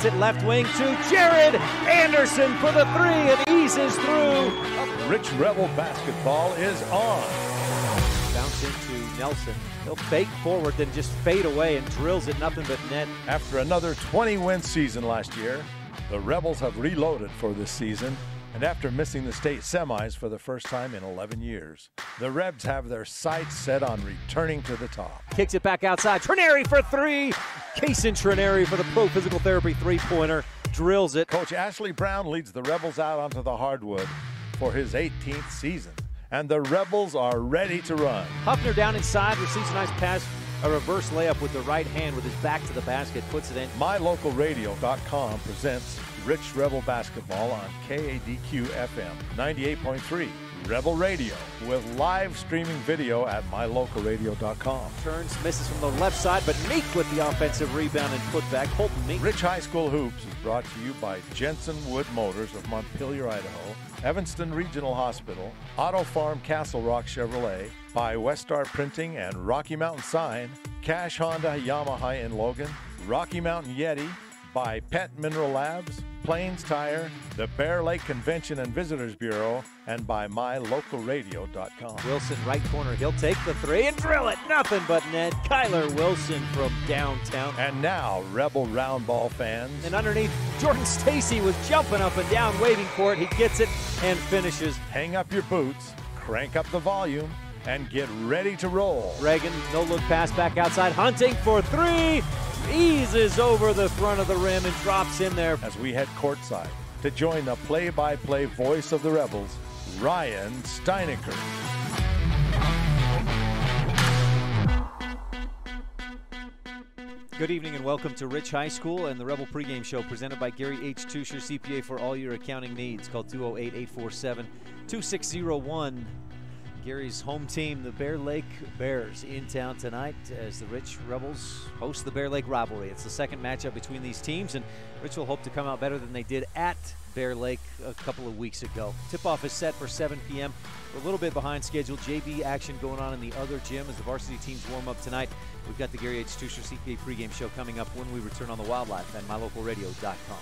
gets it left wing to Jared Anderson for the three and eases through. Rich Rebel basketball is on. Bounce into Nelson. He'll fake forward, then just fade away and drills it nothing but net. After another 20-win season last year, the Rebels have reloaded for this season. And after missing the state semis for the first time in 11 years, the Rebs have their sights set on returning to the top. Kicks it back outside. Trineri for three. Kason Trineri for the Pro Physical Therapy three-pointer. Drills it. Coach Ashley Brown leads the Rebels out onto the hardwood for his 18th season. And the Rebels are ready to run. Huffner down inside, receives a nice pass. A reverse layup with the right hand with his back to the basket, puts it in. MyLocalRadio.com presents Rich Rebel Basketball on KADQ FM 98.3 Rebel Radio with live streaming video at MyLocalRadio.com. Turns, misses from the left side, but Meek with the offensive rebound and putback. Colton Meek. Rich High School Hoops is brought to you by Jensen Wood Motors of Montpelier, Idaho, Evanston Regional Hospital, Auto Farm Castle Rock Chevrolet, by Westar Printing and Rocky Mountain Sign, Cash Honda Yamaha in Logan, Rocky Mountain Yeti, by Pet Mineral Labs, Plains Tire, the Bear Lake Convention and Visitors Bureau, and by MyLocalRadio.com. Wilson, right corner, he'll take the three and drill it. Nothing but net. Kyler Wilson from downtown. And now, Rebel round ball fans. And underneath, Jordan Stacy was jumping up and down, waiting for it. He gets it and finishes. Hang up your boots, crank up the volume, and get ready to roll. Reagan, no look pass back outside, hunting for three. Eases over the front of the rim and drops in there. As we head courtside to join the play-by-play voice of the Rebels, Ryan Steineckert. Good evening and welcome to Rich High School and the Rebel pregame show presented by Gary H. Tusher, CPA, for all your accounting needs. Call 208-847-2601. Gary's home team, the Bear Lake Bears, in town tonight as the Rich Rebels host the Bear Lake rivalry. It's the second matchup between these teams, and Rich will hope to come out better than they did at Bear Lake a couple of weeks ago. Tip-off is set for 7 p.m. We're a little bit behind schedule. JV action going on in the other gym as the varsity teams warm up tonight. We've got the Gary H. Tusher CPA pregame show coming up when we return on the Wildlife and MyLocalRadio.com.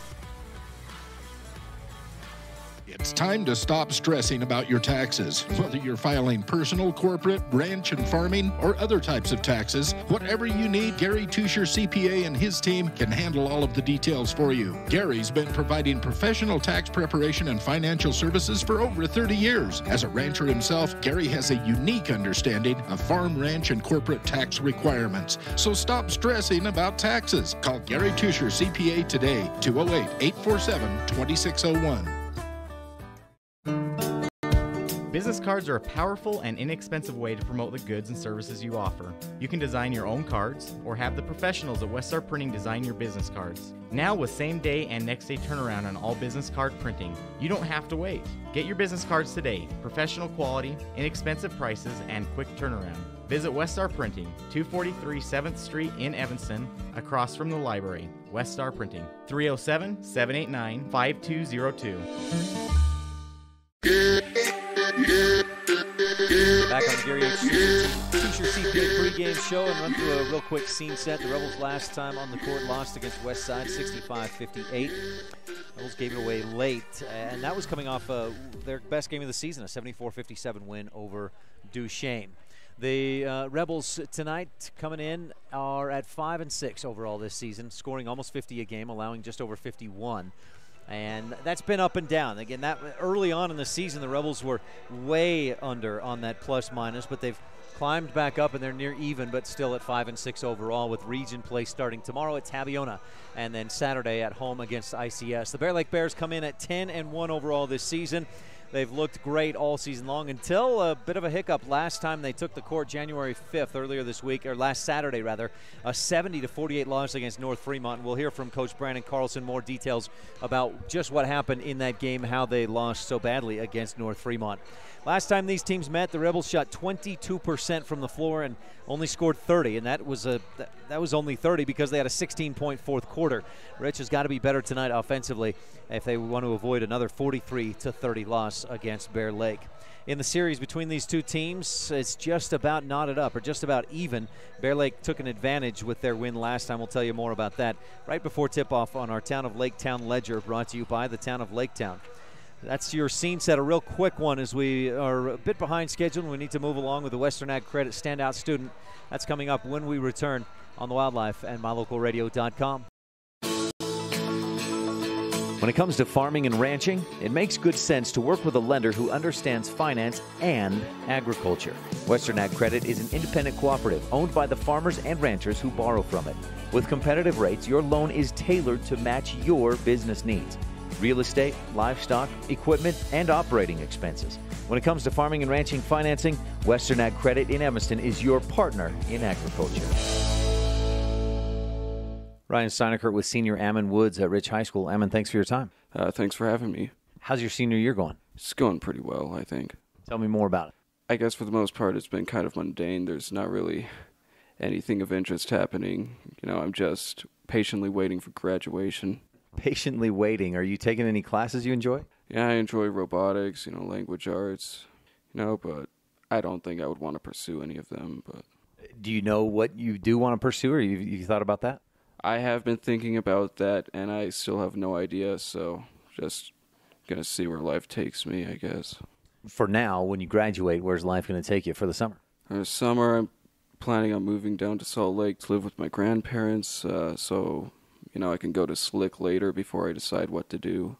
It's time to stop stressing about your taxes. Whether you're filing personal, corporate, ranch, and farming, or other types of taxes, whatever you need, Gary Tusher CPA and his team can handle all of the details for you. Gary's been providing professional tax preparation and financial services for over 30 years. As a rancher himself, Gary has a unique understanding of farm, ranch, and corporate tax requirements. So stop stressing about taxes. Call Gary Tusher CPA today, 208-847-2601. Business cards are a powerful and inexpensive way to promote the goods and services you offer. You can design your own cards or have the professionals at Westar Printing design your business cards. Now with same day and next day turnaround on all business card printing, you don't have to wait. Get your business cards today. Professional quality, inexpensive prices, and quick turnaround. Visit Westar Printing, 243 7th Street in Evanston, across from the library. Westar Printing, 307-789-5202. Back on the Gary H. Tusher CPA pregame show and run through a real quick scene set. The Rebels last time on the court lost against Westside 65-58. Rebels gave it away late, and that was coming off their best game of the season, a 74-57 win over Duchesne. The Rebels tonight coming in are at 5-6 overall this season, scoring almost 50 a game, allowing just over 51. And that's been up and down. Again, that early on in the season, the Rebels were way under on that plus-minus, but they've climbed back up and they're near even, but still at 5-6 overall with region play starting tomorrow at Taviona and then Saturday at home against ICS. The Bear Lake Bears come in at 10-1 overall this season. They've looked great all season long until a bit of a hiccup last time they took the court January 5th earlier this week, or last Saturday rather, a 70-48 loss against North Fremont. We'll hear from Coach Brandon Carlson more details about just what happened in that game, how they lost so badly against North Fremont. Last time these teams met, the Rebels shot 22% from the floor and only scored 30, and that was only 30 because they had a 16-point fourth quarter. Rich has got to be better tonight offensively if they want to avoid another 43-30 loss. loss against Bear Lake. In the series between these two teams, it's just about knotted up, or just about even. Bear Lake took an advantage with their win last time. We'll tell you more about that right before tip-off on our Town of Laketown Ledger, brought to you by the Town of Laketown. That's your scene set, a real quick one as we are a bit behind schedule and we need to move along with the Western Ag Credit Standout Student. That's coming up when we return on the Wildlife and MyLocalRadio.com. When it comes to farming and ranching, it makes good sense to work with a lender who understands finance and agriculture. Western Ag Credit is an independent cooperative owned by the farmers and ranchers who borrow from it. With competitive rates, your loan is tailored to match your business needs. Real estate, livestock, equipment, and operating expenses. When it comes to farming and ranching financing, Western Ag Credit in Evanston is your partner in agriculture. Ryan Steineckert with Senior Ammon Woods at Rich High School. Ammon, thanks for your time. Thanks for having me. How's your senior year going? It's going pretty well, I think. Tell me more about it. I guess for the most part it's been kind of mundane. There's not really anything of interest happening. I'm just patiently waiting for graduation. Patiently waiting. Are you taking any classes you enjoy? Yeah, I enjoy robotics, language arts, but I don't think I would want to pursue any of them. But do you know what you do want to pursue, or you thought about that? I have been thinking about that, and I still have no idea, so just going to see where life takes me, I guess. For now, when you graduate, where's life going to take you for the summer? This summer, I'm planning on moving down to Salt Lake to live with my grandparents, so, I can go to Slick later before I decide what to do.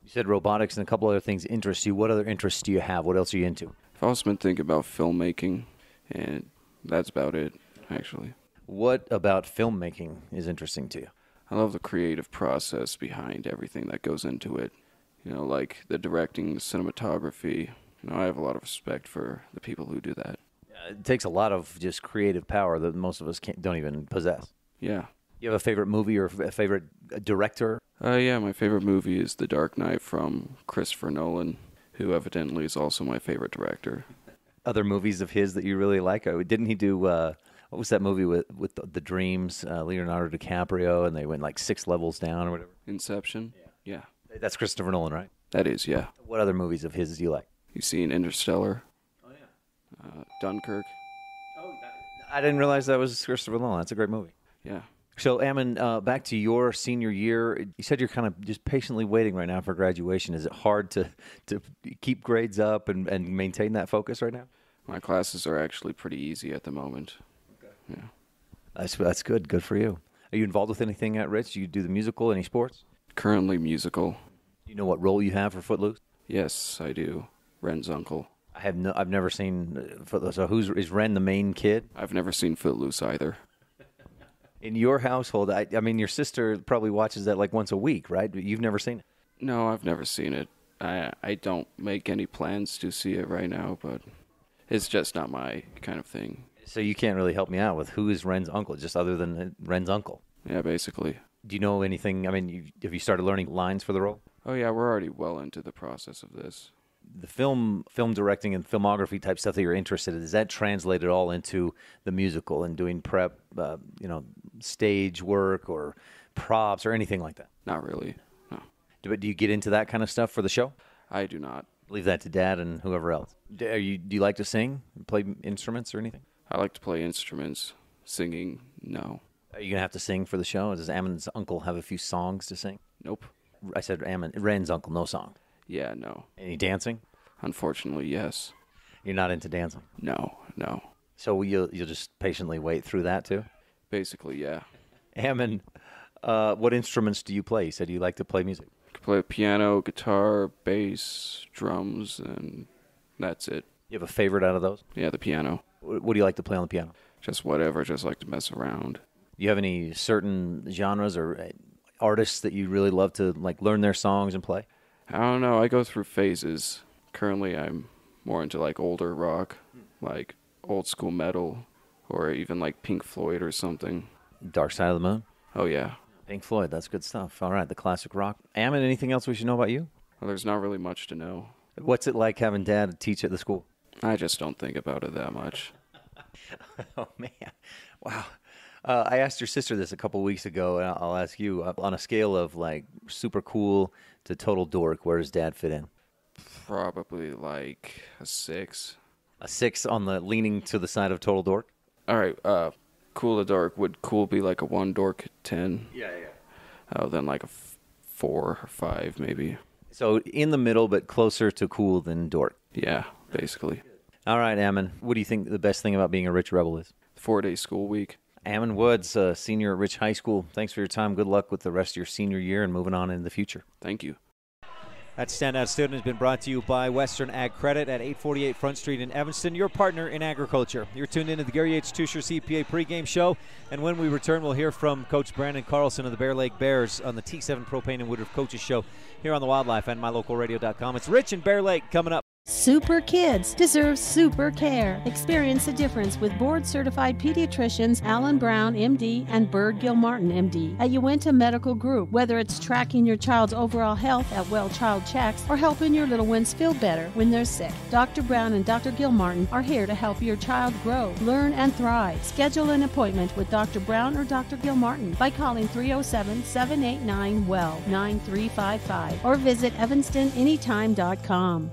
You said robotics and a couple other things interest you. What other interests do you have? What else are you into? I've also been thinking about filmmaking, and that's about it, actually. What about filmmaking is interesting to you? I love the creative process behind everything that goes into it. Like the directing, the cinematography. I have a lot of respect for the people who do that. It takes a lot of just creative power that most of us don't even possess. Yeah. You have a favorite movie or a favorite director? Yeah, my favorite movie is The Dark Knight from Christopher Nolan, who evidently is also my favorite director. Other movies of his that you really like? Didn't he do... what was that movie with the dreams, Leonardo DiCaprio, and they went like 6 levels down or whatever? Inception? Yeah. That's Christopher Nolan, right? That is, yeah. What other movies of his do you like? You seen Interstellar? Oh, yeah. Dunkirk? Oh, I didn't realize that was Christopher Nolan. That's a great movie. Yeah. So, Ammon, back to your senior year. You said you're kind of just patiently waiting right now for graduation. Is it hard to keep grades up and maintain that focus right now? My classes are actually pretty easy at the moment. Yeah. That's good. Good for you. Are you involved with anything at Rich? Do you do the musical, any sports? Currently musical. Do you know what role you have for Footloose? Yes, I do. Ren's uncle. I've never seen Footloose. So is Ren the main kid? I've never seen Footloose either. In your household, I mean, your sister probably watches that like once a week, right? You've never seen it? No, I've never seen it. I don't make any plans to see it right now, but it's just not my kind of thing. So you can't really help me out with who is Ren's uncle, just other than Ren's uncle? Yeah, basically. Do you know anything? I mean, have you started learning lines for the role? Oh, yeah, we're already well into the process of this. The film directing and filmography type stuff that you're interested in, is that translated all into the musical and doing prep, stage work or props or anything like that? Not really, no. Do you get into that kind of stuff for the show? I do not. Leave that to Dad and whoever else. Do you like to sing, play instruments or anything? I like to play instruments. Singing, no. Are you going to have to sing for the show? Does Ammon's uncle have a few songs to sing? Nope. I said Ren's uncle, no song. Yeah, no. Any dancing? Unfortunately, yes. You're not into dancing? No. So you'll just patiently wait through that too? Basically, yeah. Ammon, what instruments do you play? You said you like to play music. I can play piano, guitar, bass, drums, and that's it. You have a favorite out of those? Yeah, the piano. What do you like to play on the piano? Just whatever, just like to mess around. Do you have any certain genres or artists that you really love to like learn their songs and play? I don't know, I go through phases. Currently, I'm more into like older rock, like old school metal, or even like Pink Floyd or something. Dark Side of the Moon? Oh, yeah. Pink Floyd, that's good stuff. All right, the classic rock. Ammon, anything else we should know about you? Well, there's not really much to know. What's it like having Dad teach at the school? I just don't think about it that much. Oh, man. Wow. I asked your sister this a couple weeks ago, and I'll ask you, on a scale of like super cool to total dork, where does Dad fit in? Probably like a 6. A 6 on the leaning to the side of total dork? All right, cool to dork. Would cool be like a 1 dork 10? Yeah. Then like a 4 or 5 maybe. So in the middle, but closer to cool than dork. Yeah, basically. All right, Ammon, what do you think the best thing about being a Rich Rebel is? 4-day school week. Ammon Woods, senior at Rich High School. Thanks for your time. Good luck with the rest of your senior year and moving on in the future. Thank you. That Standout Student has been brought to you by Western Ag Credit at 848 Front Street in Evanston, your partner in agriculture. You're tuned into the Gary H. Tusher CPA pregame show, and when we return, we'll hear from Coach Brandon Carlson of the Bear Lake Bears on the T7 Propane and Woodruff Coaches Show here on the Wildlife and MyLocalRadio.com. It's Rich and Bear Lake coming up. Super kids deserve super care. Experience the difference with board-certified pediatricians Alan Brown, MD, and Bird Gilmartin, MD, at Uinta Medical Group. Whether it's tracking your child's overall health at Well Child Checks or helping your little ones feel better when they're sick, Dr. Brown and Dr. Gilmartin are here to help your child grow, learn, and thrive. Schedule an appointment with Dr. Brown or Dr. Gilmartin by calling 307-789-WELL 9355 or visit evanstonanytime.com.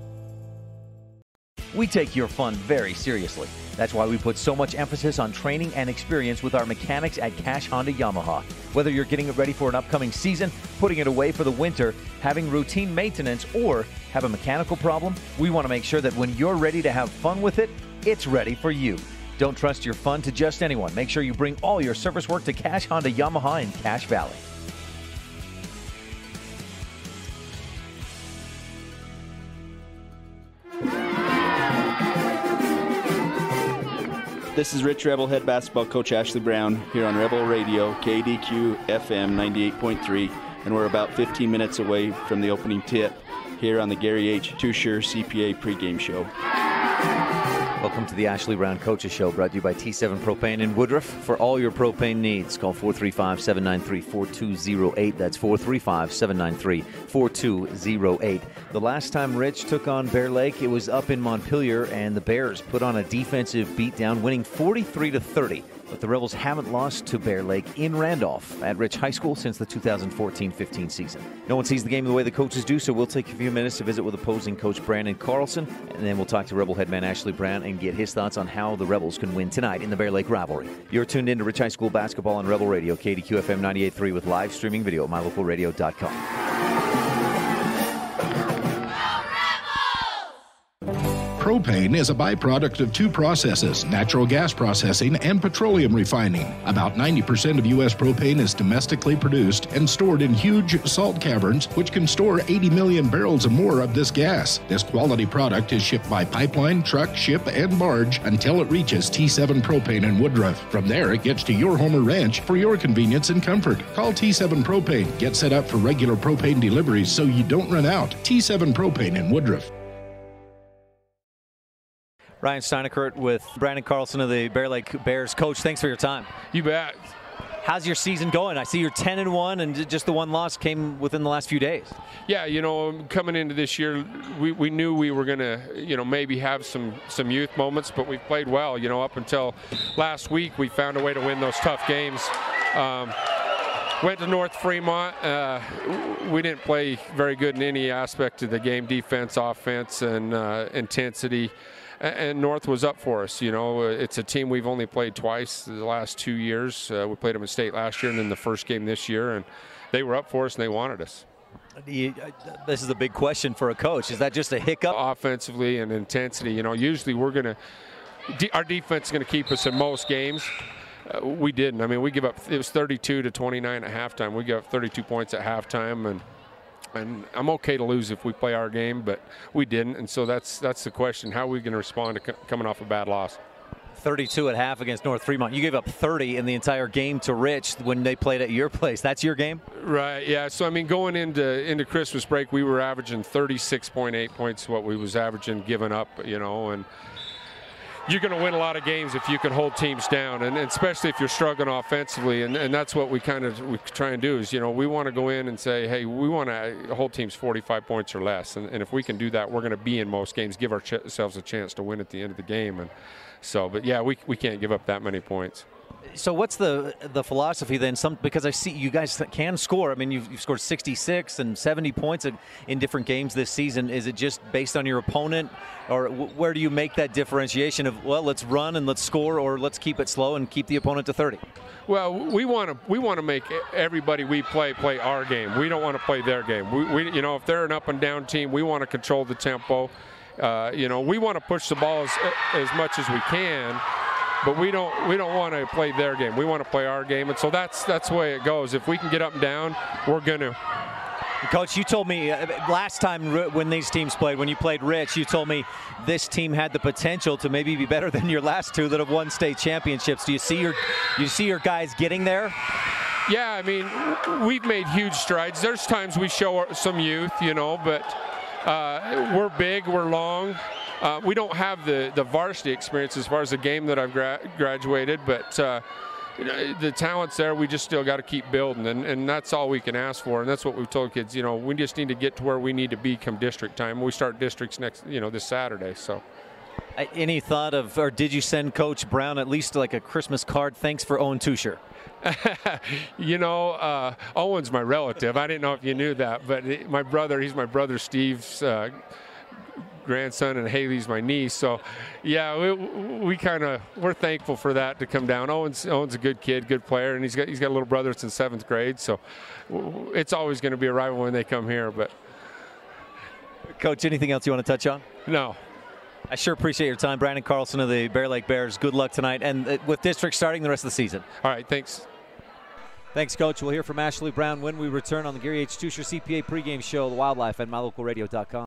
We take your fun very seriously. That's why we put so much emphasis on training and experience with our mechanics at Cash Honda Yamaha. Whether you're getting it ready for an upcoming season, putting it away for the winter, having routine maintenance, or have a mechanical problem, we want to make sure that when you're ready to have fun with it, it's ready for you. Don't trust your fun to just anyone. Make sure you bring all your service work to Cash Honda Yamaha in Cache Valley. This is Rich Rebel head basketball coach Ashley Brown here on Rebel Radio, KADQ FM 98.3, and we're about 15 minutes away from the opening tip here on the Gary H. Tusher CPA pregame show. Welcome to the Ashley Brown Coaches Show, brought to you by T7 Propane in Woodruff. For all your propane needs, call 435-793-4208. That's 435-793-4208. The last time Rich took on Bear Lake, it was up in Montpelier, and the Bears put on a defensive beatdown, winning 43-30. But the Rebels haven't lost to Bear Lake in Randolph at Rich High School since the 2014-15 season. No one sees the game the way the coaches do, so we'll take a few minutes to visit with opposing coach Brandon Carlson, and then we'll talk to Rebel headman Ashley Brown and get his thoughts on how the Rebels can win tonight in the Bear Lake rivalry. You're tuned in to Rich High School basketball on Rebel Radio, KDQ FM 98.3, with live streaming video at MyLocalRadio.com. Propane is a byproduct of two processes, natural gas processing and petroleum refining. About 90% of U.S. propane is domestically produced and stored in huge salt caverns, which can store 80 million barrels or more of this gas. This quality product is shipped by pipeline, truck, ship, and barge until it reaches T7 Propane in Woodruff. From there, it gets to your home or ranch for your convenience and comfort. Call T7 Propane. Get set up for regular propane deliveries so you don't run out. T7 Propane in Woodruff. Ryan STEINECKERT with Brandon Carlson of the Bear Lake Bears. Coach, thanks for your time. You bet. How's your season going? I see you're 10-1, and just the one loss came within the last few days. Yeah, you know, coming into this year, we knew we were going to, you know, maybe have some youth moments, but we played well. You know, up until last week, we found a way to win those tough games. Went to North Fremont. We didn't play very good in any aspect of the game, defense, offense, and intensity. And North was up for us. You know, it's a team we've only played twice the last 2 years. We played them in state last year and then the first game this year, and they were up for us and they wanted us. This is a big question for a coach. Is that just a hiccup? Offensively and intensity, you know, usually our defense is going to keep us in most games. We didn't. I mean, we give up, it was 32-29 at halftime. We gave up 32 points at halftime, and I'm okay to lose if we play our game, but we didn't, and so that's the question. How are we going to respond to coming off a bad loss? 32 at half against North Fremont. You gave up 30 in the entire game to Rich when they played at your place. That's your game? Right, yeah. So, I mean, going into Christmas break, we were averaging 36.8 points, what we was averaging giving up, you know, and you're going to win a lot of games if you can hold teams down, and especially if you're struggling offensively, and that's what we try and do is, you know, we want to go in and say, hey, we want to hold teams 45 points or less, and if we can do that, we're going to be in most games, give ourselves a chance to win at the end of the game. And so, but yeah, we can't give up that many points. So what's the philosophy then? Because I see you guys can score. I mean, you've scored 66 and 70 points in different games this season. Is it just based on your opponent, or where do you make that differentiation of, well, let's run and let's score, or let's keep it slow and keep the opponent to 30? Well, we want to make everybody we play our game. We don't want to play their game. We you know, if they're an up and down team, we want to control the tempo. You know, we want to push the ball as much as we can. But we don't want to play their game. We want to play our game, and so that's the way it goes. If we can get up and down, we're gonna. Coach, you told me last time when these teams played, when you played Rich, you told me this team had the potential to maybe be better than your last two that have won state championships. Do you see your guys getting there? Yeah, I mean, we've made huge strides. There's times we show some youth, you know, but we're big, we're long. We don't have the varsity experience as far as the game that I've graduated, but you know, the talent's there. We just still got to keep building, and that's all we can ask for. And that's what we've told kids. You know, we just need to get to where we need to be come district time. We start districts this Saturday. So, any thought of, or did you send Coach Brown at least like a Christmas card? Thanks for Owen Tusher. You know, Owen's my relative. I didn't know if you knew that, but he's my brother Steve's grandson, and Haley's my niece. So yeah, we're thankful for that to come down. Owen's a good kid, good player, and he's got a little brother that's in 7th grade. So it's always going to be a rival when they come here. But Coach, anything else you want to touch on? No. I sure appreciate your time. Brandon Carlson of the Bear Lake Bears. Good luck tonight, and with district starting the rest of the season. All right, thanks. Thanks, Coach. We'll hear from Ashley Brown when we return on the Gary H. Tusher CPA pregame show, The Wildlife, at mylocalradio.com.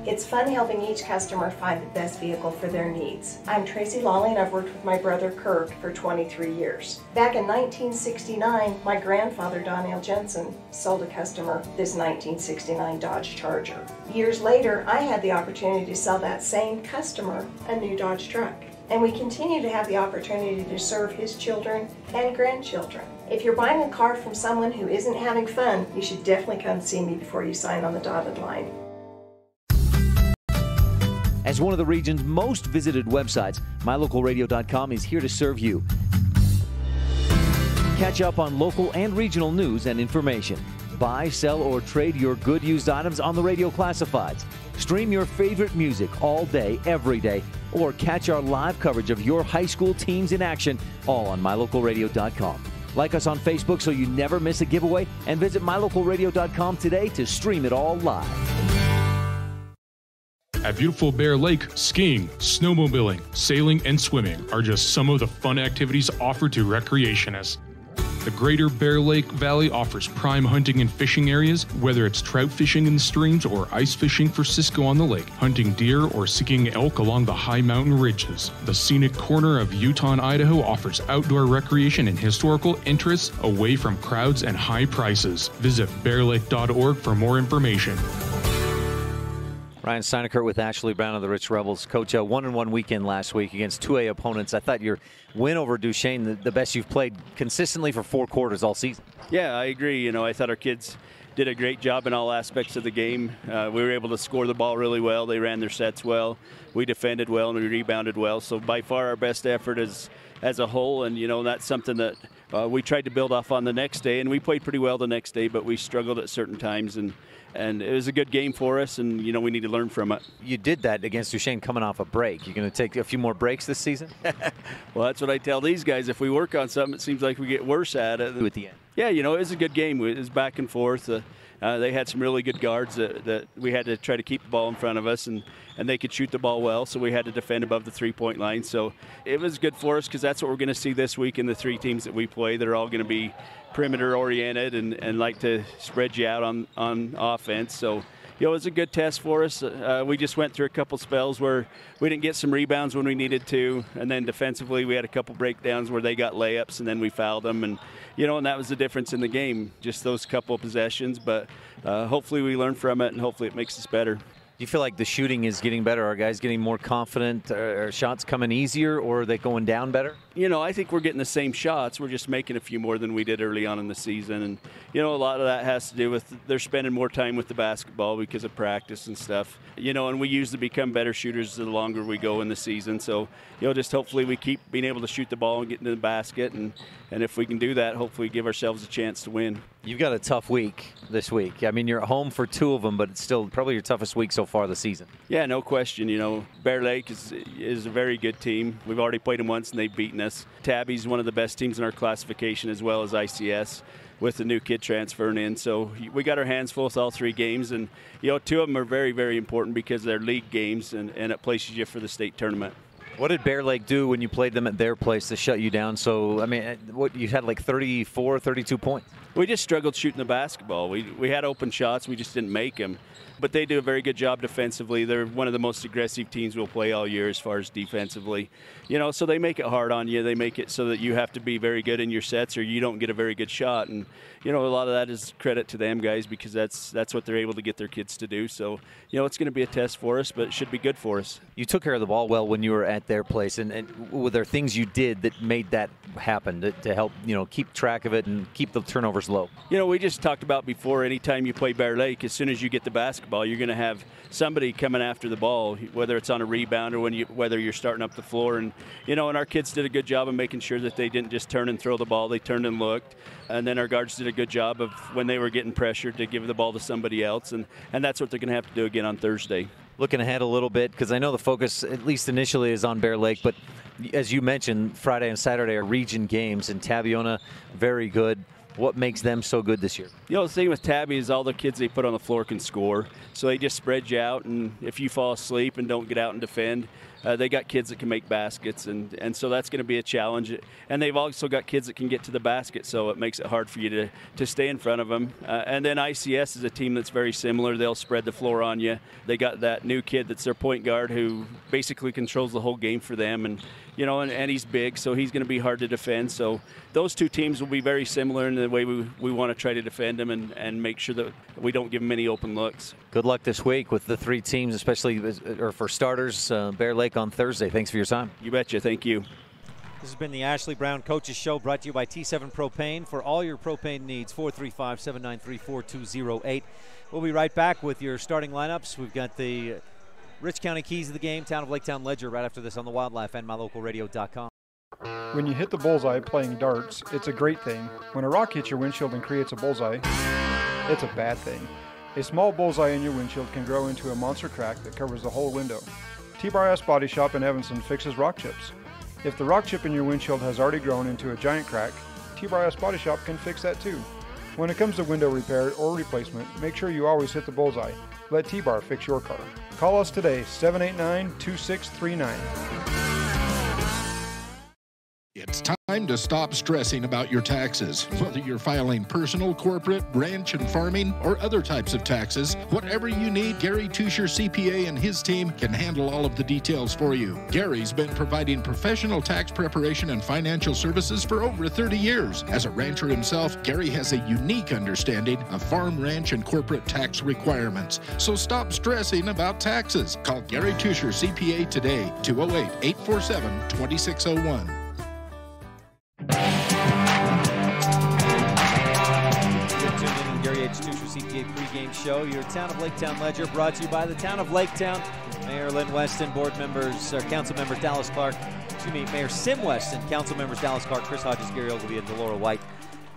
It's fun helping each customer find the best vehicle for their needs. I'm Tracy Lawley, and I've worked with my brother Kirk for 23 years. Back in 1969, my grandfather Donnell Jensen sold a customer this 1969 Dodge Charger. Years later, I had the opportunity to sell that same customer a new Dodge truck. And we continue to have the opportunity to serve his children and grandchildren. If you're buying a car from someone who isn't having fun, you should definitely come see me before you sign on the dotted line. As one of the region's most visited websites, mylocalradio.com is here to serve you. Catch up on local and regional news and information. Buy, sell, or trade your good used items on the radio classifieds. Stream your favorite music all day, every day, or catch our live coverage of your high school teams in action, all on mylocalradio.com. Like us on Facebook so you never miss a giveaway, and visit mylocalradio.com today to stream it all live. At beautiful Bear Lake, skiing, snowmobiling, sailing, and swimming are just some of the fun activities offered to recreationists. The Greater Bear Lake Valley offers prime hunting and fishing areas, whether it's trout fishing in the streams or ice fishing for Cisco on the lake, hunting deer or seeking elk along the high mountain ridges. The scenic corner of Utah and Idaho offers outdoor recreation and historical interests away from crowds and high prices. Visit bearlake.org for more information. Ryan STEINECKERT with Ashley Brown of the Rich Rebels. Coach, a 1-1 weekend last week against 2A opponents. I thought your win over Duchesne, the best you've played consistently for 4 quarters all season. Yeah, I agree. You know, I thought our kids did a great job in all aspects of the game. We were able to score the ball really well. They ran their sets well. We defended well and we rebounded well. So by far our best effort as a whole, and you know, that's something that we tried to build off on the next day, and we played pretty well the next day, but we struggled at certain times, and it was a good game for us, and you know, we need to learn from it. You did that against Duchesne coming off a break. You're going to take a few more breaks this season? Well, that's what I tell these guys. If we work on something, it seems like we get worse at it. At the end. Yeah, you know, it was a good game. It was back and forth. They had some really good guards that we had to try to keep the ball in front of us, and they could shoot the ball well, so we had to defend above the three-point line. So it was good for us because that's what we're going to see this week in the 3 teams that we play. They're all going to be perimeter-oriented and like to spread you out on offense. So, you know, it was a good test for us. We just went through a couple spells where we didn't get some rebounds when we needed to, and then defensively we had a couple breakdowns where they got layups and then we fouled them, and you know, and that was the difference in the game, just those couple of possessions. But hopefully we learn from it, and hopefully it makes us better. Do you feel like the shooting is getting better? Are guys getting more confident? Are shots coming easier, or are they going down better? You know, I think we're getting the same shots. We're just making a few more than we did early on in the season. And, you know, a lot of that has to do with they're spending more time with the basketball because of practice and stuff. You know, and we usually become better shooters the longer we go in the season. So, you know, just hopefully we keep being able to shoot the ball and get into the basket. And if we can do that, hopefully give ourselves a chance to win. You've got a tough week this week. I mean, you're at home for 2 of them, but it's still probably your toughest week so far this season. Yeah, no question. You know, Bear Lake is a very good team. We've already played them once, and they've beaten us. Tabby's one of the best teams in our classification, as well as ICS, with the new kid transferring in. So we got our hands full with all 3 games. And, you know, 2 of them are very, very important because they're league games, and it places you for the state tournament. What did Bear Lake do when you played them at their place to shut you down? So, I mean, you had like 34, 32 points. We just struggled shooting the basketball. We had open shots. We just didn't make them. But they do a very good job defensively. They're one of the most aggressive teams we'll play all year as far as defensively. You know, so they make it hard on you. They make it so that you have to be very good in your sets or you don't get a very good shot. And, you know, a lot of that is credit to them guys because that's what they're able to get their kids to do. So, you know, it's going to be a test for us, but it should be good for us. You took care of the ball well when you were at their place. And were there things you did that made that happen to help, you know, keep track of it and keep the turnovers low? You know, we just talked about before, anytime you play Bear Lake, as soon as you get the basketball, you're going to have somebody coming after the ball, whether it's on a rebound or whether you're starting up the floor. And, you know, and our kids did a good job of making sure that they didn't just turn and throw the ball. They turned and looked. And then our guards did a good job of, when they were getting pressured, to give the ball to somebody else. And that's what they're going to have to do again on Thursday. Looking ahead a little bit, because I know the focus, at least initially, is on Bear Lake. But as you mentioned, Friday and Saturday are region games. And Tabiona, very good. What makes them so good this year? You know, the thing with Tabby is all the kids they put on the floor can score. So they just spread you out, and if you fall asleep and don't get out and defend, they got kids that can make baskets, and so that's going to be a challenge. And they've also got kids that can get to the basket, so it makes it hard for you to stay in front of them. And then ICS is a team that's very similar. They'll spread the floor on you. They got that new kid that's their point guard who basically controls the whole game for them, and you know, and he's big, so he's going to be hard to defend. So those 2 teams will be very similar in the way we want to try to defend them and make sure that we don't give them any open looks. Good luck this week with the 3 teams, especially or for starters, Bear Lake on Thursday. Thanks for your time. You betcha. Thank you. This has been the Ashley Brown Coaches Show, brought to you by T7 Propane. For all your propane needs, 435-793-4208. We'll be right back with your starting lineups. We've got the Rich County keys of the game, Town of Lake Town Ledger, right after this on the Wildlife and MyLocalRadio.com. When you hit the bullseye playing darts, it's a great thing. When a rock hits your windshield and creates a bullseye, it's a bad thing. A small bullseye in your windshield can grow into a monster crack that covers the whole window. T-Bar S Body Shop in Evanston fixes rock chips. If the rock chip in your windshield has already grown into a giant crack, T-Bar S Body Shop can fix that too. When it comes to window repair or replacement, make sure you always hit the bullseye. Let T-Bar fix your car. Call us today, 789-2639. It's time to stop stressing about your taxes. Whether you're filing personal, corporate, ranch, and farming, or other types of taxes, whatever you need, Gary Tusher CPA and his team can handle all of the details for you. Gary's been providing professional tax preparation and financial services for over 30 years. As a rancher himself, Gary has a unique understanding of farm, ranch, and corporate tax requirements. So stop stressing about taxes. Call Gary Tusher CPA today, 208-847-2601. Gary H. Tusher CPA pregame show. Your Town of Lake Town Ledger brought to you by the Town of Lake Town. Mayor Lynn Weston, board members, council members Dallas Clark, Mayor Sim Weston, council members Dallas Clark, Chris Hodges, Gary Ogilvie, and Delora White.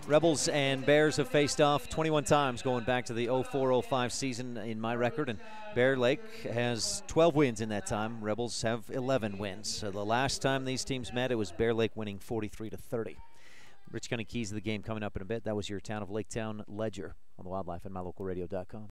Rebels and Bears have faced off 21 times going back to the 04-05 season in my record, and Bear Lake has 12 wins in that time. Rebels have 11 wins. So the last time these teams met, it was Bear Lake winning 43-30. Rich County keys of the game coming up in a bit. That was your Town of Lake Town Ledger on the Wildlife and MyLocalRadio.com.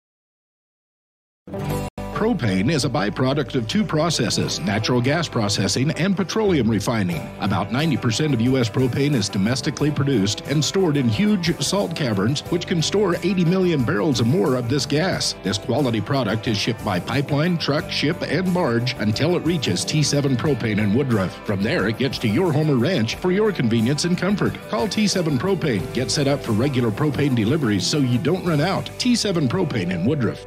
Propane is a byproduct of 2 processes, natural gas processing and petroleum refining. About 90% of U.S. propane is domestically produced and stored in huge salt caverns, which can store 80 million barrels or more of this gas. This quality product is shipped by pipeline, truck, ship, and barge until it reaches T7 Propane in Woodruff. From there, it gets to your home or ranch for your convenience and comfort. Call T7 Propane. Get set up for regular propane deliveries so you don't run out. T7 Propane in Woodruff.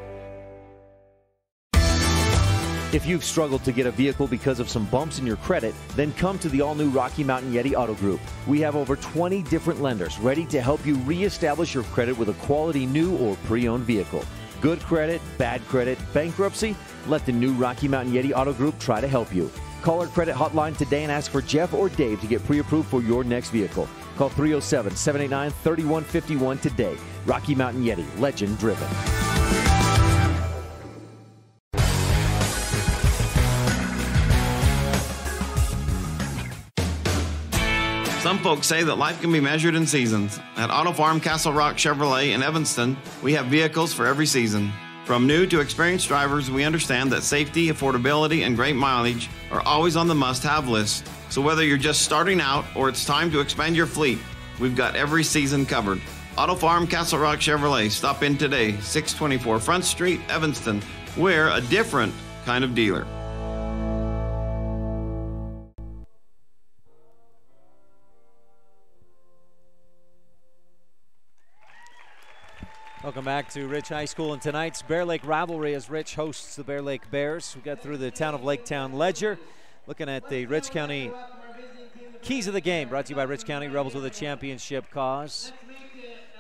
If you've struggled to get a vehicle because of some bumps in your credit, then come to the all-new Rocky Mountain Yeti Auto Group. We have over 20 different lenders ready to help you reestablish your credit with a quality new or pre-owned vehicle. Good credit, bad credit, bankruptcy? Let the new Rocky Mountain Yeti Auto Group try to help you. Call our credit hotline today and ask for Jeff or Dave to get pre-approved for your next vehicle. Call 307-789-3151 today. Rocky Mountain Yeti, legend driven. Some folks say that life can be measured in seasons. At Auto Farm Castle Rock Chevrolet in Evanston, we have vehicles for every season. From new to experienced drivers, we understand that safety, affordability, and great mileage are always on the must-have list. So whether you're just starting out or it's time to expand your fleet, we've got every season covered. Auto Farm Castle Rock Chevrolet. Stop in today, 624 Front Street, Evanston. We're a different kind of dealer. Welcome back to Rich High School and tonight's Bear Lake rivalry as Rich hosts the Bear Lake Bears. We got through the Town of Laketown Ledger, looking at the Rich County keys of the game, brought to you by Rich County Rebels with a championship cause.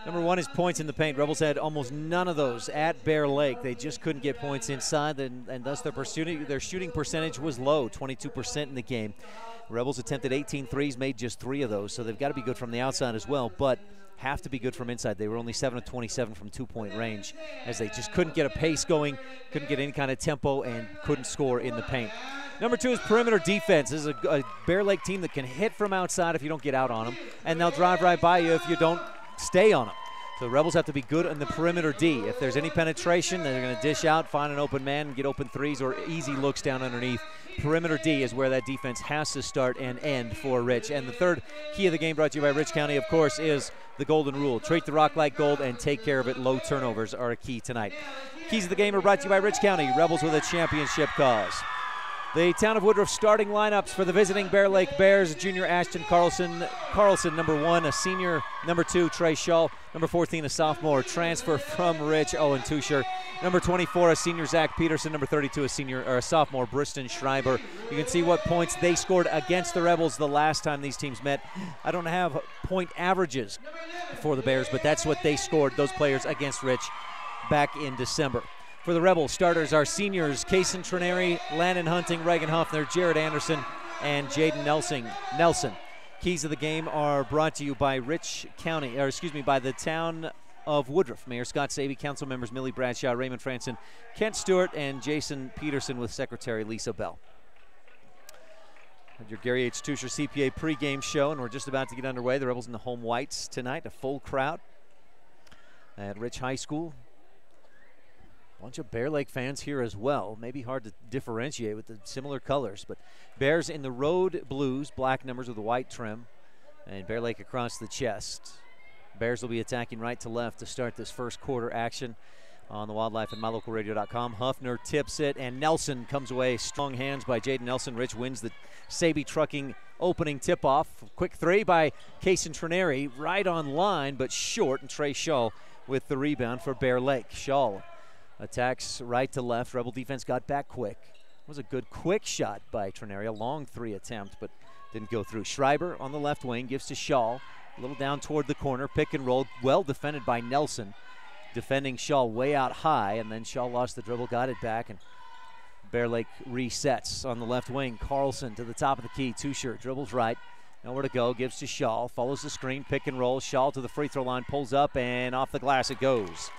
Number one is points in the paint. Rebels had almost none of those at Bear Lake. They just couldn't get points inside, and thus their shooting percentage was low, 22% in the game. Rebels attempted 18 threes, made just 3 of those, so they've got to be good from the outside as well, but have to be good from inside. They were only 7 of 27 from two-point range, as they just couldn't get a pace going, couldn't get any kind of tempo, and couldn't score in the paint. Number 2 is perimeter defense. This is a Bear Lake team that can hit from outside if you don't get out on them, and they'll drive right by you if you don't stay on them. So the Rebels have to be good on the perimeter D. If there's any penetration, they're going to dish out, find an open man, and get open threes or easy looks down underneath. Perimeter D is where that defense has to start and end for Rich. And the third key of the game, brought to you by Rich County, of course, is the golden rule. Treat the rock like gold and take care of it. Low turnovers are a key tonight. Keys of the game are brought to you by Rich County, Rebels with a championship cause. The Town of Woodruff starting lineups for the visiting Bear Lake Bears: junior Ashton Carlson, number 1, a senior, number 2, Trey Shaw, number 14, a sophomore, transfer from Rich, Owen Tusher, number 24, a senior, Zach Peterson, number 32, a sophomore, Briston Schreiber. You can see what points they scored against the Rebels the last time these teams met. I don't have point averages for the Bears, but that's what they scored, those players, against Rich back in December. For the Rebels, starters are seniors Kason Trenary, Landon Hunting, Reagan Hoffner, Jared Anderson, and Jaden Nelson. Keys of the game are brought to you by Rich County, by the Town of Woodruff. Mayor Scott Sabey, council members Millie Bradshaw, Raymond Franson, Kent Stewart, and Jason Peterson, with Secretary Lisa Bell. Your Gary H. Tusher CPA pregame show, and we're just about to get underway. The Rebels in the home whites tonight, a full crowd at Rich High School. Bunch of Bear Lake fans here as well. Maybe hard to differentiate with the similar colors, but Bears in the road blues, black numbers with a white trim, and Bear Lake across the chest. Bears will be attacking right to left to start this first quarter action on the Wildlife and MyLocalRadio.com. Huffner tips it, and Nelson comes away. Strong hands by Jaden Nelson. Rich wins the Sabey Trucking opening tip-off. Quick three by Kason Trenary, right on line, but short, and Trey Shaw with the rebound for Bear Lake. Shaw attacks right to left. Rebel defense got back quick. It was a good quick shot by Trenary, a long 3 attempt, but didn't go through. Schreiber on the left wing gives to Shaw. A little down toward the corner, pick and roll, well defended by Nelson. Defending Shaw way out high, and then Shaw lost the dribble, got it back, and Bear Lake resets on the left wing. Carlson to the top of the key. Tusher dribbles right, nowhere to go, gives to Shaw, follows the screen, pick and roll. Shaw to the free throw line, pulls up, and off the glass it goes.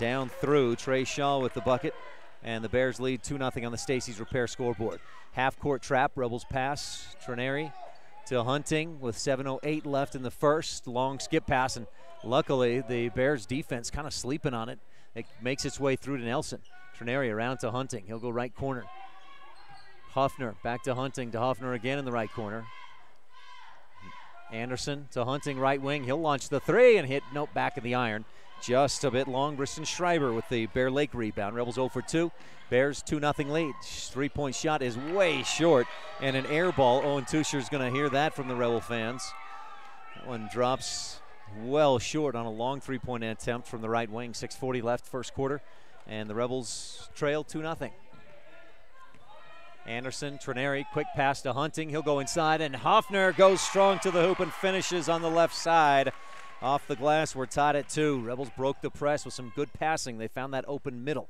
Down through, Trey Shaw with the bucket, and the Bears lead 2-0 on the Stacy's Repair scoreboard. Half-court trap, Rebels pass, Trenary to Hunting with 7:08 left in the first. Long skip pass, and luckily the Bears defense kind of sleeping on it. It makes its way through to Nelson. Trenary around to Hunting. He'll go right corner. Hoffner back to Hunting, to Hoffner again in the right corner. Anderson to Hunting, right wing. He'll launch the 3 and hit, nope, back of the iron. Just a bit long. Briston Schreiber with the Bear Lake rebound. Rebels 0 for 2. Bears 2-0 lead. 3-point shot is way short, and an air ball. Owen Tusher's going to hear that from the Rebel fans. That one drops well short on a long 3-point attempt from the right wing. 6:40 left, first quarter, and the Rebels trail 2-0. Anderson, Trineri, quick pass to Hunting. He'll go inside, and Hoffner goes strong to the hoop and finishes on the left side. Off the glass, we're tied at 2. Rebels broke the press with some good passing. They found that open middle.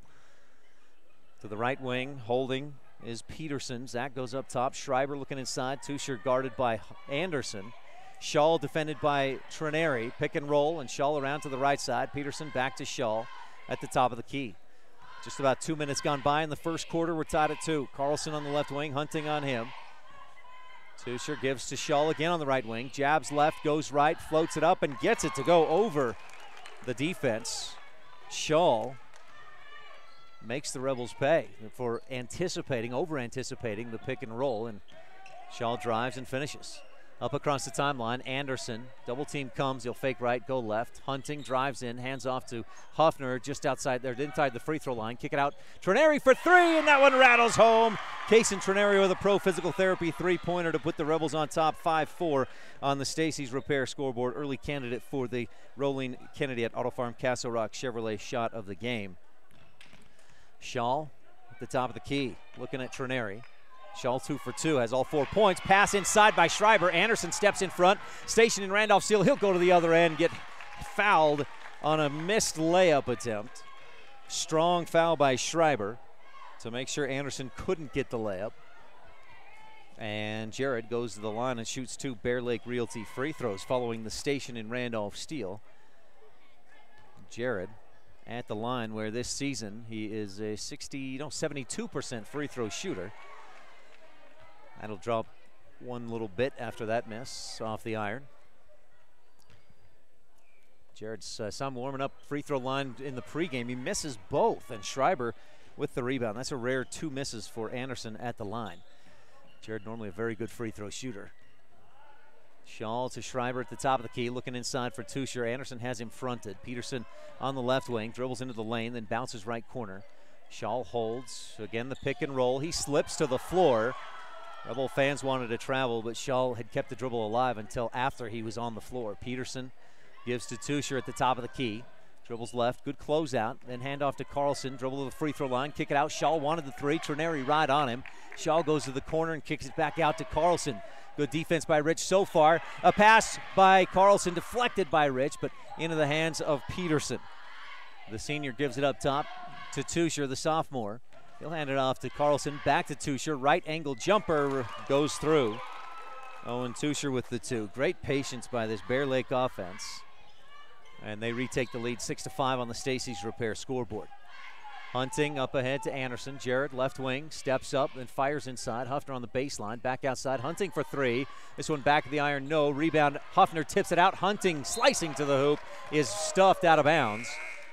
To the right wing, holding is Peterson. Zach goes up top. Schreiber looking inside. Tuscher guarded by Anderson. Shaw defended by Trineri. Pick and roll, and Shaw around to the right side. Peterson back to Shaw at the top of the key. Just about 2 minutes gone by in the first quarter. We're tied at 2. Carlson on the left wing, Hunting on him. Tuscher gives to Shaw again on the right wing. Jabs left, goes right, floats it up, and gets it to go over the defense. Shaw makes the Rebels pay for over-anticipating the pick and roll, and Shaw drives and finishes. Up across the timeline, Anderson, double team comes, he'll fake right, go left. Hunting drives in, hands off to Hoffner just outside there, inside the free throw line. Kick it out, Trineri for 3, and that one rattles home. Kaysen Trineri with a pro physical therapy three-pointer to put the Rebels on top 5-4 on the Stacy's Repair scoreboard. Early candidate for the Rolling Kennedy at Auto Farm Castle Rock Chevrolet shot of the game. Shaw at the top of the key, looking at Trineri. Shaw 2 for 2, has all 4 points. Pass inside by Schreiber. Anderson steps in front. Station in Randolph Steele. He'll go to the other end, get fouled on a missed layup attempt. Strong foul by Schreiber to make sure Anderson couldn't get the layup. And Jared goes to the line and shoots 2 Bear Lake Realty free throws following the Station in Randolph Steele. Jared at the line where this season he is a 72% free throw shooter. That'll drop one little bit after that miss off the iron. Jared's saw him warming up free throw line in the pregame. He misses both, and Schreiber with the rebound. That's a rare 2 misses for Anderson at the line. Jared normally a very good free throw shooter. Shaw to Schreiber at the top of the key, looking inside for Tuscher. Anderson has him fronted. Peterson on the left wing, dribbles into the lane, then bounces right corner. Shaw holds, again the pick and roll. He slips to the floor. Rebel fans wanted to travel, but Shaw had kept the dribble alive until after he was on the floor. Peterson gives to Tuscher at the top of the key. Dribbles left, good closeout, then handoff to Carlson. Dribble to the free throw line, kick it out. Shaw wanted the 3, Trineri right on him. Shaw goes to the corner and kicks it back out to Carlson. Good defense by Rich so far. A pass by Carlson deflected by Rich, but into the hands of Peterson. The senior gives it up top to Tuscher, the sophomore. He'll hand it off to Carlson, back to Tuscher. Right angle jumper goes through. Owen Tuscher with the 2. Great patience by this Bear Lake offense. And they retake the lead 6-5 on the Stacy's Repair scoreboard. Hunting up ahead to Anderson. Jared, left wing, steps up and fires inside. Hoffner on the baseline, back outside. Hunting for 3. This one back of the iron, no. Rebound, Hoffner tips it out. Hunting slicing to the hoop is stuffed out of bounds.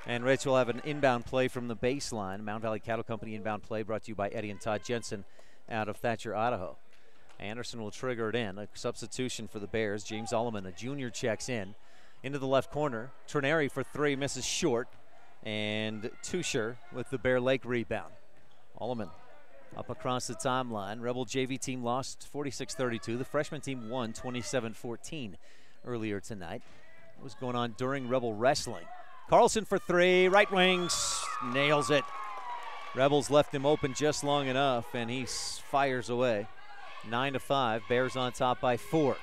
And Rich will have an inbound play from the baseline. Mount Valley Cattle Company inbound play brought to you by Eddie and Todd Jensen out of Thatcher, Idaho. Anderson will trigger it in. A substitution for the Bears. James Alleman, a junior, checks in. Into the left corner. Trineri for 3, misses short. And Tuscher with the Bear Lake rebound. Alleman up across the timeline. Rebel JV team lost 46-32. The freshman team won 27-14 earlier tonight. What was going on during Rebel wrestling? Carlson for 3, right wing, nails it. Rebels left him open just long enough, and he fires away. 9-5, Bears on top by 4.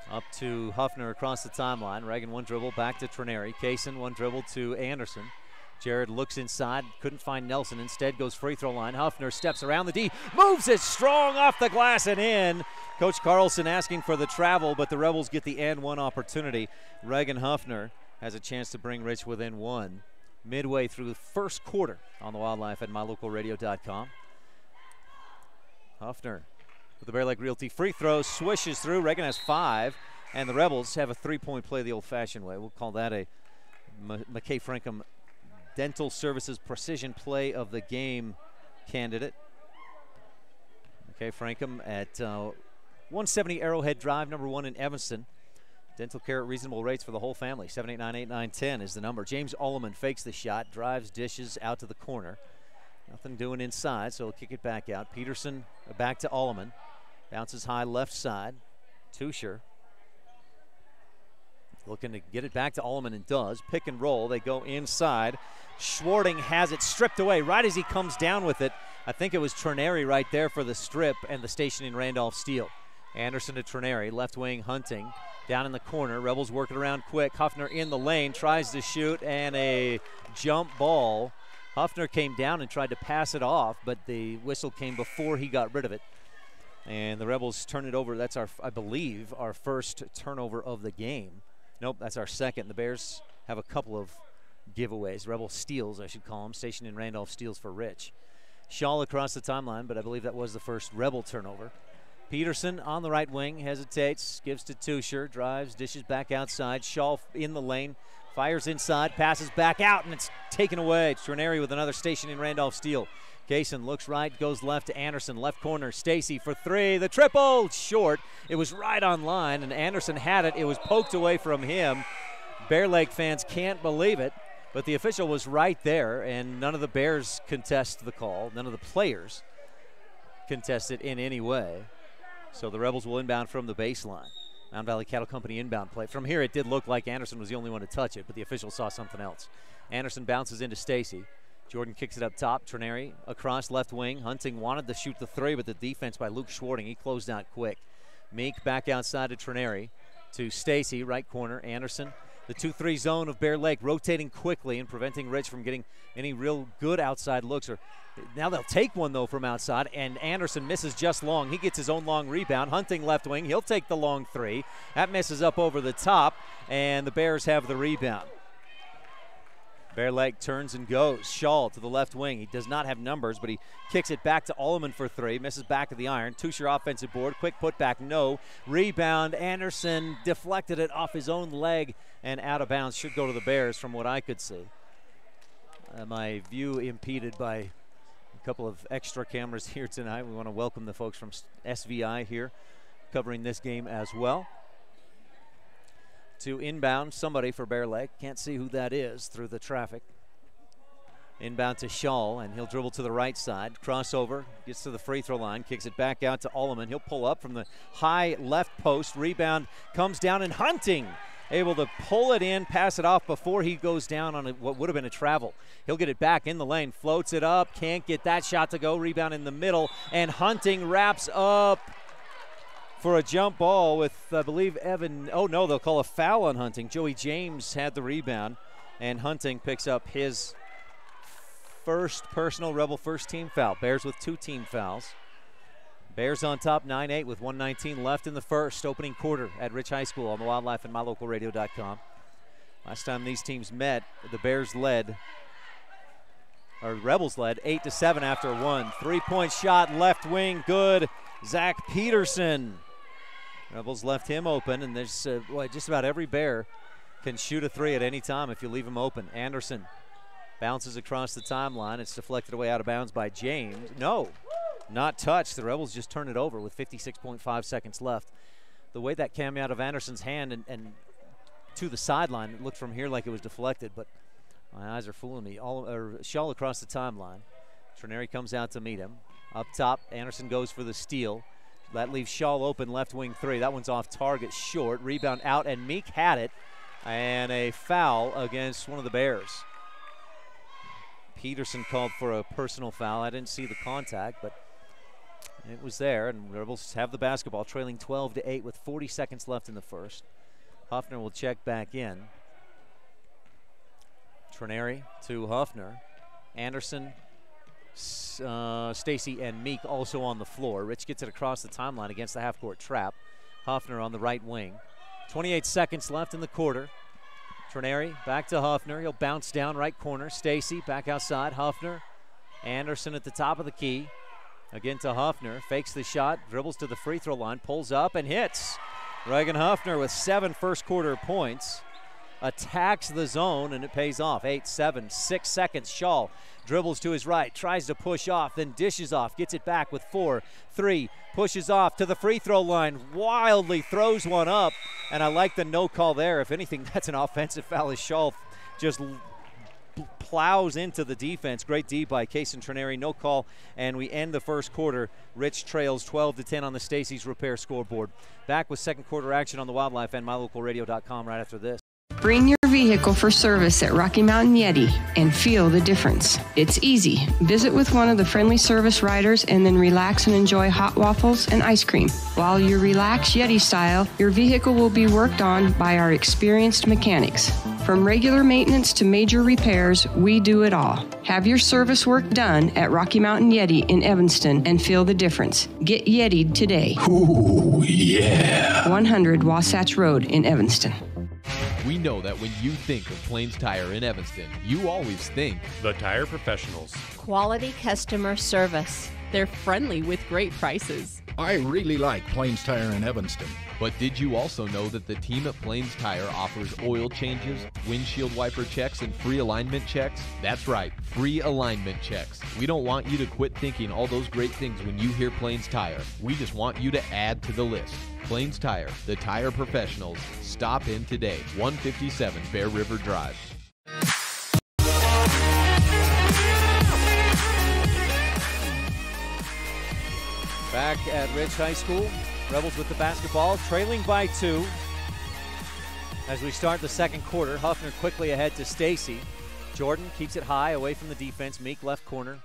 Up to Hoffner across the timeline. Reagan 1 dribble, back to Trineri. Kaysen 1 dribble to Anderson. Jared looks inside, couldn't find Nelson, instead goes free throw line. Hoffner steps around the D, moves it strong off the glass and in. Coach Carlson asking for the travel, but the Rebels get the and 1 opportunity. Reagan Hoffner has a chance to bring Rich within 1 midway through the first quarter on the Wildlife at mylocalradio.com. Huffner with the Bear Lake Realty free throw, swishes through. Reagan has 5, and the Rebels have a 3-point play the old-fashioned way. We'll call that a McKay Frankham Dental Services Precision Play of the Game candidate. McKay Frankham at 170 Arrowhead Drive, number 1 in Evanston. Dental care at reasonable rates for the whole family. 789-8910 is the number. James Alleman fakes the shot, drives, dishes out to the corner. Nothing doing inside, so he'll kick it back out. Peterson back to Alleman. Bounces high left side. Tuscher looking to get it back to Alleman and does. Pick and roll. They go inside. Schwarting has it stripped away right as he comes down with it. I think it was Trineri right there for the strip and the stationing Randolph steal. Anderson to Trineri, left wing Hunting. Down in the corner, Rebels working around quick. Huffner in the lane, tries to shoot, and a jump ball. Huffner came down and tried to pass it off, but the whistle came before he got rid of it. And the Rebels turn it over. That's, I believe, our first turnover of the game. Nope, that's our second. The Bears have a couple of giveaways. Rebel steals, I should call them. Station and Randolph steals for Rich. Shaw across the timeline, but I believe that was the first Rebel turnover. Peterson on the right wing, hesitates, gives to Tusher, drives, dishes back outside. Shaw in the lane, fires inside, passes back out, and it's taken away. Trineri with another stationing Randolph steal. Kaysen looks right, goes left to Anderson, left corner, Stacy for three, the triple, short. It was right on line, and Anderson had it. It was poked away from him. Bear Lake fans can't believe it, but the official was right there, and none of the Bears contest the call. None of the players contest it in any way. So the Rebels will inbound from the baseline. Mountain Valley Cattle Company inbound play. From here, it did look like Anderson was the only one to touch it, but the official saw something else. Anderson bounces into Stacy. Jordan kicks it up top. Trineri across left wing. Hunting wanted to shoot the three, but the defense by Luke Schwarting, he closed out quick. Meek back outside to Trineri. To Stacy, right corner. Anderson. The 2-3 zone of Bear Lake rotating quickly and preventing Rich from getting any real good outside looks. Now they'll take one, though, from outside, and Anderson misses just long. He gets his own long rebound. Hunting left wing. He'll take the long three. That misses up over the top, and the Bears have the rebound. Bear Lake turns and goes. Shaw to the left wing. He does not have numbers, but he kicks it back to Alleman for three. Misses back of the iron. Tusher offensive board. Quick putback, no. Rebound. Anderson deflected it off his own leg and out of bounds. Should go to the Bears from what I could see. My view impeded by a couple of extra cameras here tonight. We want to welcome the folks from SVI here covering this game as well. To inbound somebody for Bear Lake. Can't see who that is through the traffic. Inbound to Shaw, and he'll dribble to the right side. Crossover, gets to the free throw line, kicks it back out to Alleman. He'll pull up from the high left post. Rebound comes down, and Hunting able to pull it in, pass it off before he goes down on what would have been a travel. He'll get it back in the lane, floats it up, can't get that shot to go. Rebound in the middle, and Hunting wraps up for a jump ball with, I believe, Evan. Oh, no, they'll call a foul on Hunting. Joey James had the rebound, and Hunting picks up his first personal Rebel first team foul. Bears with 2 team fouls. Bears on top 9-8 with 1:19 left in the first opening quarter at Rich High School on the Wildlife and MyLocalRadio.com. Last time these teams met, the Bears led, or Rebels led 8-7 after one. 3-point shot, left wing, good. Zach Peterson. Rebels left him open, and there's just about every Bear can shoot a three at any time if you leave him open. Anderson bounces across the timeline. It's deflected away out of bounds by James. No, not touched. The Rebels just turn it over with 56.5 seconds left. The way that came out of Anderson's hand and to the sideline, it looked from here like it was deflected, but my eyes are fooling me. Shaw across the timeline. Trineri comes out to meet him. Up top, Anderson goes for the steal. That leaves Shaw open, left wing three. That one's off target, short. Rebound out, and Meek had it. And a foul against one of the Bears. Peterson called for a personal foul. I didn't see the contact, but it was there. And Rebels have the basketball, trailing 12-8 with 40 seconds left in the first. Huffner will check back in. Trineri to Huffner. Anderson, Stacy, and Meek also on the floor. Rich gets it across the timeline against the half-court trap. Huffner on the right wing. 28 seconds left in the quarter. Trineri back to Huffner. He'll bounce down right corner. Stacy back outside. Huffner. Anderson at the top of the key. Again to Huffner. Fakes the shot. Dribbles to the free throw line. Pulls up and hits. Reagan Huffner with 7 first-quarter points. Attacks the zone, and it pays off. 8-7, 6 seconds. Shaw dribbles to his right, tries to push off, then dishes off, gets it back with 4-3, pushes off to the free throw line, wildly throws one up, and I like the no call there. If anything, that's an offensive foul as Shaw just plows into the defense. Great D by Kaysen Trineri, no call, and we end the first quarter. Rich trails 12-10 on the Stacey's Repair scoreboard. Back with second quarter action on the Wildlife and MyLocalRadio.com right after this. Bring your vehicle for service at Rocky Mountain Yeti and feel the difference. It's easy. Visit with one of the friendly service riders and then relax and enjoy hot waffles and ice cream. While you relax Yeti style, your vehicle will be worked on by our experienced mechanics. From regular maintenance to major repairs, we do it all. Have your service work done at Rocky Mountain Yeti in Evanston and feel the difference. Get Yeti'd today. Ooh, yeah. 100 Wasatch Road in Evanston. We know that when you think of Plains Tire in Evanston, you always think the Tire Professionals. Quality customer service. They're friendly with great prices. I really like Plains Tire in Evanston. But did you also know that the team at Plains Tire offers oil changes, windshield wiper checks, and free alignment checks? That's right, free alignment checks. We don't want you to quit thinking all those great things when you hear Plains Tire. We just want you to add to the list. Plains Tire, the tire professionals. Stop in today, 157 Bear River Drive. Back at Ridge High School, Rebels with the basketball, trailing by 2. As we start the second quarter, Huffner quickly ahead to Stacy. Jordan keeps it high away from the defense. Meek left corner.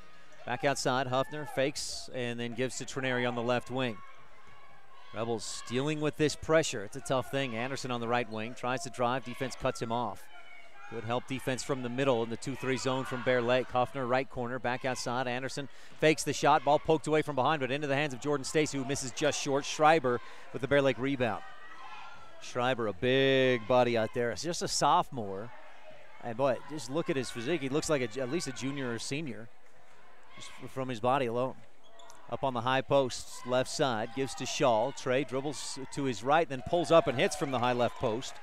Back outside, Huffner fakes and then gives to Trineri on the left wing. Rebels dealing with this pressure. It's a tough thing. Anderson on the right wing tries to drive. Defense cuts him off. Good help defense from the middle in the 2-3 zone from Bear Lake. Huffner right corner, back outside. Anderson fakes the shot. Ball poked away from behind, but into the hands of Jordan Stacy, who misses just short. Schreiber with the Bear Lake rebound. Schreiber, a big body out there. It's just a sophomore. And boy, just look at his physique. He looks like at least a junior or senior, just from his body alone. Up on the high post, left side, gives to Shaw. Trey dribbles to his right, then pulls up and hits from the high left post.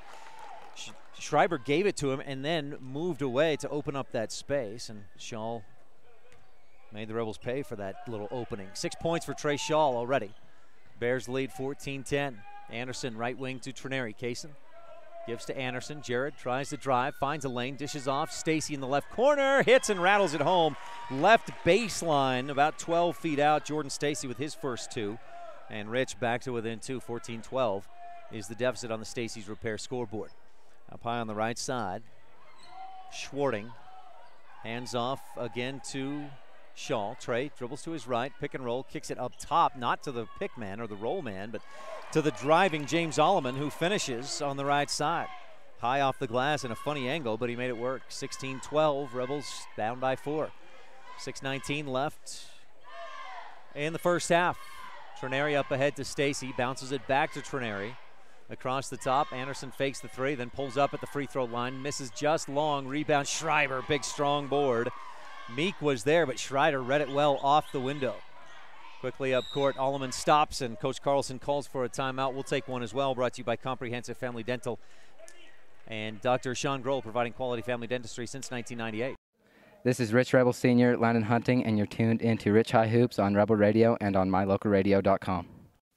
Schreiber gave it to him and then moved away to open up that space, and Shaw made the Rebels pay for that little opening. 6 points for Trey Shaw already. Bears lead 14-10. Anderson right wing to Trineri. Kaysen gives to Anderson. Jared tries to drive, finds a lane, dishes off. Stacy in the left corner, hits and rattles it home. Left baseline, about 12 feet out. Jordan Stacy with his first 2. And Rich back to within 2. 14-12 is the deficit on the Stacy's repair scoreboard. Up high on the right side, Schwarting hands off again to Shaw. Trey dribbles to his right, pick and roll, kicks it up top, not to the pick man or the roll man, but to the driving James Alleman, who finishes on the right side. High off the glass in a funny angle, but he made it work. 16-12, Rebels down by 4. 6:19 left in the first half. Trineri up ahead to Stacy, bounces it back to Trineri. Across the top, Anderson fakes the 3, then pulls up at the free throw line, misses just long, rebound Schreiber, big strong board. Meek was there, but Schreiber read it well off the window. Quickly up court, Alleman stops, and Coach Carlson calls for a timeout. We'll take one as well, brought to you by Comprehensive Family Dental and Dr. Sean Grohl, providing quality family dentistry since 1998. This is Rich Rebel Sr., Landon Hunting, and you're tuned into Rich High Hoops on Rebel Radio and on mylocalradio.com.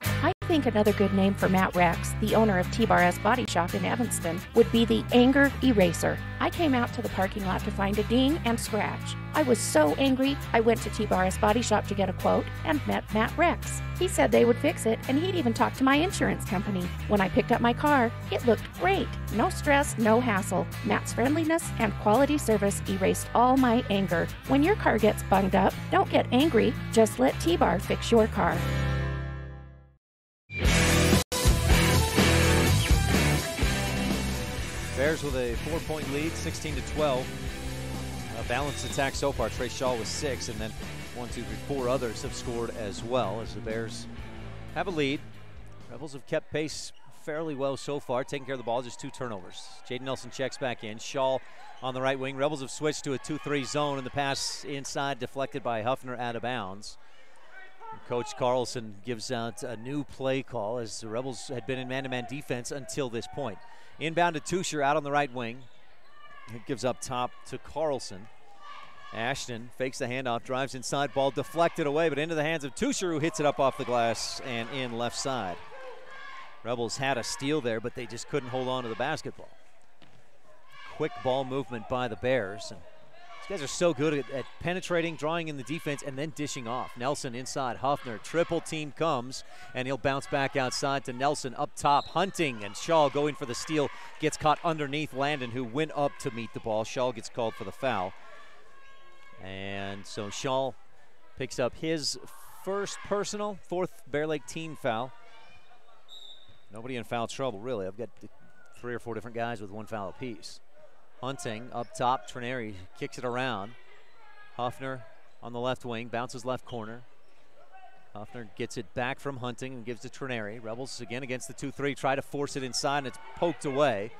I think another good name for Matt Rex, the owner of T-Bar S Body Shop in Evanston, would be the Anger Eraser. I came out to the parking lot to find a ding and scratch. I was so angry, I went to T-Bar S Body Shop to get a quote and met Matt Rex. He said they would fix it, and he'd even talked to my insurance company. When I picked up my car, it looked great. No stress, no hassle. Matt's friendliness and quality service erased all my anger. When your car gets bunged up, don't get angry, just let T-Bar fix your car. Bears with a 4-point lead, 16-12. A balanced attack so far. Trey Shaw with 6, and then 4 others have scored as well as the Bears have a lead. Rebels have kept pace fairly well so far, taking care of the ball, just 2 turnovers. Jaden Nelson checks back in. Shaw on the right wing. Rebels have switched to a 2-3 zone, and the pass inside deflected by Huffner out of bounds. Coach Carlson gives out a new play call as the Rebels had been in man-to-man defense until this point. Inbound to Tusher out on the right wing. It gives up top to Carlson. Ashton fakes the handoff, drives inside, ball deflected away, but into the hands of Tusher, who hits it up off the glass and in left side. Rebels had a steal there, but they just couldn't hold on to the basketball. Quick ball movement by the Bears. And These guys are so good at penetrating, drawing in the defense, and then dishing off. Nelson inside, Huffner, triple team comes, and he'll bounce back outside to Nelson up top. Hunting and Shaw going for the steal, gets caught underneath Landon, who went up to meet the ball. Shaw gets called for the foul. And so Shaw picks up his first personal, fourth Bear Lake team foul. Nobody in foul trouble, really. I've got 3 or 4 different guys with 1 foul apiece. Hunting up top, Trineri kicks it around. Huffner on the left wing, bounces left corner. Huffner gets it back from Hunting and gives to Trineri. Rebels again against the 2-3, try to force it inside, and it's poked away.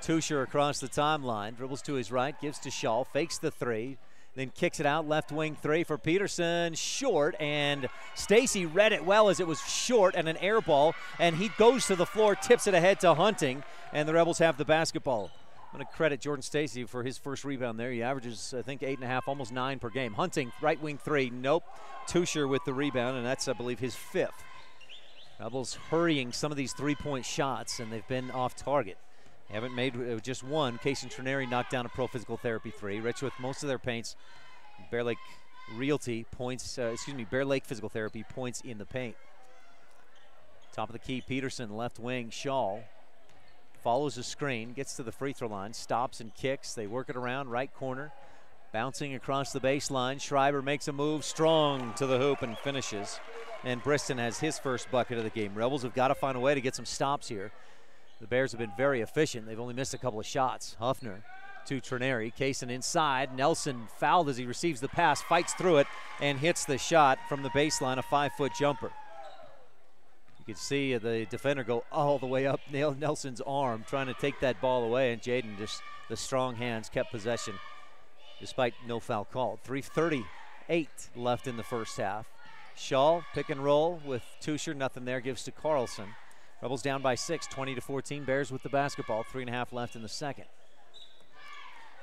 Tusher across the timeline, dribbles to his right, gives to Shaw, fakes the 3, then kicks it out, left wing 3 for Peterson, short, and Stacy read it well as it was short and an air ball, and he goes to the floor, tips it ahead to Hunting, and the Rebels have the basketball. I'm going to credit Jordan Stacy for his first rebound there. He averages, I think, 8.5, almost 9 per game. Hunting, right wing 3, nope. Tusher with the rebound, and that's, I believe, his 5th. Rebels hurrying some of these 3-point shots, and they've been off target. They haven't made just one. Case and Trineri knocked down a pro physical therapy 3. Rich with most of their paints. Bear Lake Realty points, Bear Lake Physical Therapy points in the paint. Top of the key, Peterson, left wing, Shaw. Follows a screen, gets to the free throw line, stops and kicks. They work it around, right corner. Bouncing across the baseline. Schreiber makes a move, strong to the hoop and finishes. And Briston has his first bucket of the game. Rebels have got to find a way to get some stops here. The Bears have been very efficient. They've only missed a couple of shots. Huffner to Trineri. Kaysen inside. Nelson fouled as he receives the pass, fights through it, and hits the shot from the baseline, a 5-foot jumper. You can see the defender go all the way up Nelson's arm, trying to take that ball away, and Jaden, just the strong hands, kept possession despite no foul called. 3:38 left in the first half. Shaw, pick and roll with Tusher, nothing there, gives to Carlson. Rebels down by 6, 20-14. Bears with the basketball, 3.5 left in the second.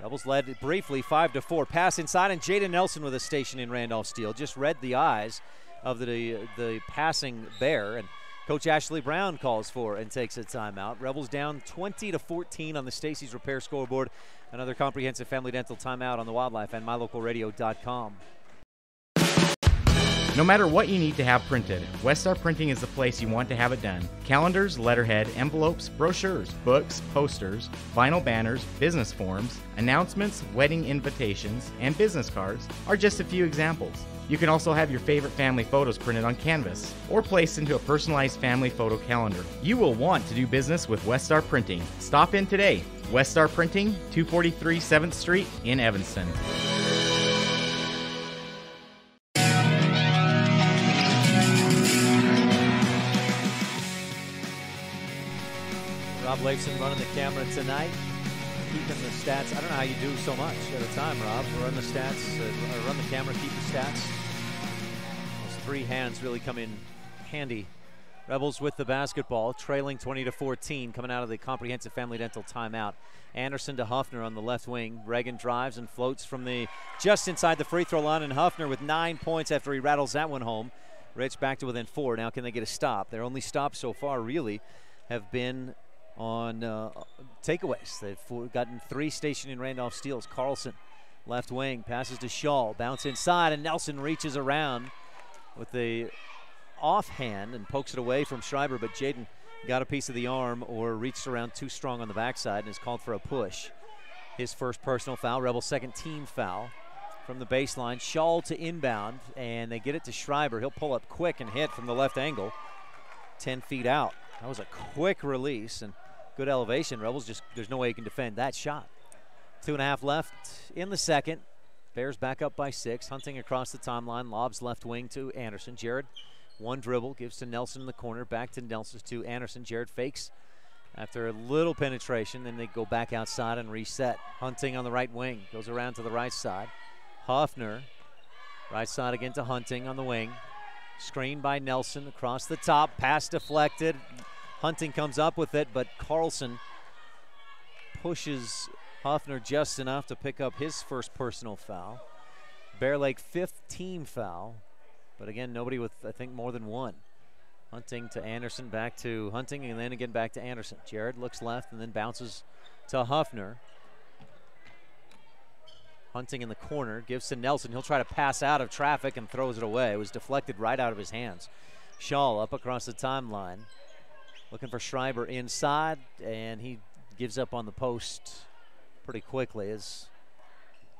Rebels led briefly, 5-4. Pass inside, and Jaden Nelson with a station in Randolph steal. Just read the eyes of the passing Bear, and Coach Ashley Brown calls for and takes a timeout. Rebels down 20-14 on the Stacy's Repair scoreboard. Another comprehensive family dental timeout on the Wildlife and mylocalradio.com. No matter what you need to have printed, Westar Printing is the place you want to have it done. Calendars, letterhead, envelopes, brochures, books, posters, vinyl banners, business forms, announcements, wedding invitations, and business cards are just a few examples. You can also have your favorite family photos printed on canvas or placed into a personalized family photo calendar. You will want to do business with Westar Printing. Stop in today. Westar Printing, 243 7th Street in Evanston. Rob Lakeson running the camera tonight, keeping the stats. I don't know how you do so much at a time, Rob. Run the stats, run the camera, keep the stats. Those 3 hands really come in handy. Rebels with the basketball, trailing 20-14, coming out of the comprehensive family dental timeout. Anderson to Huffner on the left wing. Reagan drives and floats from just inside the free throw line, and Huffner with 9 points after he rattles that one home. Rich back to within 4. Now can they get a stop? Their only stops so far really have been on takeaways. They've gotten 3 stationed in Randolph steals. Carlson, left wing, passes to Shaw, bounce inside, and Nelson reaches around with the offhand and pokes it away from Schreiber, but Jaden got a piece of the arm or reached around too strong on the backside and is called for a push. His first personal foul, Rebels' second team foul. From the baseline, Shaw to inbound, and they get it to Schreiber. He'll pull up quick and hit from the left angle, 10 feet out. That was a quick release and good elevation. Rebels there's no way you can defend that shot. 2.5 left in the second. Bears back up by 6. Hunting across the timeline, lobs left wing to Anderson. Jared, one dribble, gives to Nelson in the corner, back to Nelson to Anderson. Jared fakes after a little penetration, then they go back outside and reset. Hunting on the right wing, goes around to the right side. Huffner, right side again to Hunting on the wing. Screen by Nelson across the top, pass deflected. Hunting comes up with it, but Carlson pushes Huffner just enough to pick up his first personal foul. Bear Lake 5th team foul, but again, nobody with, I think, more than 1. Hunting to Anderson, back to Hunting, and then again back to Anderson. Jared looks left and then bounces to Huffner. Hunting in the corner, gives to Nelson. He'll try to pass out of traffic and throws it away. It was deflected right out of his hands. Shaw up across the timeline, looking for Schreiber inside, and he gives up on the post pretty quickly as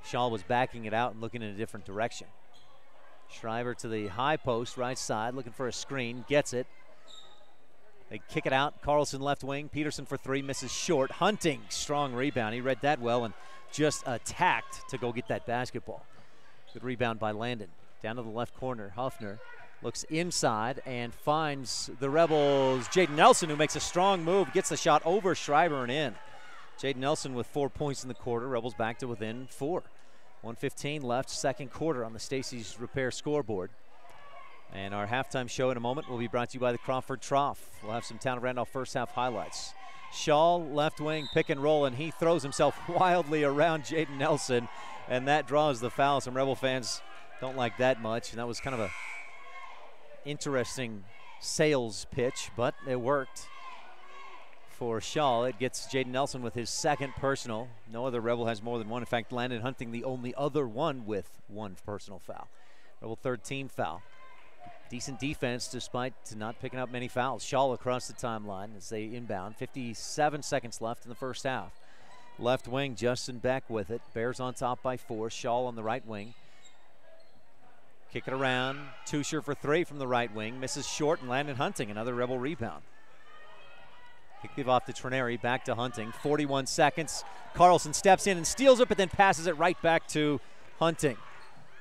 Shaw was backing it out and looking in a different direction. Schreiber to the high post, right side, looking for a screen, gets it. They kick it out. Carlson left wing. Peterson for three, misses short. Hunting, strong rebound. He read that well and just attacked to go get that basketball. Good rebound by Landon. Down to the left corner, Huffner looks inside and finds the Rebels' Jaden Nelson, who makes a strong move, gets the shot over Schreiber and in. Jaden Nelson with 4 points in the quarter. Rebels back to within 4. 1:15 left, second quarter on the Stacy's Repair scoreboard. And our halftime show in a moment will be brought to you by the Crawford Trough. We'll have some Town of Randolph first half highlights. Shaw, left wing, pick and roll, and he throws himself wildly around Jaden Nelson, and that draws the foul. Some Rebel fans don't like that much, and that was kind of a interesting sales pitch, but it worked for Shaw. It gets Jaden Nelson with his second personal. No other Rebel has more than one. In fact, Landon Hunting, the only other one with one personal foul. Rebel third team foul. Decent defense despite not picking up many fouls. Shaw across the timeline as they inbound. 57 seconds left in the first half. Left wing, Justin Beck with it. Bears on top by 4. Shaw on the right wing. Kick it around. Tusher for 3 from the right wing. Misses short, and Landon Hunting, another Rebel rebound. Kick it off to Trenary, back to Hunting. 41 seconds. Carlson steps in and steals it, but then passes it right back to Hunting.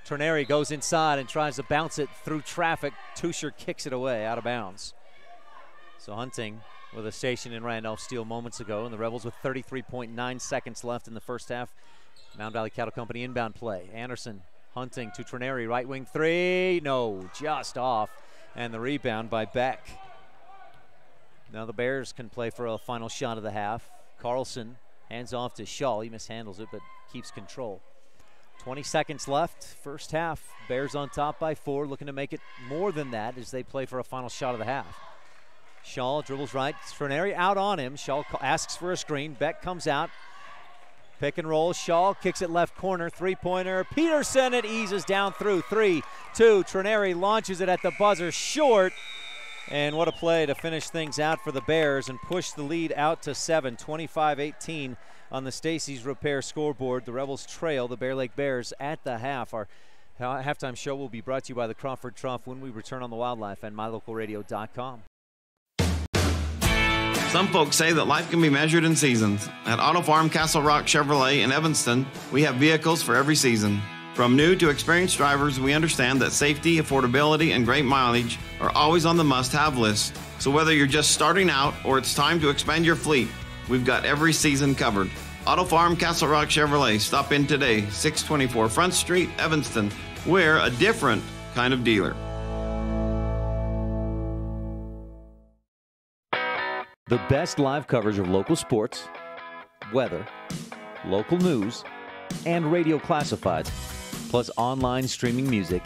Trenary goes inside and tries to bounce it through traffic. Tusher kicks it away out of bounds. So Hunting with a station in Randolph steal moments ago, and the Rebels with 33.9 seconds left in the first half. Mound Valley Cattle Company inbound play. Anderson, Hunting to Trenary, right wing 3. No, just off. And the rebound by Beck. Now the Bears can play for a final shot of the half. Carlson hands off to Shaw. He mishandles it, but keeps control. 20 seconds left, first half. Bears on top by 4, looking to make it more than that as they play for a final shot of the half. Shaw dribbles right, Trenary out on him. Shaw asks for a screen. Beck comes out. Pick and roll. Shaw kicks it left corner. Three-pointer. Peterson, it eases down through. 3-2. Trenary launches it at the buzzer short. And what a play to finish things out for the Bears and push the lead out to 7. 25-18 on the Stacy's Repair scoreboard. The Rebels trail the Bear Lake Bears at the half. Our halftime show will be brought to you by the Crawford Trough when we return on the Wildlife and mylocalradio.com. Some folks say that life can be measured in seasons. At Auto Farm Castle Rock Chevrolet in Evanston, we have vehicles for every season. From new to experienced drivers, we understand that safety, affordability, and great mileage are always on the must-have list. So whether you're just starting out or it's time to expand your fleet, we've got every season covered. Auto Farm Castle Rock Chevrolet. Stop in today, 624 Front Street, Evanston. We're a different kind of dealer. The best live coverage of local sports, weather, local news, and radio classifieds, plus online streaming music,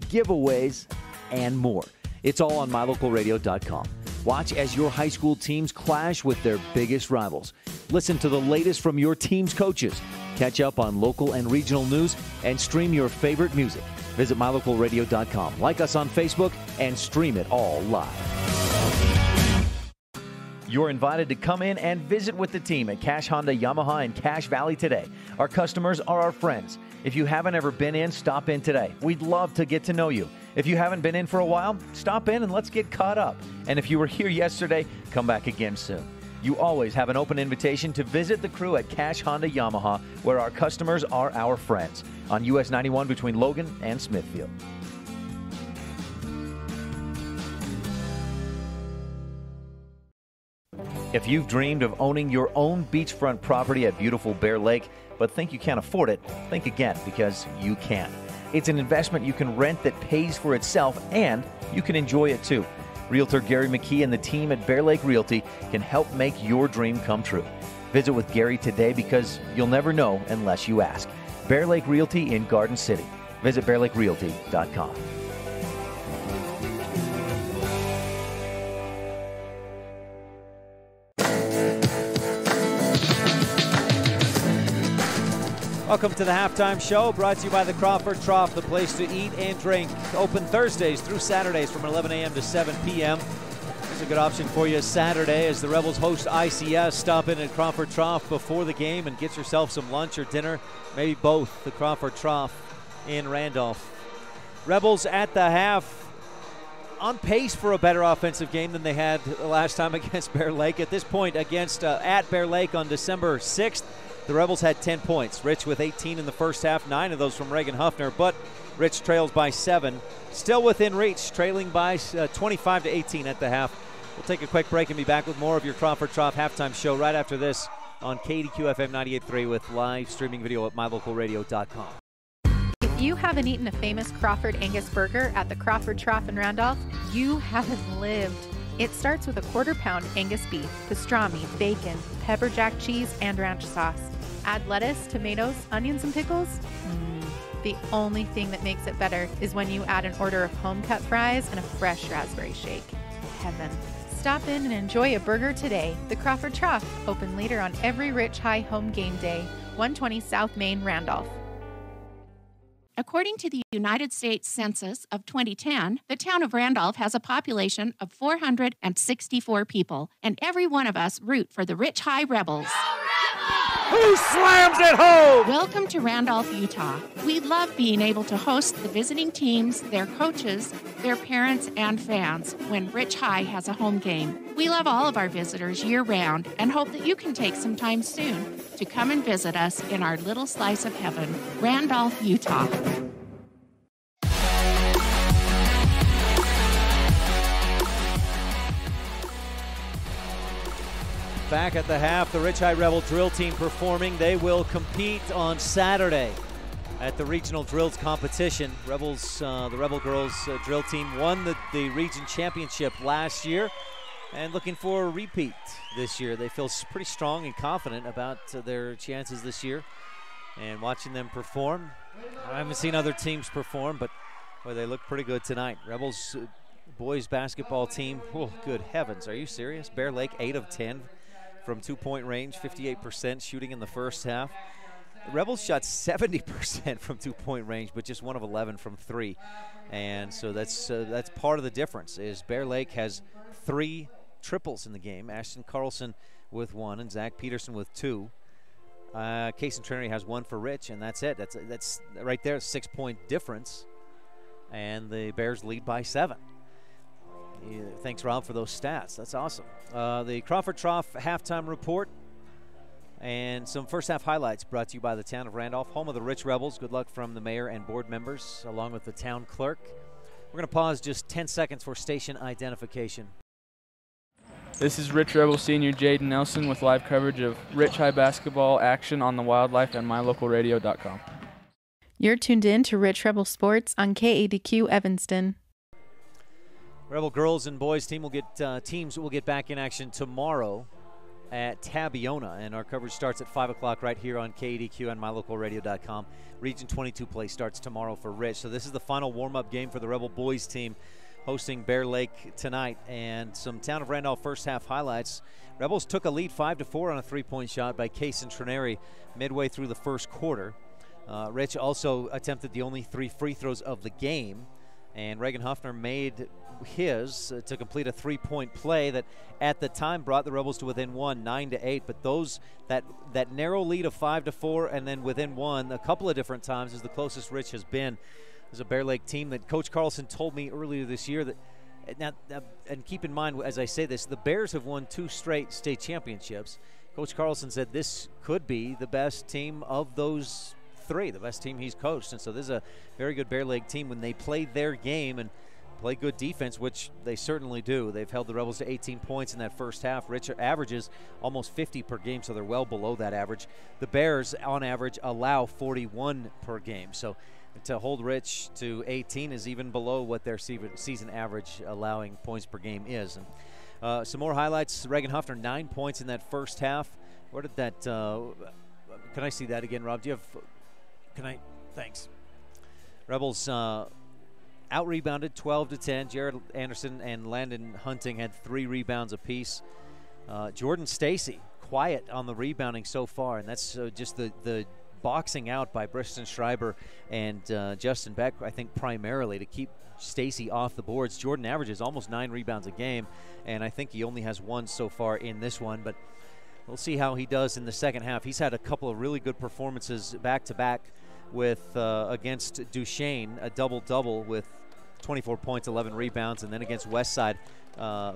giveaways, and more. It's all on mylocalradio.com. Watch as your high school teams clash with their biggest rivals. Listen to the latest from your team's coaches. Catch up on local and regional news and stream your favorite music. Visit mylocalradio.com. Like us on Facebook and stream it all live. You're invited to come in and visit with the team at Cash Honda Yamaha in Cache Valley today. Our customers are our friends. If you haven't ever been in, stop in today. We'd love to get to know you. If you haven't been in for a while, stop in and let's get caught up. And if you were here yesterday, come back again soon. You always have an open invitation to visit the crew at Cache Honda Yamaha, where our customers are our friends, on US 91 between Logan and Smithfield. If you've dreamed of owning your own beachfront property at beautiful Bear Lake, but think you can't afford it, think again, because you can. It's an investment you can rent that pays for itself, and you can enjoy it too. Realtor Gary McKee and the team at Bear Lake Realty can help make your dream come true. Visit with Gary today, because you'll never know unless you ask. Bear Lake Realty in Garden City. Visit bearlakerealty.com. Welcome to the halftime show, brought to you by the Crawford Trough, the place to eat and drink. Open Thursdays through Saturdays from 11 a.m. to 7 p.m. There's a good option for you Saturday as the Rebels host ICS. Stop in at Crawford Trough before the game and get yourself some lunch or dinner, maybe both. The Crawford Trough in Randolph. Rebels at the half on pace for a better offensive game than they had last time against Bear Lake. At this point, against at Bear Lake on December 6th, the Rebels had 10 points. Rich with 18 in the first half, 9 of those from Reagan Huffner, but Rich trails by 7. Still within reach, trailing by 25 to 18 at the half. We'll take a quick break and be back with more of your Crawford Trough halftime show right after this on KADQ FM 98.3 with live streaming video at mylocalradio.com. If you haven't eaten a famous Crawford Angus burger at the Crawford Trough in Randolph, you haven't lived. It starts with a quarter-pound Angus beef, pastrami, bacon, pepper jack cheese, and ranch sauce. Add lettuce, tomatoes, onions, and pickles. The only thing that makes it better is when you add an order of home-cut fries and a fresh raspberry shake. Heaven. Stop in and enjoy a burger today. The Crawford Trough, open later on every Rich High home game day. 120 South Main, Randolph. According to the United States Census of 2010, the town of Randolph has a population of 464 people, and every one of us root for the Rich High Rebels. Who slams it home? Welcome to Randolph, Utah. We love being able to host the visiting teams, their coaches, their parents, and fans when Rich High has a home game. We love all of our visitors year-round and hope that you can take some time soon to come and visit us in our little slice of heaven, Randolph, Utah. Back at the half, the Rich High Rebel drill team performing. They will compete on Saturday at the regional drills competition. The Rebel girls drill team won the region championship last year and looking for a repeat this year. They feel pretty strong and confident about their chances this year. And watching them perform, I haven't seen other teams perform, but boy, they look pretty good tonight. Rebels boys basketball team, oh, good heavens, are you serious? Bear Lake, 8 of 10. From 2-point range, 58% shooting in the first half. The Rebels shot 70% from 2-point range, but just 1 of 11 from 3. And so that's part of the difference is Bear Lake has 3 triples in the game. Ashton Carlson with 1 and Zach Peterson with 2. Kaysen Trinity has 1 for Rich, and that's it. That's right there, a 6-point difference. And the Bears lead by 7. Thanks, Rob, for those stats. That's awesome. The Crawford Trough halftime report and some first half highlights brought to you by the town of Randolph, home of the Rich Rebels. Good luck from the mayor and board members, along with the town clerk. We're going to pause just 10 seconds for station identification. This is Rich Rebel Senior Jaden Nelson with live coverage of Rich High basketball action on the Wildlife and mylocalradio.com. You're tuned in to Rich Rebel Sports on KADQ Evanston. Rebel girls and boys teams will get back in action tomorrow at Tabiona, and our coverage starts at 5 o'clock right here on KADQ and mylocalradio.com. Region 22 play starts tomorrow for Rich. So this is the final warm-up game for the Rebel boys team hosting Bear Lake tonight. And some Town of Randolph first half highlights. Rebels took a lead 5-4 on a 3-point shot by Kaysen Trinity midway through the first quarter. Rich also attempted the only 3 free throws of the game, and Reagan Huffner made his to complete a 3-point play that at the time brought the Rebels to within 1, 9-8. But that narrow lead of 5-4 and then within 1 a couple of different times is the closest Rich has been. There's a Bear Lake team that Coach Carlson told me earlier this year that now, and keep in mind as I say this, the Bears have won 2 straight state championships. Coach Carlson said this could be the best team of those 3, the best team he's coached. And so this is a very good Bear Lake team when they play their game and play good defense, which they certainly do. They've held the Rebels to 18 points in that first half. Rich averages almost 50 per game, so they're well below that average. The Bears, on average, allow 41 per game. So to hold Rich to 18 is even below what their season average allowing points per game is. And some more highlights. Reagan Huffner, 9 points in that first half. Where did that can I see that again, Rob? Do you have thanks. Rebels out-rebounded 12-10. Jared Anderson and Landon Hunting had 3 rebounds apiece. Jordan Stacy, quiet on the rebounding so far, and that's just the boxing out by Briston Schreiber and Justin Beck, I think primarily to keep Stacy off the boards. Jordan averages almost 9 rebounds a game, and I think he only has 1 so far in this one, but we'll see how he does in the second half. He's had a couple of really good performances back-to-back with against Duchesne, a double-double with 24 points, 11 rebounds, and then against Westside,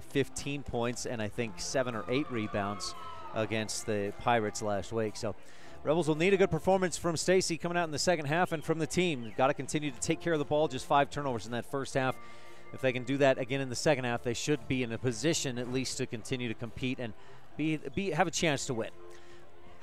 15 points and I think 7 or 8 rebounds against the Pirates last week. So Rebels will need a good performance from Stacy coming out in the second half, and from the team. Got to continue to take care of the ball, just 5 turnovers in that first half. If they can do that again in the second half, they should be in a position at least to continue to compete and have a chance to win.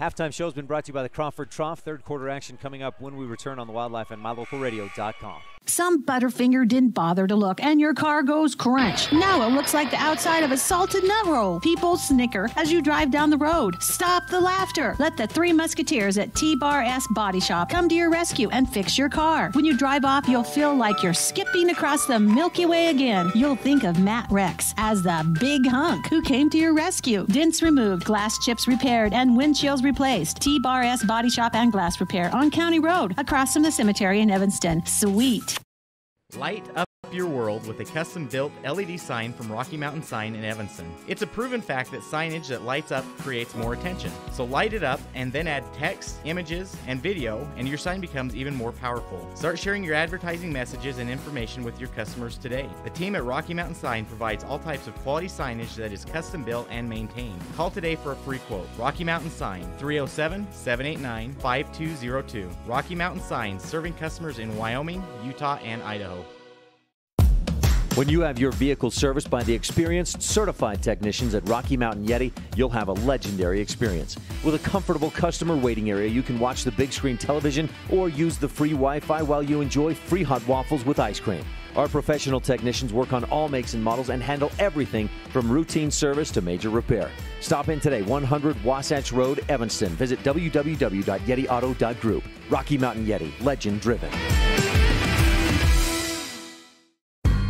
Halftime show has been brought to you by the Crawford Trough. Third quarter action coming up when we return on the Wildlife and MyLocalRadio.com. Some Butterfinger didn't bother to look, and your car goes crunch. Now it looks like the outside of a salted nut roll. People snicker as you drive down the road. Stop the laughter. Let the 3 Musketeers at T-Bar-S Body Shop come to your rescue and fix your car. When you drive off, you'll feel like you're skipping across the Milky Way again. You'll think of Matt Rex as the big hunk who came to your rescue. Dents removed, glass chips repaired, and windshields replaced. T-Bar-S Body Shop and Glass Repair on County Road, across from the cemetery in Evanston. Sweet. Light up your world with a custom-built LED sign from Rocky Mountain Sign in Evanston. It's a proven fact that signage that lights up creates more attention. So light it up and then add text, images, and video, and your sign becomes even more powerful. Start sharing your advertising messages and information with your customers today. The team at Rocky Mountain Sign provides all types of quality signage that is custom-built and maintained. Call today for a free quote. Rocky Mountain Sign, 307-789-5202. Rocky Mountain Sign, serving customers in Wyoming, Utah, and Idaho. When you have your vehicle serviced by the experienced, certified technicians at Rocky Mountain Yeti, you'll have a legendary experience. With a comfortable customer waiting area, you can watch the big screen television or use the free Wi-Fi while you enjoy free hot waffles with ice cream. Our professional technicians work on all makes and models and handle everything from routine service to major repair. Stop in today, 100 Wasatch Road, Evanston. Visit www.yetiauto.group. Rocky Mountain Yeti, legend driven.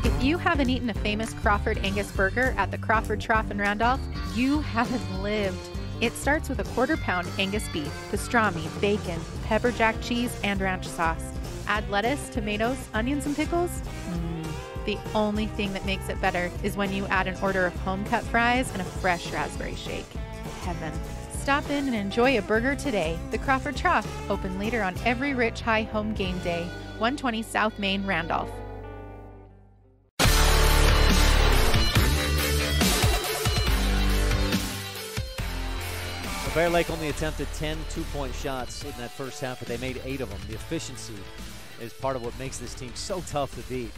If you haven't eaten a famous Crawford Angus burger at the Crawford Trough in Randolph, you haven't lived. It starts with a quarter-pound Angus beef, pastrami, bacon, pepper jack cheese, and ranch sauce. Add lettuce, tomatoes, onions, and pickles. The only thing that makes it better is when you add an order of home-cut fries and a fresh raspberry shake. Heaven. Stop in and enjoy a burger today. The Crawford Trough, open later on every Rich High home game day. 120 South Main, Randolph. Bear Lake only attempted 10 two-point shots in that first half, but they made 8 of them. The efficiency is part of what makes this team so tough to beat.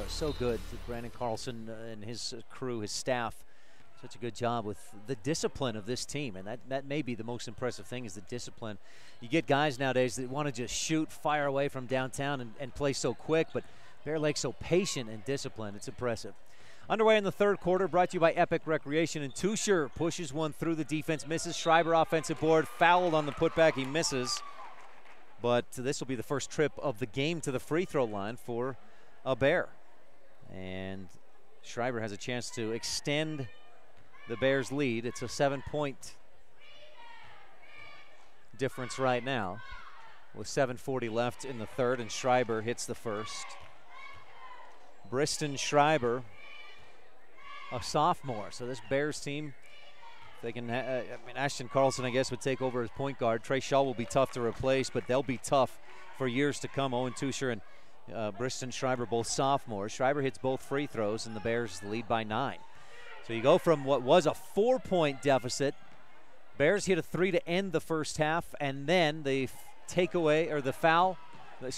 So good. Brandon Carlson and his crew, his staff, such a good job with the discipline of this team. And that may be the most impressive thing, is the discipline. You get guys nowadays that want to just shoot, fire away from downtown and play so quick, but Bear Lake's so patient and disciplined. It's impressive. Underway in the third quarter, brought to you by Epic Recreation. And Tusher pushes one through the defense, misses. Schreiber offensive board, fouled on the putback. He misses. But this will be the first trip of the game to the free throw line for a Bear. And Schreiber has a chance to extend the Bears' lead. It's a 7-point difference right now with 7:40 left in the third, and Schreiber hits the first. Briston Schreiber, a sophomore. So this Bears team, they can, Ashton Carlson, I guess, would take over as point guard. Trey Shaw will be tough to replace, but they'll be tough for years to come. Owen Tusher and Briston Schreiber, both sophomores. Schreiber hits both free throws, and the Bears lead by 9. So you go from what was a 4-point deficit. Bears hit a 3 to end the first half, and then the takeaway, or the foul,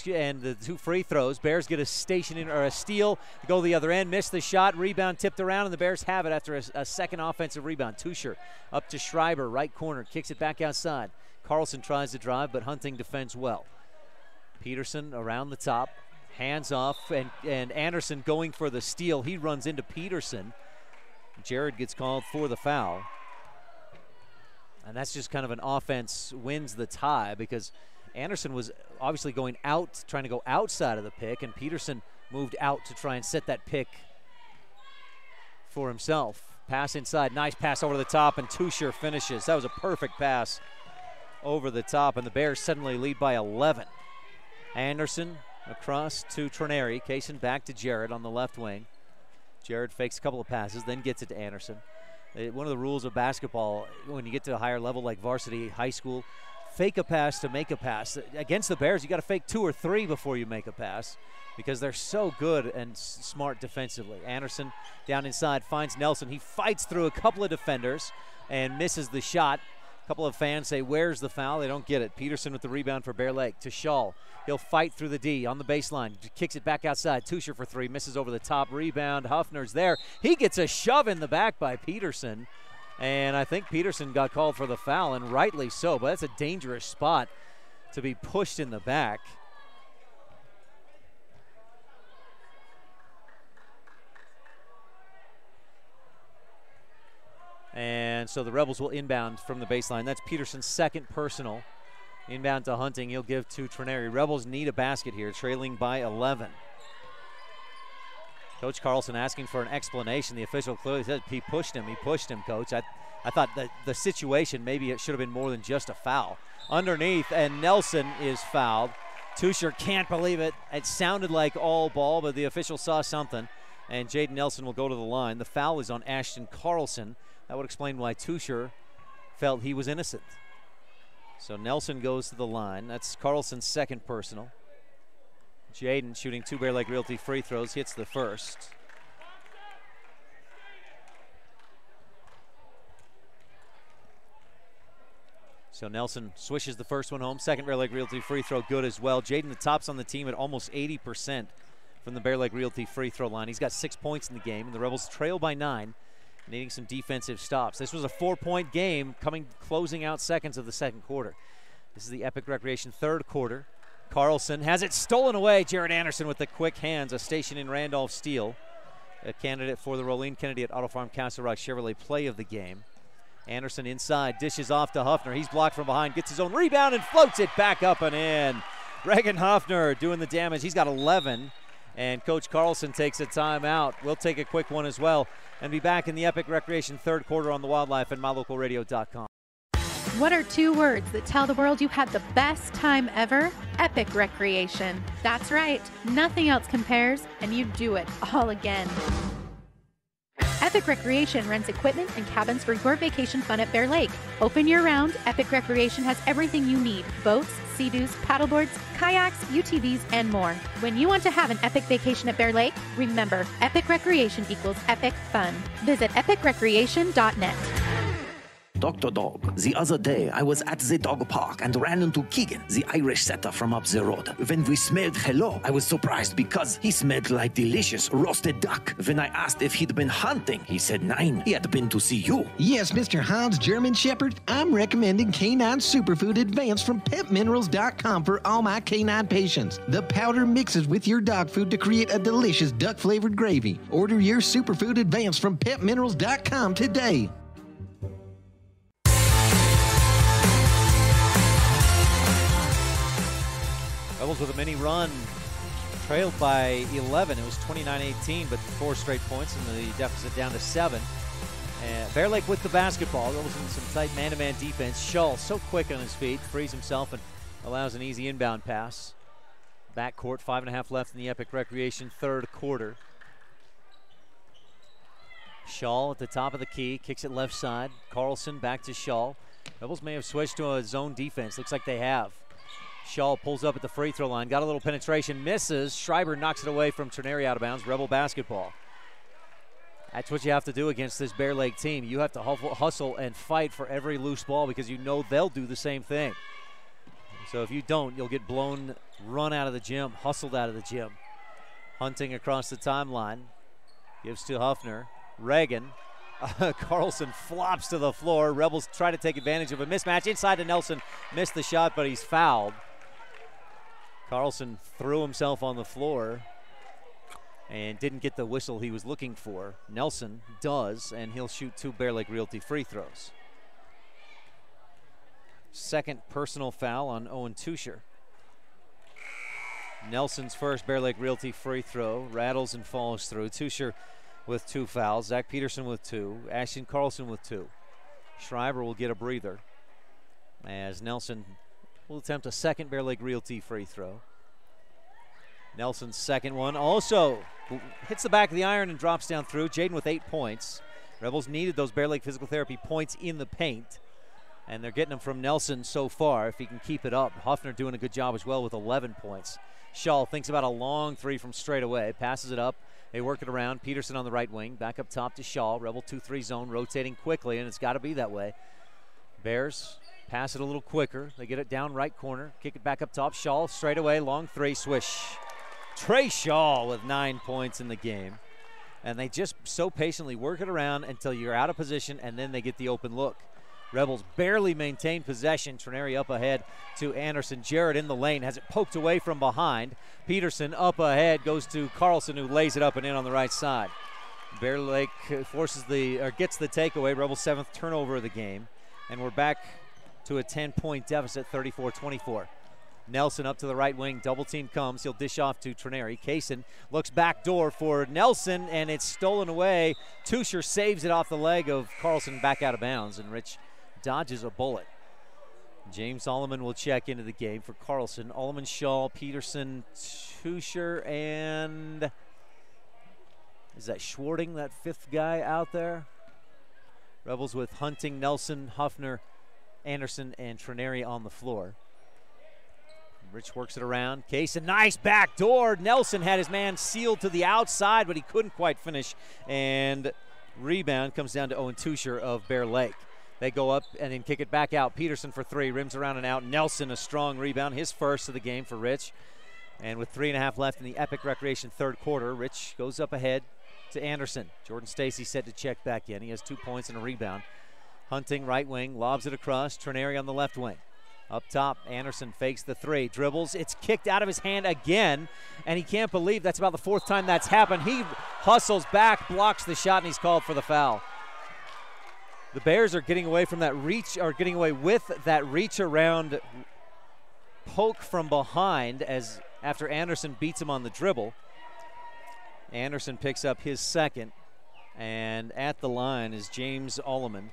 and the 2 free throws. Bears get a steal, go the other end, miss the shot, rebound tipped around, and the Bears have it after a second offensive rebound. Tusher up to Schreiber, right corner, kicks it back outside. Carlson tries to drive, but Hunting defends well. Peterson around the top, hands off, and Anderson going for the steal. He runs into Peterson. Jared gets called for the foul. And that's just kind of an offense wins the tie, because Anderson was obviously going out, trying to go outside of the pick, and Peterson moved out to try and set that pick for himself. Pass inside, nice pass over the top, and Tusher finishes. That was a perfect pass over the top, and the Bears suddenly lead by 11. Anderson across to Trenary. Kaysen back to Jared on the left wing. Jared fakes a couple of passes, then gets it to Anderson. One of the rules of basketball, when you get to a higher level like varsity, high school, fake a pass to make a pass. Against the Bears, you got to fake 2 or 3 before you make a pass because they're so good and smart defensively. Anderson down inside finds Nelson. He fights through a couple of defenders and misses the shot. A couple of fans say, where's the foul? They don't get it. Peterson with the rebound for Bear Lake to Shaw. He'll fight through the D on the baseline. Kicks it back outside. Tusher for 3. Misses over the top. Rebound. Huffner's there. He gets a shove in the back by Peterson. And I think Peterson got called for the foul, and rightly so. But that's a dangerous spot to be pushed in the back. And so the Rebels will inbound from the baseline. That's Peterson's second personal. Inbound to Hunting. He'll give to Trenary. Rebels need a basket here, trailing by 11. Coach Carlson asking for an explanation. The official clearly said he pushed him. He pushed him, Coach. I thought that the situation, maybe it should have been more than just a foul. Underneath, and Nelson is fouled. Tusher can't believe it. It sounded like all ball, but the official saw something. And Jaden Nelson will go to the line. The foul is on Ashton Carlson. That would explain why Tusher felt he was innocent. So Nelson goes to the line. That's Carlson's second personal. Jaden shooting 2 Bear Lake Realty free throws, hits the first. So Nelson swishes the first one home. Second Bear Lake Realty free throw good as well. Jaden the tops on the team at almost 80% from the Bear Lake Realty free throw line. He's got 6 points in the game, and the Rebels trail by 9. Needing some defensive stops. This was a 4-point game closing out seconds of the second quarter. This is the Epic Recreation third quarter. Carlson has it stolen away. Jared Anderson with the quick hands, a station in Randolph steal. A candidate for the Rolene Kennedy at Auto Farm Castle Rock Chevrolet play of the game. Anderson inside, dishes off to Huffner. He's blocked from behind, gets his own rebound and floats it back up and in. Reagan Huffner doing the damage. He's got 11. And Coach Carlson takes a timeout. We'll take a quick one as well and be back in the Epic Recreation third quarter on the Wildlife and mylocalradio.com. What are 2 words that tell the world you had the best time ever? Epic Recreation. That's right. Nothing else compares, and you do it all again. Epic Recreation rents equipment and cabins for your vacation fun at Bear Lake. Open year-round, Epic Recreation has everything you need. Boats, Sea-Doos, paddleboards, kayaks, UTVs, and more. When you want to have an epic vacation at Bear Lake, remember, Epic Recreation equals epic fun. Visit epicrecreation.net. Dr. Dog, the other day I was at the dog park and ran into Keegan, the Irish setter from up the road. When we smelled hello, I was surprised because he smelled like delicious roasted duck. When I asked if he'd been hunting, he said nein, he had been to see you. Yes, Mr. Hans German Shepherd, I'm recommending Canine Superfood Advanced from PetMinerals.com for all my canine patients. The powder mixes with your dog food to create a delicious duck-flavored gravy. Order your Superfood Advanced from PetMinerals.com today. Rebels with a mini run, trailed by 11. It was 29-18, but 4 straight points and the deficit down to 7. And Bear Lake with the basketball. Rebels in some tight man-to-man defense. Shull so quick on his feet, frees himself and allows an easy inbound pass. Backcourt, 5.5 left in the Epic Recreation third quarter. Shull at the top of the key, kicks it left side. Carlson back to Shull. Rebels may have switched to a zone defense. Looks like they have. Shaw pulls up at the free throw line, got a little penetration, misses. Schreiber knocks it away from Trenary out of bounds. Rebel basketball. That's what you have to do against this Bear Lake team. You have to hustle and fight for every loose ball because you know they'll do the same thing. So if you don't, you'll get blown, run out of the gym, hustled out of the gym. Hunting across the timeline, gives to Huffner. Reagan. Carlson flops to the floor. Rebels try to take advantage of a mismatch. Inside to Nelson. Missed the shot, but he's fouled. Carlson threw himself on the floor and didn't get the whistle he was looking for. Nelson does, and he'll shoot 2 Bear Lake Realty free throws. Second personal foul on Owen Tusher. Nelson's first Bear Lake Realty free throw rattles and falls through. Tusher with 2 fouls. Zach Peterson with 2. Ashton Carlson with 2. Schreiber will get a breather. as Nelson will attempt a second Bear Lake Realty free throw. Nelson's second one also hits the back of the iron and drops down through. Jaden with 8 points. Rebels needed those Bear Lake Physical Therapy points in the paint, and they're getting them from Nelson so far if he can keep it up. Huffner doing a good job as well with 11 points. Shaw thinks about a long three from straight away, passes it up. They work it around. Peterson on the right wing, back up top to Shaw. Rebel 2-3 zone, rotating quickly, and it's got to be that way. Bears pass it a little quicker. They get it down right corner, kick it back up top. Shaw straight away, long three, swish. Trey Shaw with 9 points in the game. And they just so patiently work it around until you're out of position, and then they get the open look. Rebels barely maintain possession. Trenary up ahead to Anderson. Jarrett in the lane, has it poked away from behind. Peterson up ahead, goes to Carlson, who lays it up and in on the right side. Bear Lake gets the takeaway. Rebels' 7th turnover of the game. And we're back to a 10-point deficit, 34-24. Nelson up to the right wing, double team comes. He'll dish off to Trenary. Kaysen looks back door for Nelson, and it's stolen away. Tusher saves it off the leg of Carlson, back out of bounds, and Rich dodges a bullet. James Alleman will check into the game for Carlson. Alleman, Shaw, Peterson, Tusher, and is that Schwarting, that 5th guy out there? Rebels with Hunting, Nelson, Huffner, Anderson, and Trenary on the floor. Rich works it around. Kaysen, nice back door. Nelson had his man sealed to the outside, but he couldn't quite finish. And rebound comes down to Owen Tusher of Bear Lake. They go up and then kick it back out. Peterson for 3, rims around and out. Nelson, a strong rebound, his first of the game for Rich. And with 3.5 left in the Epic Recreation 3rd quarter, Rich goes up ahead to Anderson. Jordan Stacy set to check back in. He has 2 points and a rebound. Hunting, right wing, lobs it across. Trenary on the left wing. Up top, Anderson fakes the 3, dribbles. It's kicked out of his hand again, and he can't believe that's about the 4th time that's happened. He hustles back, blocks the shot, and he's called for the foul. The Bears are getting away from that reach, or getting away with that reach around poke from behind as after Anderson beats him on the dribble. Anderson picks up his 2nd, and at the line is James Alleman.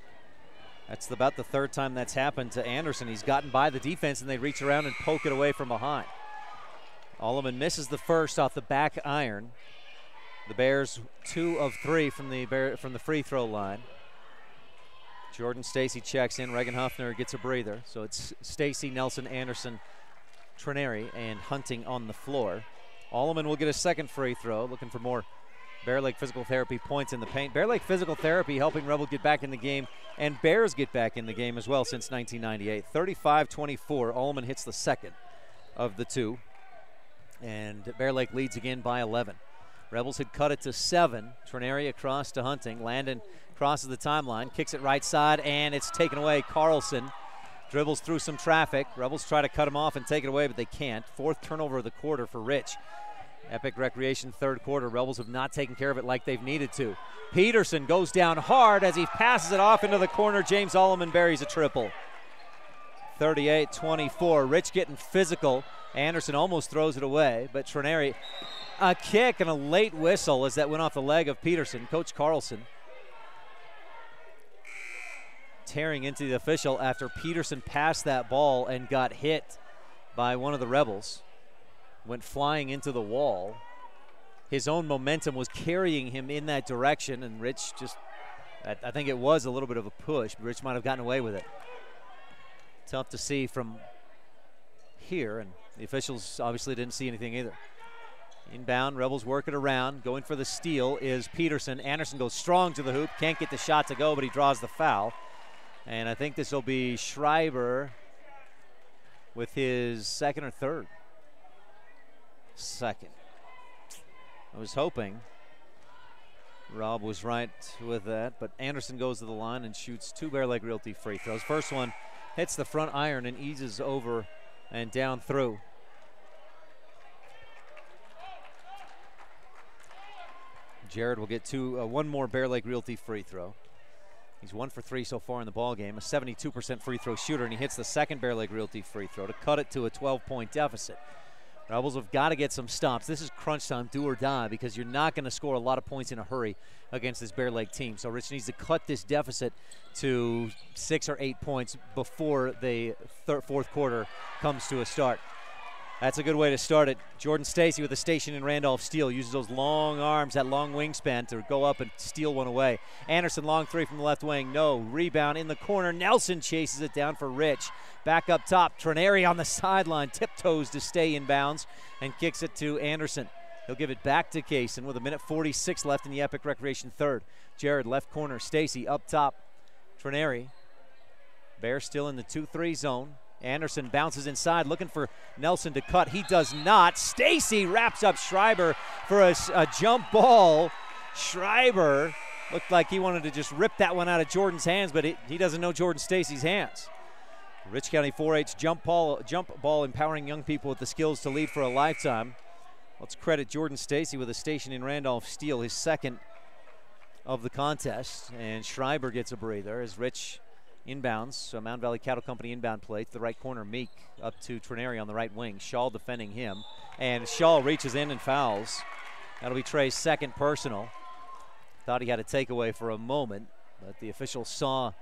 That's about the 3rd time that's happened to Anderson. He's gotten by the defense, and they reach around and poke it away from behind. Alleman misses the first off the back iron. The Bears 2 of 3 from the free throw line. Jordan Stacy checks in. Reagan Huffner gets a breather. So it's Stacy, Nelson, Anderson, Trenary, and Hunting on the floor. Alleman will get a 2nd free throw, looking for more Bear Lake Physical Therapy points in the paint. Bear Lake Physical Therapy helping Rebel get back in the game, and Bears get back in the game as well since 1998. 35-24, Alleman hits the 2nd of the 2, and Bear Lake leads again by 11. Rebels had cut it to 7. Trenary across to Hunting. Landon crosses the timeline, kicks it right side, and it's taken away. Carlson dribbles through some traffic. Rebels try to cut him off and take it away, but they can't. 4th turnover of the quarter for Rich. Epic Recreation 3rd quarter. Rebels have not taken care of it like they've needed to. Peterson goes down hard as he passes it off into the corner. James Alleman buries a triple. 38-24. Rich getting physical. Anderson almost throws it away, but Trenary, a kick and a late whistle as that went off the leg of Peterson. Coach Carlson tearing into the official after Peterson passed that ball and got hit by one of the Rebels. Went flying into the wall. His own momentum was carrying him in that direction, and Rich just, I think it was a little bit of a push, but Rich might have gotten away with it. Tough to see from here, and the officials obviously didn't see anything either. Inbound, Rebels work it around. Going for the steal is Peterson. Anderson goes strong to the hoop, can't get the shot to go, but he draws the foul. And I think this will be Schreiber with his 2nd or 3rd. 2nd. I was hoping Rob was right with that, but Anderson goes to the line and shoots 2 Bear Lake Realty free throws. First one hits the front iron and eases over and down through. Jared will get one more Bear Lake Realty free throw. He's 1 for 3 so far in the ball game, a 72% free throw shooter, and he hits the 2nd Bear Lake Realty free throw to cut it to a 12-point deficit. Rebels have got to get some stops. This is crunch time, do or die, because you're not going to score a lot of points in a hurry against this Bear Lake team. So Rich needs to cut this deficit to 6 or 8 points before the fourth quarter comes to a start. That's a good way to start it. Jordan Stacy with a station in Randolph steal. Uses those long arms, that long wingspan to go up and steal one away. Anderson, long three from the left wing. No. Rebound in the corner. Nelson chases it down for Rich. Back up top. Trineri on the sideline. Tiptoes to stay in bounds and kicks it to Anderson. He'll give it back to Kaysen with 1:46 left in the Epic Recreation third. Jared, left corner. Stacy up top. Trineri. Bears still in the 2-3 zone. Anderson bounces inside, looking for Nelson to cut. He does not. Stacy wraps up Schreiber for a jump ball. Schreiber looked like he wanted to just rip that one out of Jordan's hands, but he doesn't know Jordan Stacy's hands. Rich County 4-H jump ball, empowering young people with the skills to lead for a lifetime. Let's credit Jordan Stacy with a station in Randolph steal, his second of the contest. And Schreiber gets a breather as Rich inbounds, so Mountain Valley Cattle Company inbound play to the right corner. Meek up to Trineri on the right wing. Shaw defending him, and Shaw reaches in and fouls. That'll be Trey's second personal. Thought he had a takeaway for a moment, but the official saw,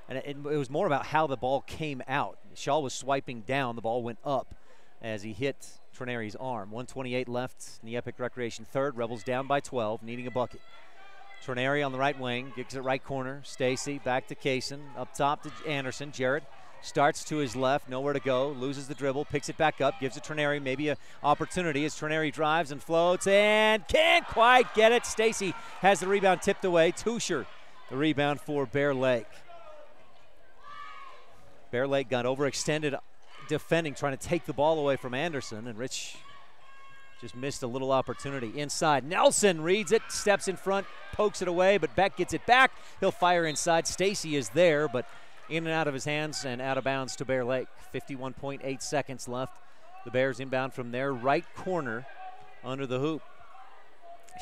and it was more about how the ball came out. Shaw was swiping down, the ball went up as he hit Trineri's arm. 1:28 left in the Epic Recreation third. Rebels down by 12, needing a bucket. Trineri on the right wing, gives it right corner. Stacy back to Kaysen, up top to Anderson. Jarrett starts to his left, nowhere to go, loses the dribble, picks it back up, gives it Trineri, maybe an opportunity as Trineri drives and floats and can't quite get it. Stacy has the rebound tipped away. Tusher, the rebound for Bear Lake. Bear Lake got overextended defending, trying to take the ball away from Anderson, and Rich just missed a little opportunity. Inside, Nelson reads it, steps in front, pokes it away, but Beck gets it back. He'll fire inside. Stacy is there, but in and out of his hands and out of bounds to Bear Lake. 51.8 seconds left. The Bears inbound from their right corner under the hoop.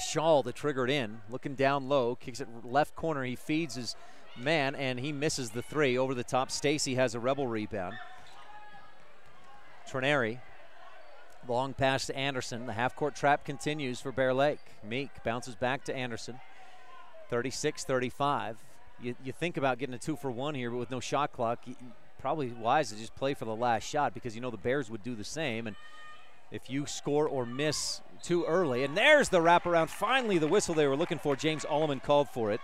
Shaw, the triggered in, looking down low, kicks it left corner. He feeds his man, and he misses the three over the top. Stacy has a Rebel rebound. Trineri. Long pass to Anderson. The half-court trap continues for Bear Lake. Meek bounces back to Anderson. 36-35. You think about getting a 2-for-1 here, but with no shot clock, probably wise to just play for the last shot because you know the Bears would do the same. And if you score or miss too early, and there's the wraparound. Finally, the whistle they were looking for. James Alleman called for it.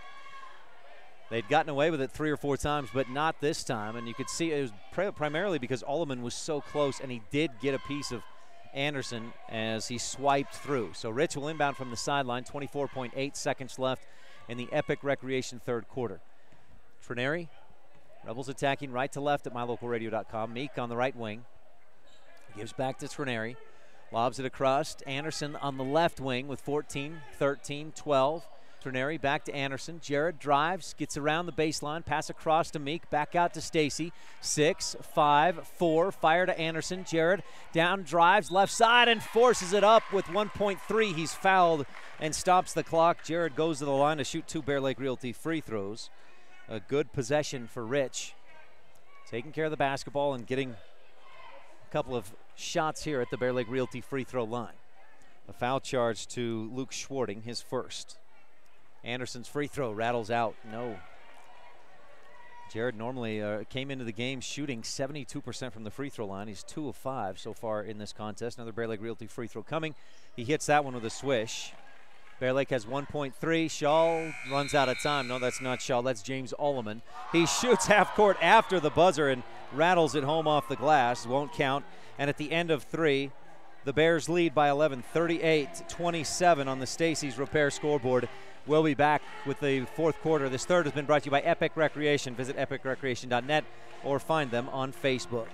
They'd gotten away with it 3 or 4 times, but not this time. And you could see it was primarily because Alleman was so close, and he did get a piece of Anderson as he swiped through. So Rich will inbound from the sideline. 24.8 seconds left in the Epic Recreation third quarter. Trineri, Rebels attacking right to left at mylocalradio.com. Meek on the right wing. Gives back to Trineri. Lobs it across. Anderson on the left wing with 14, 13, 12. Trineri back to Anderson. Jared drives, gets around the baseline, pass across to Meek, back out to Stacy. 6, 5, 4, fire to Anderson. Jared down, drives left side and forces it up with 1.3. He's fouled and stops the clock. Jared goes to the line to shoot 2 Bear Lake Realty free throws. A good possession for Rich. Taking care of the basketball and getting a couple of shots here at the Bear Lake Realty free throw line. A foul charge to Luke Schwarting, his first. Anderson's free throw rattles out. No. Jared normally came into the game shooting 72% from the free throw line. He's 2 of 5 so far in this contest. Another Bear Lake Realty free throw coming. He hits that one with a swish. Bear Lake has 1.3. Shaw runs out of time. No, that's not Shaw. That's James Alleman. He shoots half court after the buzzer and rattles it home off the glass. Won't count. And at the end of 3, the Bears lead by 11, 38-27 on the Stacy's Repair scoreboard. We'll be back with the fourth quarter. This third has been brought to you by Epic Recreation. Visit epicrecreation.net or find them on Facebook.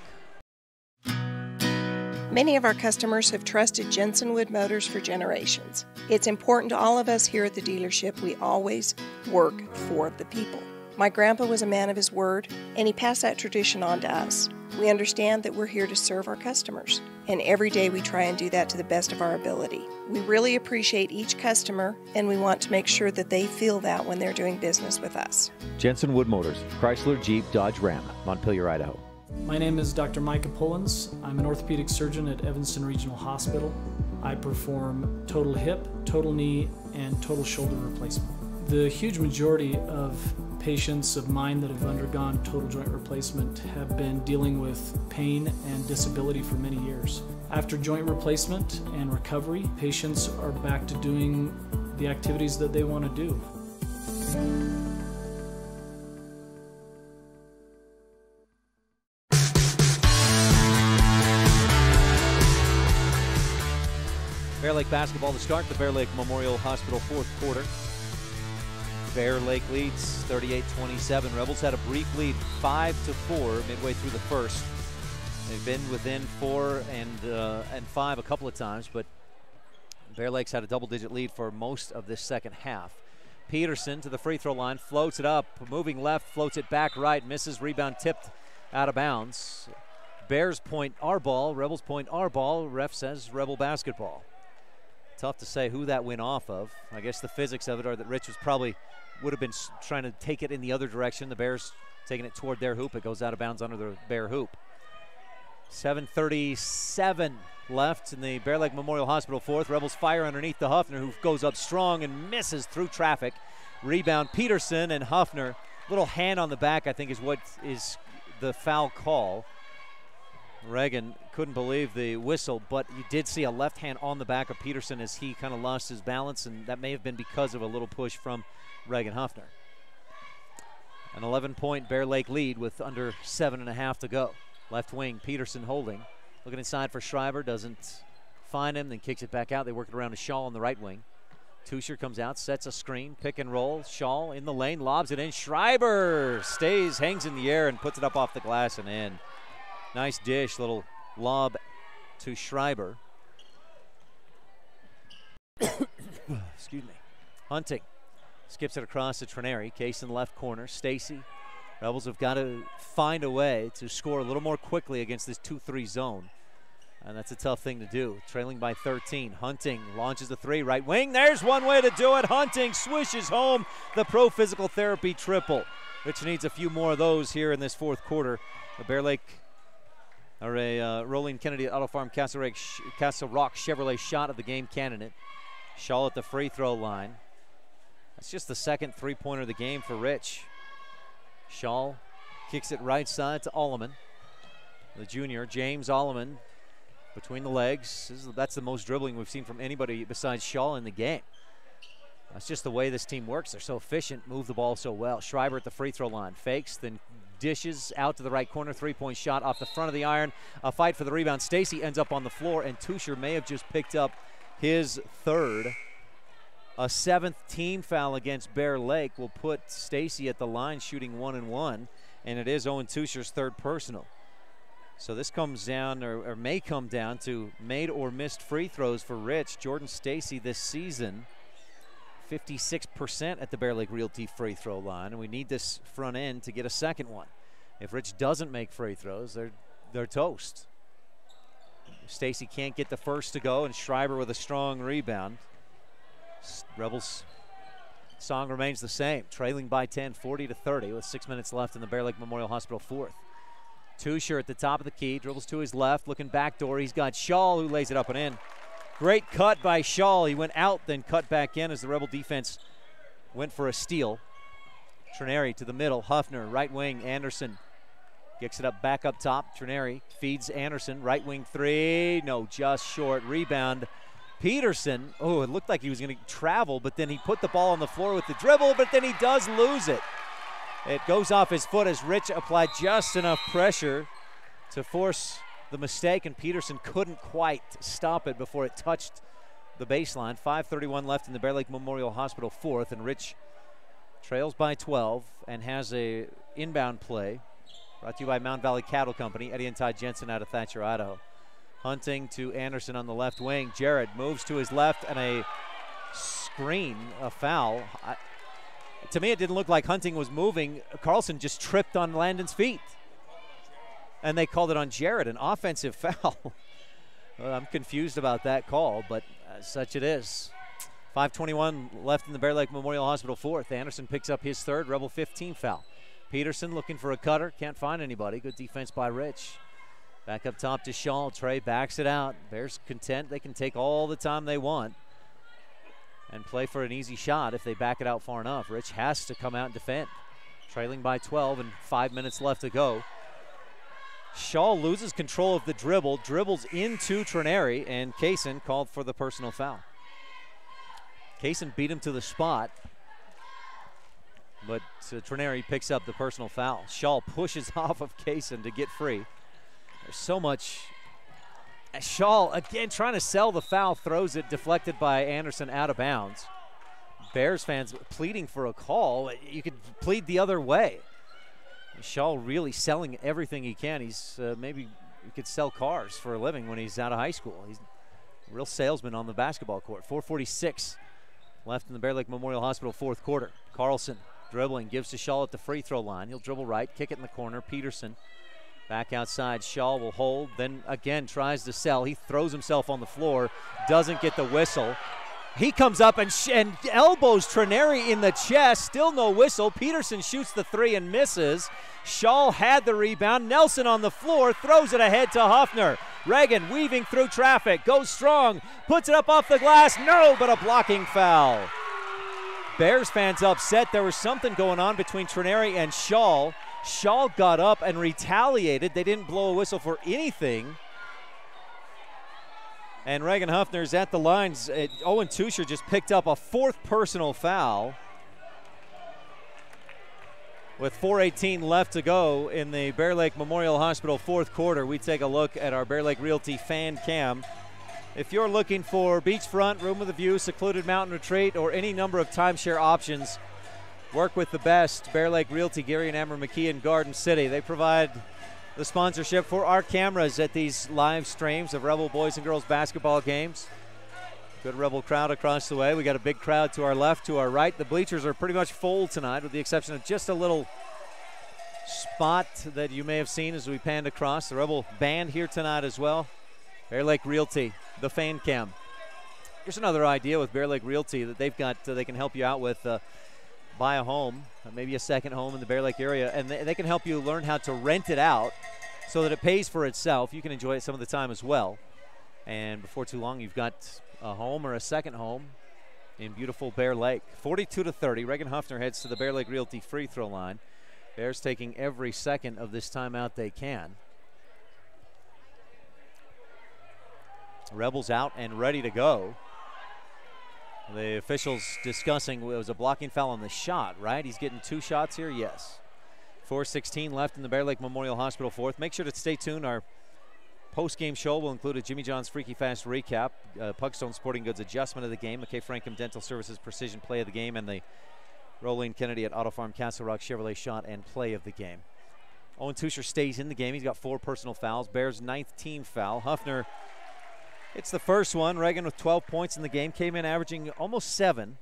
Many of our customers have trusted Jensen Wood Motors for generations. It's important to all of us here at the dealership we always work for the people. My grandpa was a man of his word, and he passed that tradition on to us. We understand that we're here to serve our customers, and every day we try and do that to the best of our ability. We really appreciate each customer, and we want to make sure that they feel that when they're doing business with us. Jensen Wood Motors, Chrysler, Jeep, Dodge, Ram, Montpelier, Idaho. My name is Dr. Micah Pullins. I'm an orthopedic surgeon at Evanston Regional Hospital. I perform total hip, total knee, and total shoulder replacement. The huge majority of patients of mine that have undergone total joint replacement have been dealing with pain and disability for many years. After joint replacement and recovery, patients are back to doing the activities that they want to do. Bear Lake basketball to start the Bear Lake Memorial Hospital fourth quarter. Bear Lake leads 38-27. Rebels had a brief lead 5-4 midway through the first. They've been within 4 and 5 a couple of times, but Bear Lake's had a double-digit lead for most of this second half. Peterson to the free throw line, floats it up, moving left, floats it back right, misses, rebound tipped out of bounds. Bears point our ball, Rebels point our ball. Ref says Rebel basketball. Tough to say who that went off of. I guess the physics of it are that Rich would have been trying to take it in the other direction. The Bears taking it toward their hoop. It goes out of bounds under the Bear hoop. 7:37 left in the Bear Lake Memorial Hospital fourth. Rebels fire underneath the Huffner, who goes up strong and misses through traffic. Rebound Peterson, and Huffner. Little hand on the back, I think, is what is the foul call. Reagan couldn't believe the whistle, but you did see a left hand on the back of Peterson as he kind of lost his balance, and that may have been because of a little push from Reagan Huffner. An 11-point Bear Lake lead with under 7.5 to go. Left wing, Peterson holding. Looking inside for Schreiber, doesn't find him, then kicks it back out. They work it around to Shaw on the right wing. Tuscher comes out, sets a screen, pick and roll. Shaw in the lane, lobs it in. Schreiber stays, hangs in the air, and puts it up off the glass and in. Nice dish, little lob to Schreiber. Excuse me. Hunting skips it across to Trenary. Case in the left corner. Stacy. Rebels have got to find a way to score a little more quickly against this 2-3 zone. And that's a tough thing to do. Trailing by 13. Hunting launches the three. Right wing. There's one way to do it. Hunting swishes home the pro physical therapy triple. Rich needs a few more of those here in this fourth quarter. The Bear Lake, or a Rolling Kennedy Auto Farm Castle Rock Chevrolet shot of the game candidate. Shaw at the free throw line. That's just the second three-pointer of the game for Rich. Shaw kicks it right side to Alleman. The junior, James Alleman, between the legs. That's the most dribbling we've seen from anybody besides Shaw in the game. That's just the way this team works. They're so efficient, move the ball so well. Schreiber at the free throw line. Fakes, then dishes out to the right corner. Three-point shot off the front of the iron. A fight for the rebound. Stacy ends up on the floor, and Tuscher may have just picked up his third. A 7th team foul against Bear Lake will put Stacy at the line shooting 1-1, and it is Owen Tuscher's third personal. So this comes down, or may come down, to made or missed free throws for Rich. Jordan Stacy this season, 56% at the Bear Lake Realty free throw line, and we need this front end to get a second one. If Rich doesn't make free throws, they're toast. Stacy can't get the first to go, and Schreiber with a strong rebound. Rebels song remains the same, trailing by 10, 40-30, with 6 minutes left in the Bear Lake Memorial Hospital fourth. Tuscher at the top of the key, dribbles to his left, looking back door. He's got Shaw, who lays it up and in. Great cut by Shaw. He went out, then cut back in as the Rebel defense went for a steal. Trenary to the middle, Huffner, right wing, Anderson kicks it up back up top. Trenary feeds Anderson, right wing three, no, just short. Rebound, Peterson. Oh, it looked like he was going to travel, but then he put the ball on the floor with the dribble, but then he does lose it. It goes off his foot as Rich applied just enough pressure to force the mistake, and Peterson couldn't quite stop it before it touched the baseline. 5:31 left in the Bear Lake Memorial Hospital fourth, and Rich trails by 12 and has a inbound play brought to you by Mountain Valley Cattle Company. Eddie and Ty Jensen out of Thatcher, Idaho. Hunting to Anderson on the left wing. Jared moves to his left, and a screen, a foul. To me, it didn't look like Hunting was moving. Carlson just tripped on Landon's feet. And they called it on Jared, an offensive foul. I'm confused about that call, but as such it is. 5:21 left in the Bear Lake Memorial Hospital fourth. Anderson picks up his third, Rebel 15 foul. Peterson looking for a cutter. Can't find anybody. Good defense by Rich. Back up top to Shaw. Trey backs it out. Bears content. They can take all the time they want and play for an easy shot if they back it out far enough. Rich has to come out and defend. Trailing by 12 and 5 minutes left to go. Shaw loses control of the dribble, dribbles into Trineri, and Kaysen called for the personal foul. Kaysen beat him to the spot, but Trineri picks up the personal foul. Shaw pushes off of Kaysen to get free. There's so much. Shaw, again, trying to sell the foul, throws it, deflected by Anderson out of bounds. Bears fans pleading for a call. You could plead the other way. Shaw really selling everything he can. He's maybe he could sell cars for a living when he's out of high school. He's a real salesman on the basketball court. 4:46 left in the Bear Lake Memorial Hospital fourth quarter. Carlson dribbling, gives to Shaw at the free throw line. He'll dribble right, kick it in the corner. Peterson back outside. Shaw will hold, then again tries to sell. He throws himself on the floor, doesn't get the whistle. He comes up and elbows Trineri in the chest. Still no whistle. Peterson shoots the three and misses. Shaw had the rebound. Nelson on the floor, throws it ahead to Huffner. Reagan weaving through traffic, goes strong, puts it up off the glass. No, but a blocking foul. Bears fans upset. There was something going on between Trineri and Shaw. Shaw got up and retaliated. They didn't blow a whistle for anything. And Reagan Huffner's at the lines. Owen Tusher just picked up a fourth personal foul. With 4:18 left to go in the Bear Lake Memorial Hospital fourth quarter, we take a look at our Bear Lake Realty fan cam. If you're looking for beachfront, room with a view, secluded mountain retreat, or any number of timeshare options, work with the best. Bear Lake Realty, Gary and Amber McKee in Garden City. They provide the sponsorship for our cameras at these live streams of Rebel boys and girls basketball games. Good Rebel crowd across the way. We got a big crowd to our left, to our right. The bleachers are pretty much full tonight, with the exception of just a little spot that you may have seen as we panned across. The Rebel band here tonight as well. Bear Lake Realty, the fan cam. Here's another idea with Bear Lake Realty that they've got. They can help you out with. Buy a home, maybe a second home in the Bear Lake area, and they can help you learn how to rent it out so that it pays for itself. You can enjoy it some of the time as well. And before too long, you've got a home or a second home in beautiful Bear Lake. 42-30, Reagan Huffner heads to the Bear Lake Realty free throw line. Bears taking every second of this timeout they can. Rebels out and ready to go. The officials discussing, it was a blocking foul on the shot, right? He's getting two shots here, yes. 4:16 left in the Bear Lake Memorial Hospital fourth. Make sure to stay tuned. Our post-game show will include a Jimmy John's Freaky Fast recap, Pugstone Sporting Goods adjustment of the game, McKay Frankham Dental Services precision play of the game, and the Rolene Kennedy at Auto Farm Castle Rock Chevrolet shot and play of the game. Owen Tusher stays in the game. He's got 4 personal fouls. Bears' 9th team foul. Huffner, it's the first one. Reagan with 12 points in the game. Came in averaging almost 7.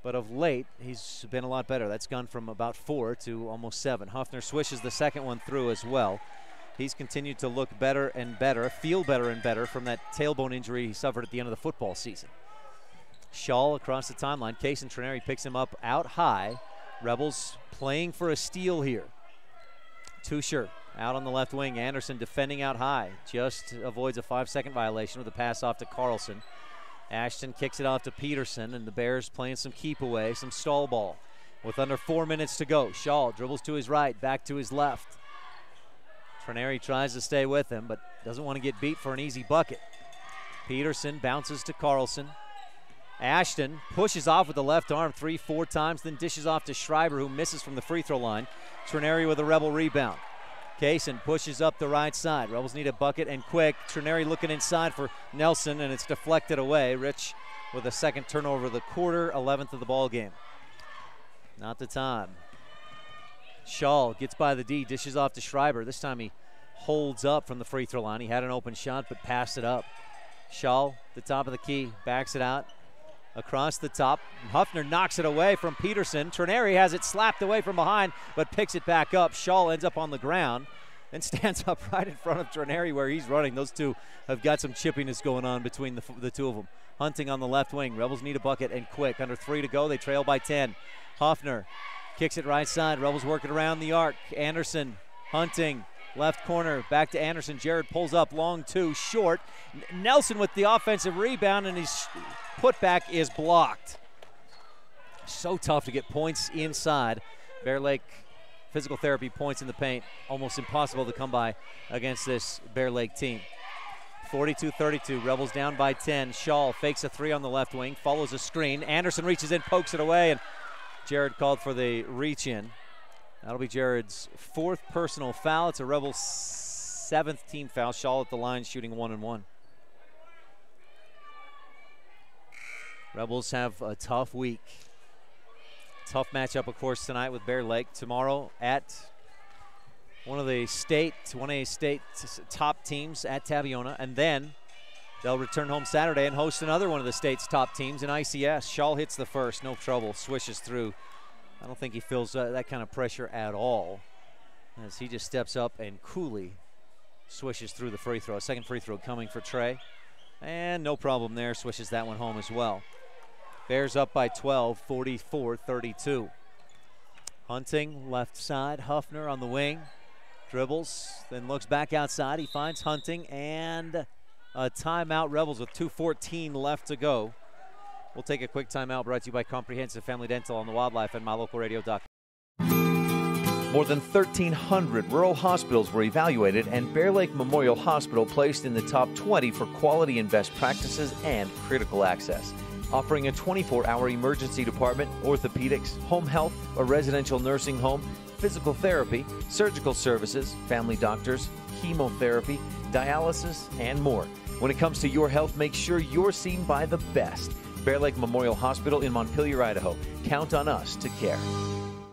But of late, he's been a lot better. That's gone from about 4 to almost 7. Huffner swishes the second one through as well. He's continued to look better and better, feel better and better from that tailbone injury he suffered at the end of the football season. Shaw across the timeline. Kaysen Trineri picks him up out high. Rebels playing for a steal here. Tusher out on the left wing. Anderson defending out high. Just avoids a 5-second violation with a pass off to Carlson. Ashton kicks it off to Peterson, and the Bears playing some keep away, some stall ball. With under 4 minutes to go, Shaw dribbles to his right, back to his left. Trineri tries to stay with him, but doesn't want to get beat for an easy bucket. Peterson bounces to Carlson. Ashton pushes off with the left arm 3-4 times, then dishes off to Schreiber, who misses from the free throw line. Trineri with a Rebel rebound. Kaysen pushes up the right side. Rebels need a bucket and quick. Trineri looking inside for Nelson, and it's deflected away. Rich with a second turnover of the quarter, 11th of the ball game. Not the time. Shaw gets by the D, dishes off to Schreiber. This time he holds up from the free throw line. He had an open shot, but passed it up. Shaw, the top of the key, backs it out. Across the top, Huffner knocks it away from Peterson. Trineri has it slapped away from behind, but picks it back up. Shaw ends up on the ground, then stands up right in front of Trineri where he's running. Those two have got some chippiness going on between the two of them. Hunting on the left wing. Rebels need a bucket and quick. Under 3 to go, they trail by 10. Huffner Kicks it right side. Rebels working around the arc. Anderson, Hunting, left corner. Back to Anderson. Jared pulls up. Long two. Short. Nelson with the offensive rebound, and his putback is blocked. So tough to get points inside. Bear Lake physical therapy points in the paint. Almost impossible to come by against this Bear Lake team. 42-32, Rebels down by 10. Shaw fakes a three on the left wing, follows a screen. Anderson reaches in, pokes it away, and Jared called for the reach in. That'll be Jared's 4th personal foul. It's a Rebels 7th team foul. Shaw at the line shooting 1-1. Rebels have a tough week. Tough matchup, of course, tonight with Bear Lake. Tomorrow at one of the 1A state top teams at Taviona, and then they'll return home Saturday and host another one of the state's top teams in ICS. Shaw hits the first, no trouble, swishes through. I don't think he feels that kind of pressure at all, as he just steps up and coolly swishes through the free throw. Second free throw coming for Trey, and no problem there, swishes that one home as well. Bears up by 12, 44-32. Hunting, left side, Huffner on the wing. Dribbles, then looks back outside. He finds Hunting, and a timeout. Rebels with 2:14 left to go. We'll take a quick timeout, brought to you by Comprehensive Family Dental on the Wildlife and MyLocalRadio.com. More than 1,300 rural hospitals were evaluated, and Bear Lake Memorial Hospital placed in the top 20 for quality and best practices and critical access. Offering a 24-hour emergency department, orthopedics, home health, a residential nursing home, physical therapy, surgical services, family doctors, chemotherapy, dialysis, and more. When it comes to your health, make sure you're seen by the best. Bear Lake Memorial Hospital in Montpelier, Idaho. Count on us to care.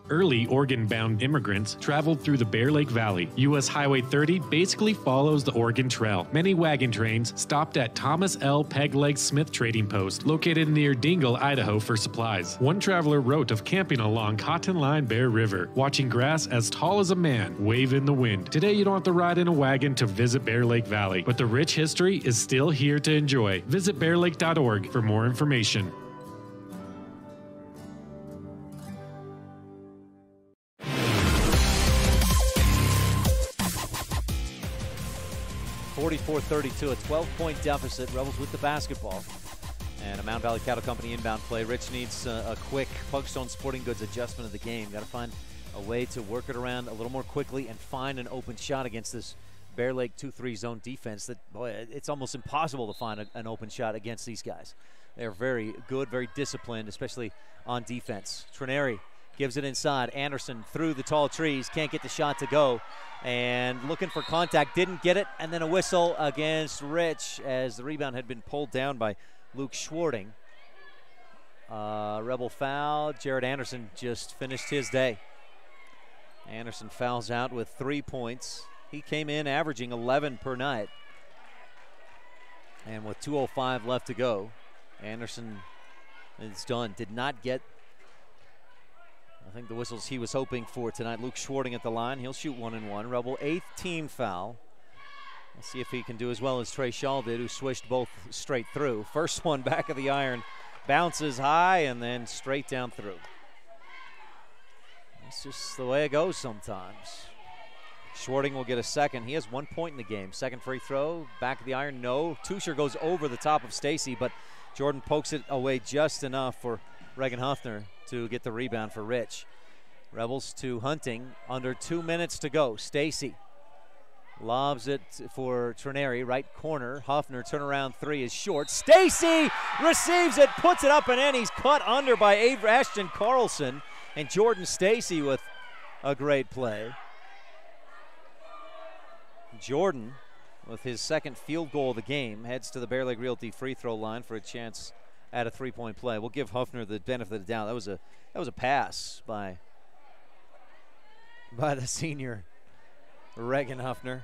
Early Oregon-bound immigrants traveled through the Bear Lake Valley. U.S. Highway 30 basically follows the Oregon Trail. Many wagon trains stopped at Thomas L. Pegleg Smith Trading Post, located near Dingle, Idaho, for supplies. One traveler wrote of camping along Cotton Line Bear River, watching grass as tall as a man wave in the wind. Today, you don't have to ride in a wagon to visit Bear Lake Valley, but the rich history is still here to enjoy. Visit bearlake.org for more information. 44-32, a 12-point deficit. Rebels with the basketball. And a Mount Valley Cattle Company inbound play. Rich needs a quick Pugstone Sporting Goods adjustment of the game. Got to find a way to work it around a little more quickly and find an open shot against this Bear Lake 2-3 zone defense that, boy, it's almost impossible to find an open shot against these guys. They're very good, very disciplined, especially on defense. Trineri gives it inside. Anderson through the tall trees, can't get the shot to go. And looking for contact, didn't get it. And then a whistle against Rich as the rebound had been pulled down by Luke Schwarting. Rebel foul. Jared Anderson just finished his day. Anderson fouls out with 3 points. He came in averaging 11 per night. And with 2:05 left to go, Anderson is done. Did not get, I think, the whistles he was hoping for tonight. Luke Schwarting at the line. He'll shoot 1-1. Rebel 8th team foul. Let's see if he can do as well as Trey Shaw did, who swished both straight through. First one back of the iron, bounces high and then straight down through. That's just the way it goes sometimes. Schwarting will get a second. He has 1 point in the game. Second free throw, back of the iron, no. Tusher goes over the top of Stacy, but Jordan pokes it away just enough for Reagan Huffner to get the rebound for Rich. Rebels to Hunting, under 2 minutes to go. Stacy lobs it for Trineri, right corner. Huffner, turnaround three is short. Stacy receives it, puts it up and in. He's caught under by Ashton Carlson, and Jordan Stacy with a great play. Jordan, with his second field goal of the game, heads to the Bear Lake Realty free throw line for a chance at a three-point play. We'll give Huffner the benefit of the doubt. That was a pass by the senior Reagan Huffner.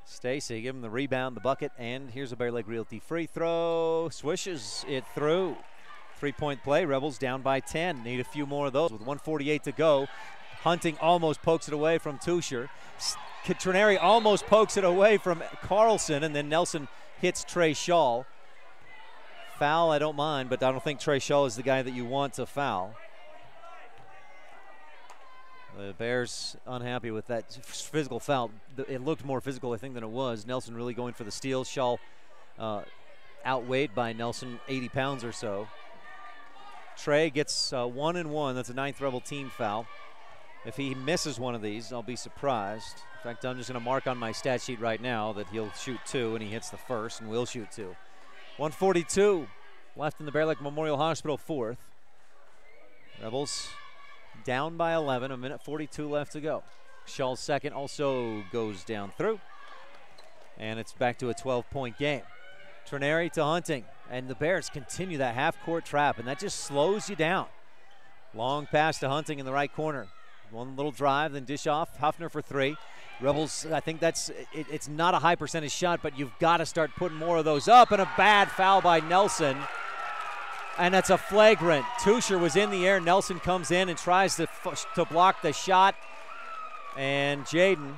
Stacy give him the rebound, the bucket, and here's a Bear Lake Realty free throw. Swishes it through. Three-point play. Rebels down by 10. Need a few more of those with 1:48 to go. Hunting almost pokes it away from Tusher. Trineri almost pokes it away from Carlson, and then Nelson hits Trey Shaw. Foul, I don't mind, but I don't think Trey Shaw is the guy that you want to foul. The Bears unhappy with that physical foul. It looked more physical, I think, than it was. Nelson really going for the steal. Shaw outweighed by Nelson, 80 pounds or so. Trey gets 1 and 1. That's a 9th Rebel team foul. If he misses one of these, I'll be surprised. In fact, I'm just going to mark on my stat sheet right now that he'll shoot 2, and he hits the first, and will shoot 2. 1:42 left in the Bear Lake Memorial Hospital 4th. Rebels down by 11, 1:42 left to go. Shaw's second also goes down through, and it's back to a 12-point game. Trenary to Hunting, and the Bears continue that half-court trap, and that just slows you down. Long pass to Hunting in the right corner. One little drive, then dish off. Huffner for 3. Rebels, I think it's not a high percentage shot, but you've got to start putting more of those up, and a bad foul by Nelson. And that's a flagrant. Tusher was in the air. Nelson comes in and tries to block the shot. And Jaden,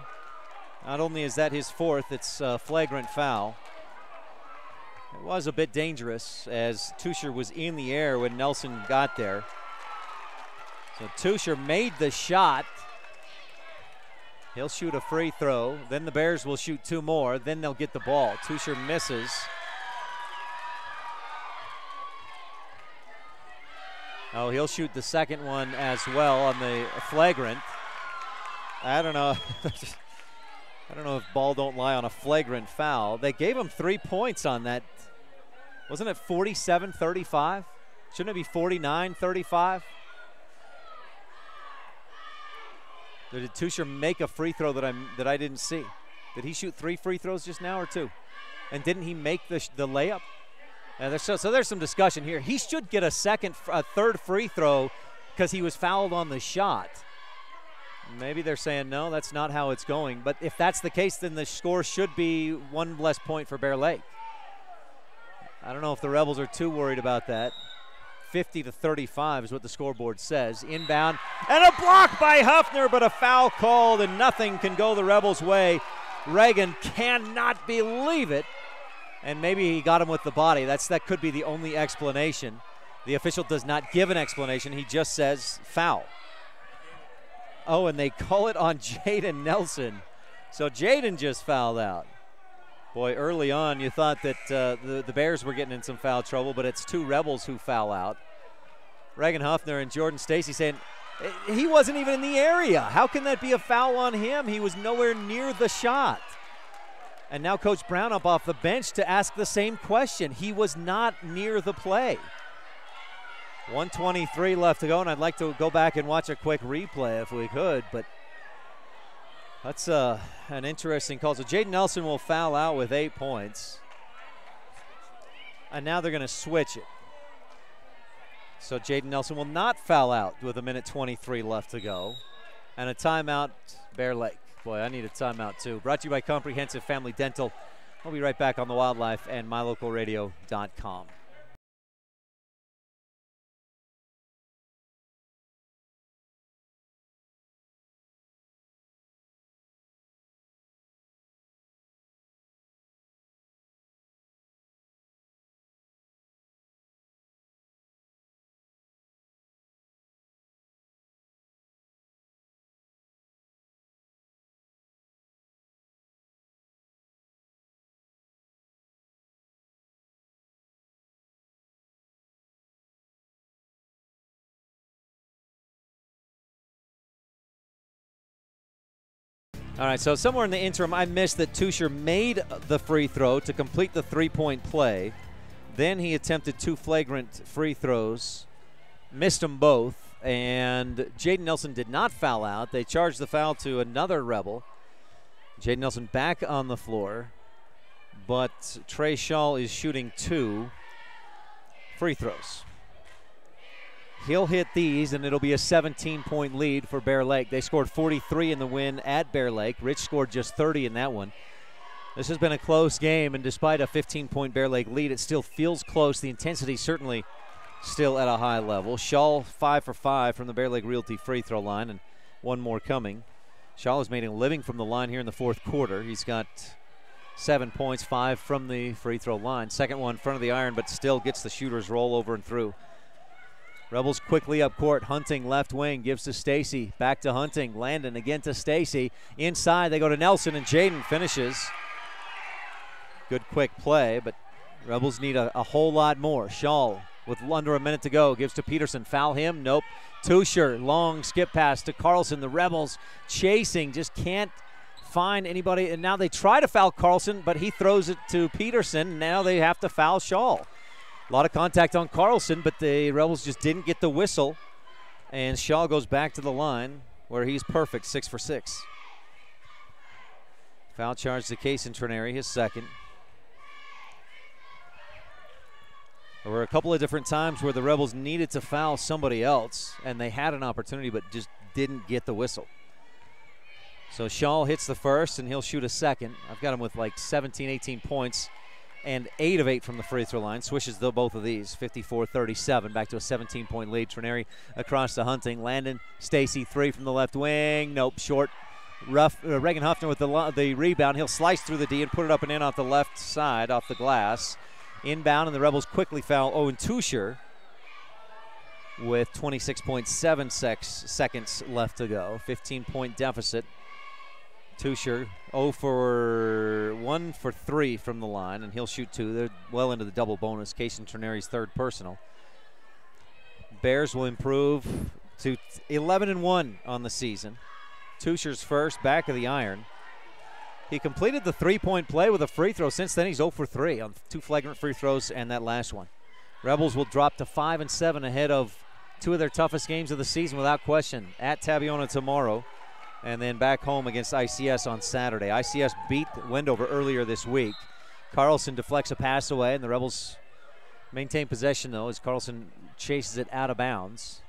not only is that his 4th, it's a flagrant foul. It was a bit dangerous as Tusher was in the air when Nelson got there. So Tusher made the shot. He'll shoot a free throw. Then the Bears will shoot 2 more. Then they'll get the ball. Tusher misses. Oh, he'll shoot the second one as well on the flagrant. I don't know. I don't know if ball don't lie on a flagrant foul. They gave him 3 points on that. Wasn't it 47-35? Shouldn't it be 49-35? Did Tusher make a free throw that I didn't see? Did he shoot 3 free throws just now or 2? And didn't he make the layup? So there's some discussion here. He should get a 3rd free throw because he was fouled on the shot. Maybe they're saying, no, that's not how it's going. But if that's the case, then the score should be 1 less point for Bear Lake. I don't know if the Rebels are too worried about that. 50-35 is what the scoreboard says. Inbound, and a block by Huffner, but a foul called, and nothing can go the Rebels' way. Reagan cannot believe it. And maybe he got him with the body. That could be the only explanation. The official does not give an explanation. He just says foul. Oh, and they call it on Jaden Nelson. So Jaden just fouled out. Boy, early on you thought that the Bears were getting in some foul trouble, but it's 2 Rebels who foul out. Reagan Huffner and Jordan Stacy saying he wasn't even in the area. How can that be a foul on him? He was nowhere near the shot. And now Coach Brown up off the bench to ask the same question. He was not near the play. 1:23 left to go, and I'd like to go back and watch a quick replay if we could, but that's an interesting call. So Jaden Nelson will foul out with 8 points. And now they're going to switch it. So Jaden Nelson will not foul out with 1:23 left to go. And a timeout, Bear Lake. Boy, I need a timeout too. Brought to you by Comprehensive Family Dental. We'll be right back on the Wildlife and mylocalradio.com. All right, so somewhere in the interim, I missed that Tusher made the free throw to complete the 3-point play. Then he attempted 2 flagrant free throws, missed them both, and Jaden Nelson did not foul out. They charged the foul to another Rebel. Jaden Nelson back on the floor, but Trey Shaw is shooting 2 free throws. He'll hit these, and it'll be a 17-point lead for Bear Lake. They scored 43 in the win at Bear Lake. Rich scored just 30 in that one. This has been a close game, and despite a 15-point Bear Lake lead, it still feels close. The intensity certainly still at a high level. Shaw 5 for 5 from the Bear Lake Realty free throw line, and 1 more coming. Shaw has made a living from the line here in the 4th quarter. He's got 7 points, 5 from the free throw line. Second one in front of the iron, but still gets the shooter's roll over and through. Rebels quickly up court. Hunting left wing gives to Stacy. Back to Hunting. Landon again to Stacy. Inside they go to Nelson, and Jaden finishes. Good quick play, but Rebels need a whole lot more. Shaw with under a minute to go gives to Peterson. Foul him? Nope. Tusher, long skip pass to Carlson. The Rebels chasing, just can't find anybody. And now they try to foul Carlson, but he throws it to Peterson. Now they have to foul Shaw. A lot of contact on Carlson, but the Rebels just didn't get the whistle. And Shaw goes back to the line where he's perfect, 6 for 6. Foul charge to Kaysen Trineri, his second. There were a couple of different times where the Rebels needed to foul somebody else, and they had an opportunity but just didn't get the whistle. So Shaw hits the first, and he'll shoot a second. I've got him with like 17, 18 points, and 8 of 8 from the free throw line. Swishes both of these, 54-37, back to a 17-point lead. Trineri across to Hunting. Landon, Stacy, 3 from the left wing. Nope, short. Reagan Huffner with the rebound. He'll slice through the D and put it up and in off the left side, off the glass. Inbound, and the Rebels quickly foul Owen Tusher with 26.7 seconds left to go. 15-point deficit. Tusher 1 for 3 from the line, and he'll shoot 2. They're well into the double bonus. Kaysen Trineri's third personal. Bears will improve to 11-1 on the season. Tusher's first, back of the iron. He completed the three-point play with a free throw. Since then, he's 0 for 3 on 2 flagrant free throws and that last one. Rebels will drop to 5-7 ahead of 2 of their toughest games of the season without question. At Tabiona tomorrow, and then back home against ICS on Saturday. ICS beat Wendover earlier this week. Carlson deflects a pass away, and the Rebels maintain possession, though, as Carlson chases it out of bounds.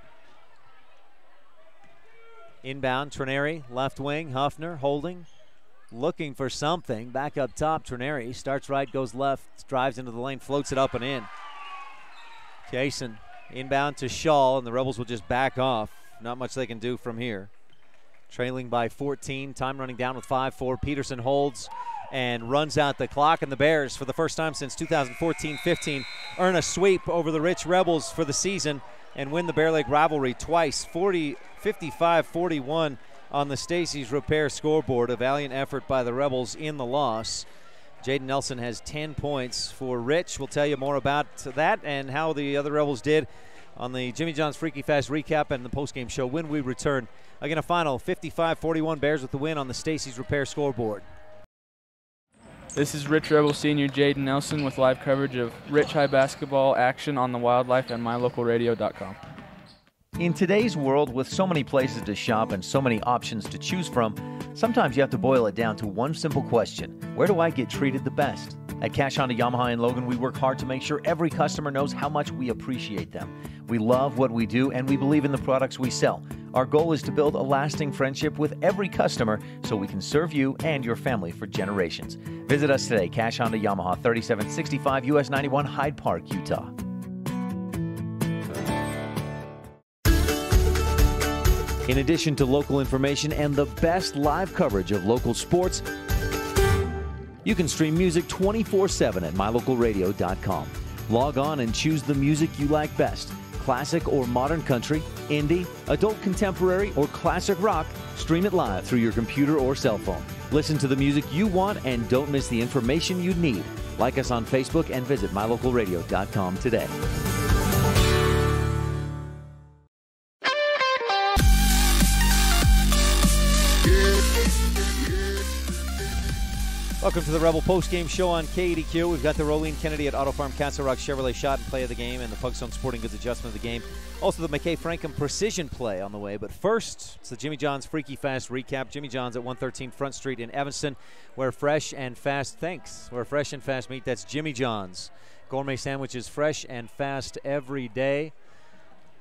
Inbound, Trineri, left wing, Huffner holding. Looking for something. Back up top, Trineri starts right, goes left, drives into the lane, floats it up and in. Kaysen inbound to Shaw, and the Rebels will just back off. Not much they can do from here. Trailing by 14, time running down with 5-4. Peterson holds and runs out the clock, and the Bears, for the first time since 2014-15, earn a sweep over the Rich Rebels for the season and win the Bear Lake rivalry twice, 55-41 on the Stacy's Repair scoreboard. A valiant effort by the Rebels in the loss. Jaden Nelson has 10 points for Rich. We'll tell you more about that and how the other Rebels did on the Jimmy John's Freaky Fast recap and the postgame show when we return. Again, a final 55-41 Bears with the win on the Stacy's Repair scoreboard. This is Rich Rebel Senior Jaden Nelson with live coverage of Rich High basketball action on the Wildlife and MyLocalRadio.com. In today's world, with so many places to shop and so many options to choose from, sometimes you have to boil it down to one simple question: where do I get treated the best? At Cash Honda Yamaha in Logan, we work hard to make sure every customer knows how much we appreciate them. We love what we do, and we believe in the products we sell. Our goal is to build a lasting friendship with every customer so we can serve you and your family for generations. Visit us today, Cash Honda Yamaha, 3765 US 91, Hyde Park, Utah. In addition to local information and the best live coverage of local sports, you can stream music 24/7 at mylocalradio.com. Log on and choose the music you like best. Classic or modern country, indie, adult contemporary, or classic rock. Stream it live through your computer or cell phone. Listen to the music you want and don't miss the information you need. Like us on Facebook and visit mylocalradio.com today. Welcome to the Rebel postgame show on KADQ. We've got the Rolene Kennedy at Auto Farm Castle Rock Chevrolet shot and play of the game and the Pugstone Sporting Goods adjustment of the game. Also the McKay Frankham precision play on the way. But first, it's the Jimmy John's Freaky Fast recap. Jimmy John's at 113 Front Street in Evanston, where fresh and fast meat. That's Jimmy John's. Gourmet sandwiches, fresh and fast every day.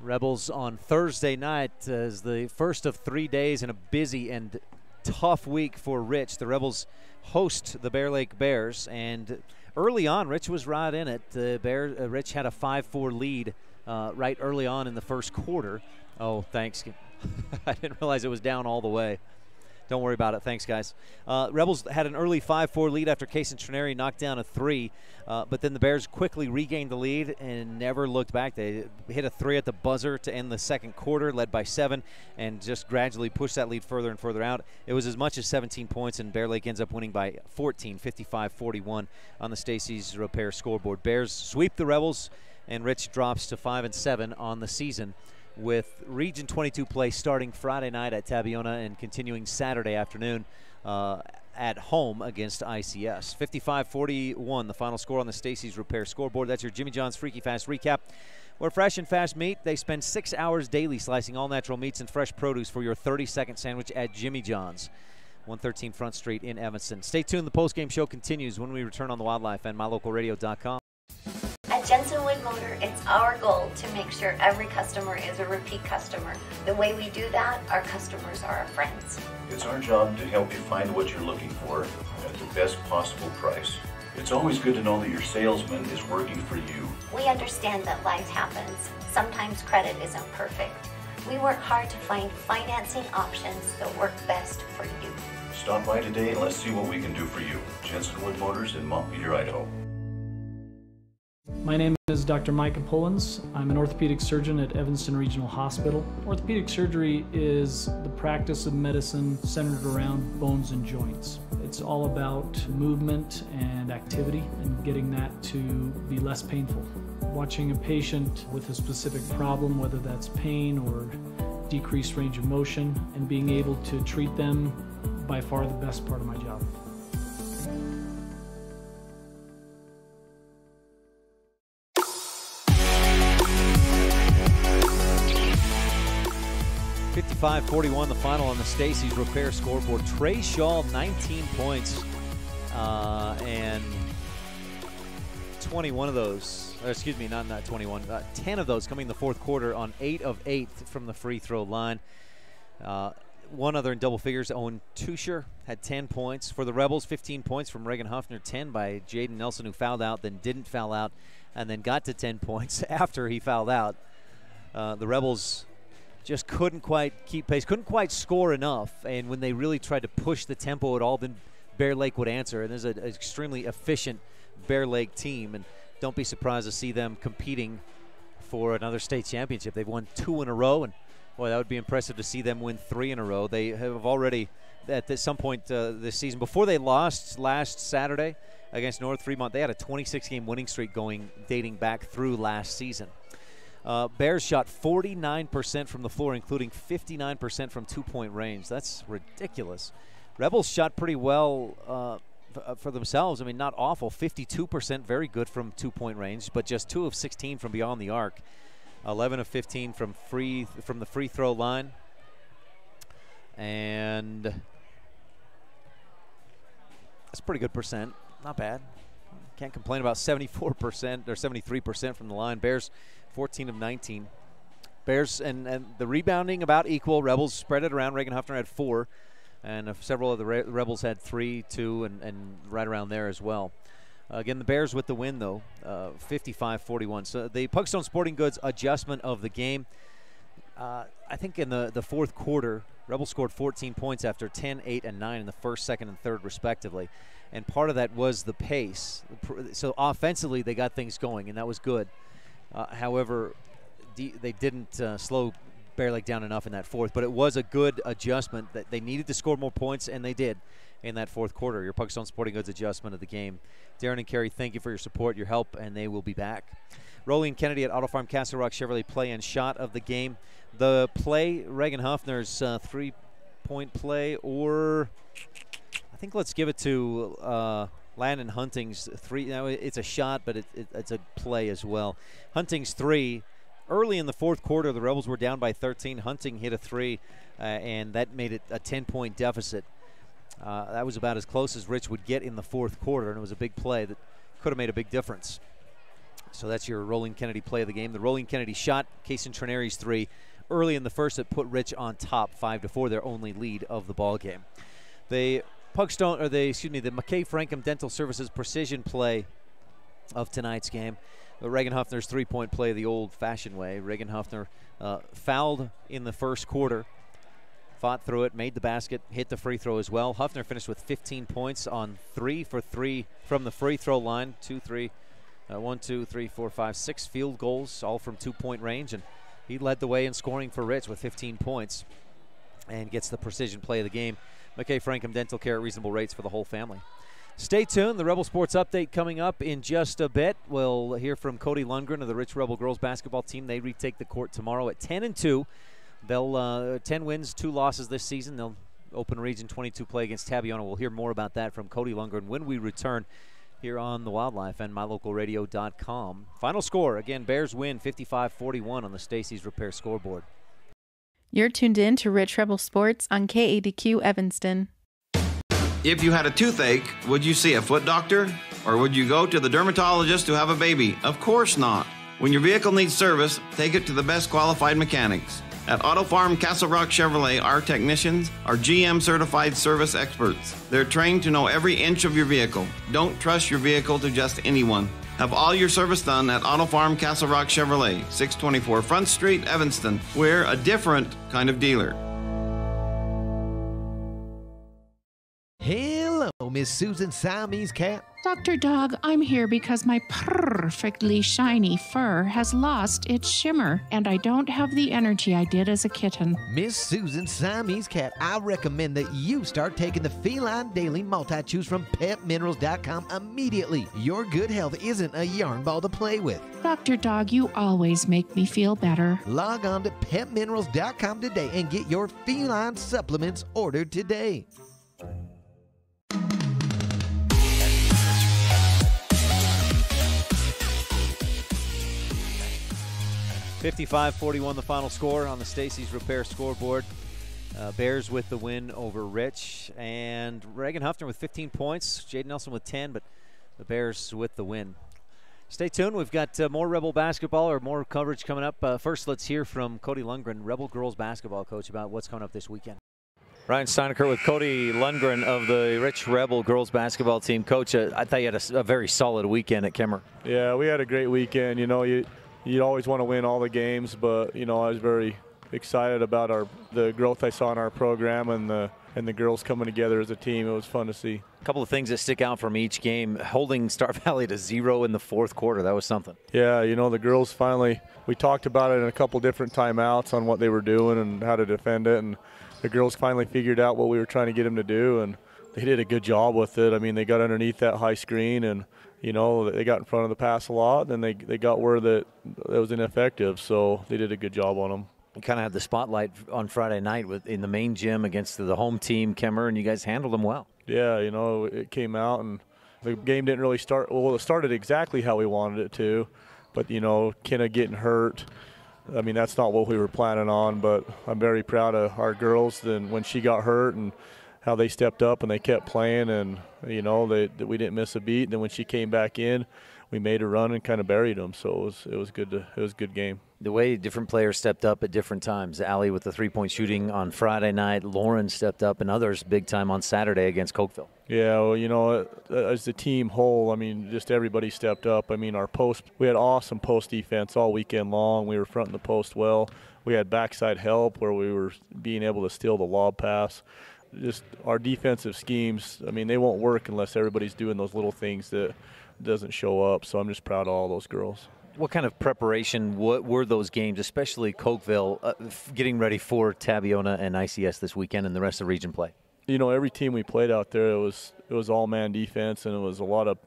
Rebels on Thursday night as the first of 3 days in a busy and tough week for Rich. The Rebels host the Bear Lake Bears, and early on, Rich was right in it. Rich had a 5-4 lead right early on in the first quarter. Oh, thanks. I didn't realize it was down all the way. Don't worry about it. Thanks, guys. Rebels had an early 5-4 lead after Case and Trineri knocked down a 3, but then the Bears quickly regained the lead and never looked back. They hit a 3 at the buzzer to end the second quarter, led by 7, and just gradually pushed that lead further and further out. It was as much as 17 points, and Bear Lake ends up winning by 14, 55-41 on the Stacey's Repair scoreboard. Bears sweep the Rebels, and Rich drops to 5-7 on the season, with Region 22 play starting Friday night at Tabiona and continuing Saturday afternoon at home against ICS. 55-41, the final score on the Stacey's Repair scoreboard. That's your Jimmy John's Freaky Fast recap. Where fresh and fast meat, they spend 6 hours daily slicing all natural meats and fresh produce for your 30-second sandwich at Jimmy John's, 113 Front Street in Evanston. Stay tuned. The postgame show continues when we return on the Wildlife and MyLocalRadio.com. At Jensen Wood Motor, it's our goal to make sure every customer is a repeat customer. The way we do that, our customers are our friends. It's our job to help you find what you're looking for at the best possible price. It's always good to know that your salesman is working for you. We understand that life happens. Sometimes credit isn't perfect. We work hard to find financing options that work best for you. Stop by today and let's see what we can do for you. Jensen Wood Motors in Montpelier, Idaho. My name is Dr. Micah Pullins. I'm an orthopedic surgeon at Evanston Regional Hospital. Orthopedic surgery is the practice of medicine centered around bones and joints. It's all about movement and activity and getting that to be less painful. Watching a patient with a specific problem, whether that's pain or decreased range of motion, and being able to treat them, by far the best part of my job. .55-41 the final on the Stacey's Repair scoreboard. Trey Shaw, 19 points, and 21 of those, excuse me, not 21, 10 of those coming in the fourth quarter on 8 of 8 from the free throw line. One other in double figures, Owen Tusher had 10 points. For the Rebels, 15 points from Reagan Huffner, 10 by Jaden Nelson, who fouled out, then didn't foul out, and then got to 10 points after he fouled out. The Rebels just couldn't quite keep pace, couldn't quite score enough, and when they really tried to push the tempo at all, then Bear Lake would answer. And there's an extremely efficient Bear Lake team, and don't be surprised to see them competing for another state championship. They've won 2 in a row, and boy, that would be impressive to see them win 3 in a row. They have already, at some point this season, before they lost last Saturday against North Fremont, they had a 26-game winning streak going, dating back through last season. Bears shot 49% from the floor, including 59% from two-point range. That's ridiculous. Rebels shot pretty well for themselves. I mean, not awful. 52%, very good from two-point range, but just 2 of 16 from beyond the arc. 11 of 15 from the free throw line. And that's a pretty good percent. Not bad. Can't complain about 74% or 73% from the line. Bears 14 of 19. Bears and the rebounding about equal. Rebels spread it around. Reagan Huffner had 4, and several of the Rebels had 3, 2, and right around there as well. Again, the Bears with the win, though, 55-41. So the Pugstone Sporting Goods adjustment of the game. I think in the fourth quarter, Rebels scored 14 points after 10, 8, and 9 in the first, second, and third, respectively. And part of that was the pace. So offensively, they got things going, and that was good. However, they didn't slow Bear Lake down enough in that fourth, but it was a good adjustment that they needed to score more points, and they did in that fourth quarter. Your Pugstone Sporting Goods adjustment of the game. Darren and Carrie, thank you for your support, your help, and they will be back. Rolly and Kennedy at Auto Farm Castle Rock Chevrolet play and shot of the game. The play, Reagan Huffner's three-point play, or I think let's give it to Landon Hunting's 3. Now, it's a shot, but it's a play as well. Hunting's 3. Early in the fourth quarter, the Rebels were down by 13. Hunting hit a 3, and that made it a 10-point deficit. That was about as close as Rich would get in the fourth quarter, and it was a big play that could have made a big difference. So that's your Rolling Kennedy play of the game. The Rolling Kennedy shot, Case Trineri's 3, early in the first that put Rich on top, 5-4, their only lead of the ball game. The McKay Frankham Dental Services precision play of tonight's game. Reagan Huffner's 3-point play the old-fashioned way. Reagan Huffner fouled in the first quarter, fought through it, made the basket, hit the free throw as well. Huffner finished with 15 points on 3 for 3 from the free throw line. 1, 2, 3, 4, 5, 6 field goals, all from 2-point range, and he led the way in scoring for Rich with 15 points and gets the precision play of the game. McKay Frankham Dental Care at reasonable rates for the whole family. Stay tuned. The Rebel Sports Update coming up in just a bit. We'll hear from Cody Lundgren of the Rich Rebel girls basketball team. They retake the court tomorrow at 10-2. They'll 10 wins, 2 losses this season. They'll open Region 22 play against Tabiona. We'll hear more about that from Cody Lundgren when we return here on the Wildlife and mylocalradio.com. Final score, again, Bears win 55-41 on the Stacy's Repair scoreboard. You're tuned in to Rich Rebel Sports on KADQ Evanston. If you had a toothache, would you see a foot doctor? Or would you go to the dermatologist to have a baby? Of course not. When your vehicle needs service, take it to the best qualified mechanics. At Auto Farm Castle Rock Chevrolet, our technicians are GM certified service experts. They're trained to know every inch of your vehicle. Don't trust your vehicle to just anyone. Have all your service done at Auto Farm Castle Rock Chevrolet, 624 Front Street, Evanston. We're a different kind of dealer. Hello, Miss Susan Siamese Cat. Dr. Dog, I'm here because my perfectly shiny fur has lost its shimmer, and I don't have the energy I did as a kitten. Miss Susan Siamese Cat, I recommend that you start taking the Feline Daily Multi-Chews from PetMinerals.com immediately. Your good health isn't a yarn ball to play with. Dr. Dog, you always make me feel better. Log on to PetMinerals.com today and get your feline supplements ordered today. 55-41 the final score on the Stacy's Repair scoreboard. Bears with the win over Rich. And Reagan Huffner with 15 points. Jaden Nelson with 10, but the Bears with the win. Stay tuned. We've got more Rebel basketball or more coverage coming up. First, let's hear from Cody Lundgren, Rebel girls basketball coach, about what's coming up this weekend. Ryan Steineckert with Cody Lundgren of the Rich Rebel girls basketball team. Coach, I thought you had a very solid weekend at Kemmer. Yeah, we had a great weekend. You know, you always want to win all the games, but you know, I was very excited about the growth I saw in our program and the girls coming together as a team. It was fun to see. A couple of things that stick out from each game. Holding Star Valley to 0 in the fourth quarter, that was something. Yeah, you know, the girls finally, we talked about it in a couple different timeouts on what they were doing and how to defend it, and the girls finally figured out what we were trying to get them to do, and they did a good job with it. I mean, they got underneath that high screen, and you know, they got in front of the pass a lot, and they got where that was ineffective, so they did a good job on them. You kind of had the spotlight on Friday night in the main gym against the home team, Kemmer, and you guys handled them well. Yeah, you know, it came out, and the game didn't really start. Well, it started exactly how we wanted it to, but, you know, Kenna getting hurt, I mean, that's not what we were planning on, but I'm very proud of our girls and when she got hurt and how they stepped up and they kept playing, and, you know, we didn't miss a beat. And then when she came back in, we made a run and kind of buried them. So it was good. It was a good game. The way different players stepped up at different times. Allie with the three-point shooting on Friday night. Lauren stepped up, and others big time on Saturday against Cokeville. Yeah, well, you know, as the team whole, I mean, just everybody stepped up. I mean, we had awesome post defense all weekend long. We were fronting the post well. We had backside help where we were being able to steal the lob pass. Just our defensive schemes, I mean, they won't work unless everybody's doing those little things that doesn't show up. So I'm just proud of all those girls. What kind of preparation were those games, especially Cokeville, getting ready for Tabiona and ICS this weekend and the rest of region play? You know, every team we played out there, it was all-man defense, and it was a lot of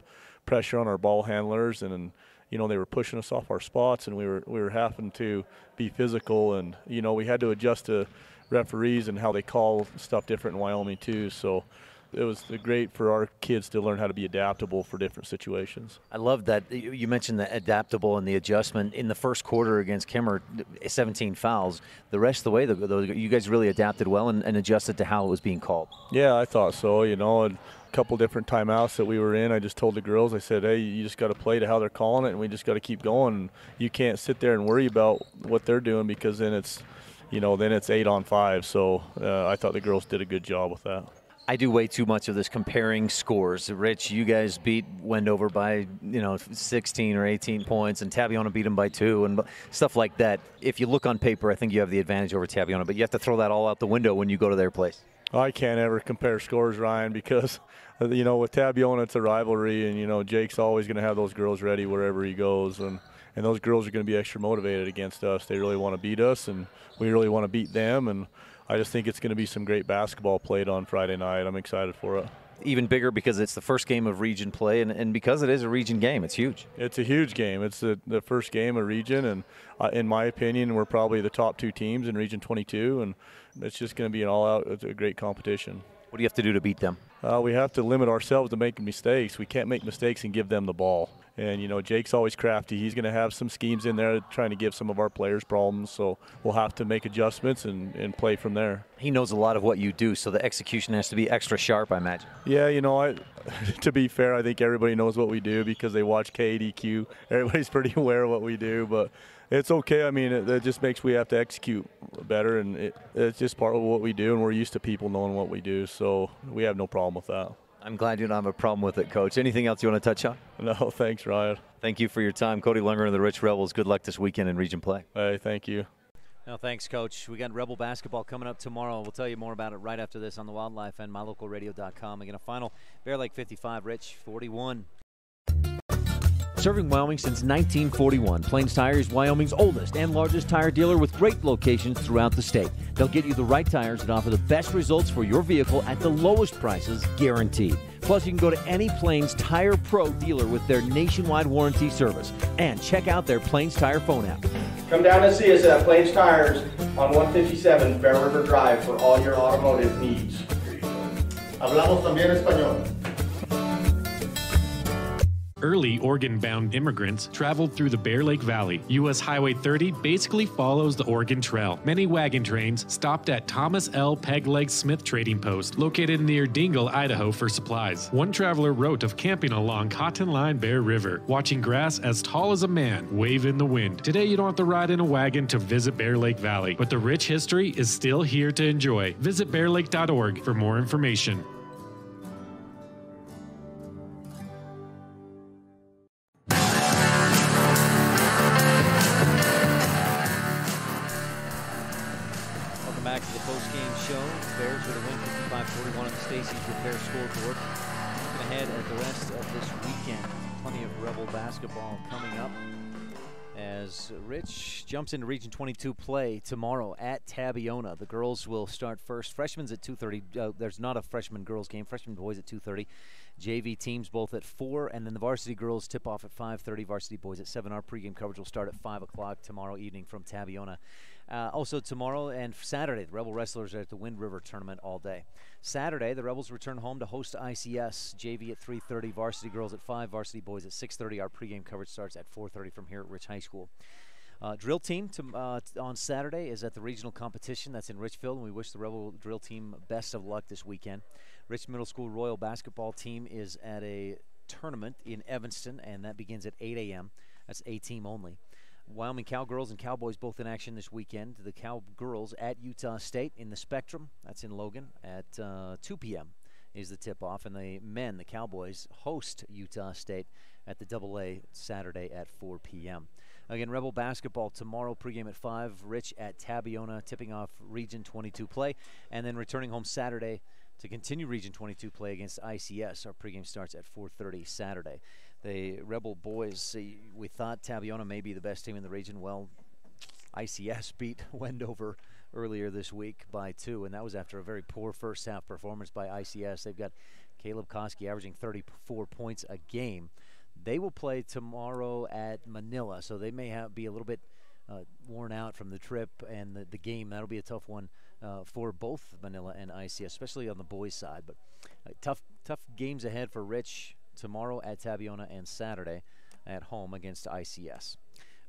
pressure on our ball handlers, and you know, they were pushing us off our spots, and we were having to be physical, and you know, we had to adjust to referees and how they call stuff different in Wyoming too. So it was great for our kids to learn how to be adaptable for different situations. I love that you mentioned the adaptable and the adjustment. In the first quarter against Kemmer, 17 fouls. The rest of the way, you guys really adapted well and adjusted to how it was being called. Yeah, I thought so. You know, and a couple different timeouts that we were in, I just told the girls, I said, hey, you just got to play to how they're calling it, and we just got to keep going. You can't sit there and worry about what they're doing, because then it's 8 on 5. So I thought the girls did a good job with that. I do way too much of this comparing scores. Rich, you guys beat Wendover by 16 or 18 points, and Tabiona beat them by 2, and stuff like that. If you look on paper, I think you have the advantage over Tabiona, but you have to throw that all out the window when you go to their place. I can't ever compare scores, Ryan, because with Tabiona it's a rivalry, and Jake's always going to have those girls ready wherever he goes, and those girls are going to be extra motivated against us. They really want to beat us, and we really want to beat them, and I just think it's going to be some great basketball played on Friday night. I'm excited for it. Even bigger because it's the first game of region play, and because it is a region game, it's huge. It's a huge game. It's the first game of region, and in my opinion, we're probably the top 2 teams in Region 22, and it's just going to be an all-out, it's a great competition. What do you have to do to beat them? We have to limit ourselves to making mistakes. We can't make mistakes and give them the ball. And, Jake's always crafty. He's going to have some schemes in there trying to give some of our players problems. So we'll have to make adjustments and play from there. He knows a lot of what you do, so the execution has to be extra sharp, I imagine. Yeah, to be fair, I think everybody knows what we do because they watch KADQ. Everybody's pretty aware of what we do, but it's okay. I mean, it just makes we have to execute better, and it's just part of what we do, and we're used to people knowing what we do, so we have no problem with that. I'm glad you don't have a problem with it, Coach. Anything else you want to touch on? No, thanks, Ryan. Thank you for your time. Cody Lunger and the Rich Rebels, good luck this weekend in region play. Hey, thank you. No, thanks, Coach. We got Rebel basketball coming up tomorrow. We'll tell you more about it right after this on the Wildlife and MyLocalRadio.com. Again, a final, Bear Lake 55, Rich 41. Serving Wyoming since 1941, Plains Tire is Wyoming's oldest and largest tire dealer with great locations throughout the state. They'll get you the right tires and offer the best results for your vehicle at the lowest prices, guaranteed. Plus, you can go to any Plains Tire Pro dealer with their nationwide warranty service. And check out their Plains Tire phone app. Come down and see us at Plains Tires on 157 Bear River Drive for all your automotive needs. Hablamos también español. Early Oregon-bound immigrants traveled through the Bear Lake Valley. U.S. Highway 30 basically follows the Oregon Trail. Many wagon trains stopped at Thomas L. Pegleg Smith Trading Post, located near Dingle, Idaho, for supplies. One traveler wrote of camping along Cotton Line Bear River, watching grass as tall as a man wave in the wind. Today, you don't have to ride in a wagon to visit Bear Lake Valley, but the rich history is still here to enjoy. Visit bearlake.org for more information. Back to the post-game show. Bears with a win 55-41 on the Stacey's Repair scoreboard. Looking ahead at the rest of this weekend. Plenty of Rebel basketball coming up as Rich jumps into Region 22 play tomorrow at Tabiona. The girls will start first. Freshmen's at 2:30. There's not a freshman girls game. Freshman boys at 2:30. JV teams both at 4, and then the varsity girls tip off at 5:30. Varsity boys at 7. Our pregame coverage will start at 5 o'clock tomorrow evening from Tabiona. Also tomorrow and Saturday, the Rebel wrestlers are at the Wind River tournament all day. Saturday, the Rebels return home to host ICS. JV at 3:30, varsity girls at 5, varsity boys at 6:30. Our pregame coverage starts at 4:30 from here at Rich High School. Drill team on Saturday is at the regional competition. That's in Richfield, and we wish the Rebel drill team best of luck this weekend. Rich Middle School Royal basketball team is at a tournament in Evanston, and that begins at 8 a.m. That's A-team only. Wyoming Cowgirls and Cowboys both in action this weekend. The Cowgirls at Utah State in the Spectrum. That's in Logan at 2 p.m. is the tip-off. And the men, the Cowboys, host Utah State at the AA Saturday at 4 p.m. Again, Rebel basketball tomorrow, pregame at 5. Rich at Tabiona, tipping off Region 22 play. And then returning home Saturday to continue Region 22 play against ICS. Our pregame starts at 4:30 Saturday. The Rebel boys, we thought Tabiona may be the best team in the region. Well, ICS beat Wendover earlier this week by 2, and that was after a very poor first half performance by ICS. They've got Caleb Koski averaging 34 points a game. They will play tomorrow at Manila, so they may be a little bit worn out from the trip and the game. That'll be a tough one for both Manila and ICS, especially on the boys' side. But tough games ahead for Rich tomorrow at Tabiona and Saturday at home against ICS.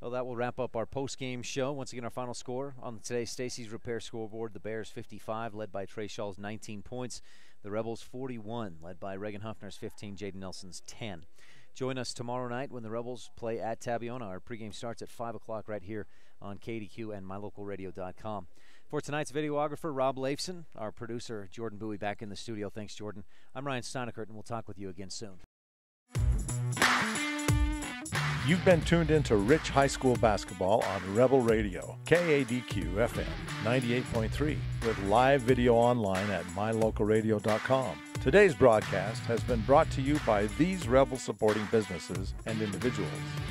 Well, that will wrap up our post-game show. Once again, our final score on today's Stacey's Repair scoreboard: the Bears 55, led by Trey Shaw's 19 points. The Rebels 41, led by Reagan Huffner's 15, Jaden Nelson's 10. Join us tomorrow night when the Rebels play at Tabiona. Our pregame starts at 5 o'clock right here on KADQ and MyLocalRadio.com. For tonight's videographer, Rob Leifson, our producer, Jordan Bowie, back in the studio. Thanks, Jordan. I'm Ryan Steineckert, and we'll talk with you again soon. You've been tuned into Rich High School basketball on Rebel Radio, KADQ FM 98.3, with live video online at mylocalradio.com. Today's broadcast has been brought to you by these Rebel supporting businesses and individuals: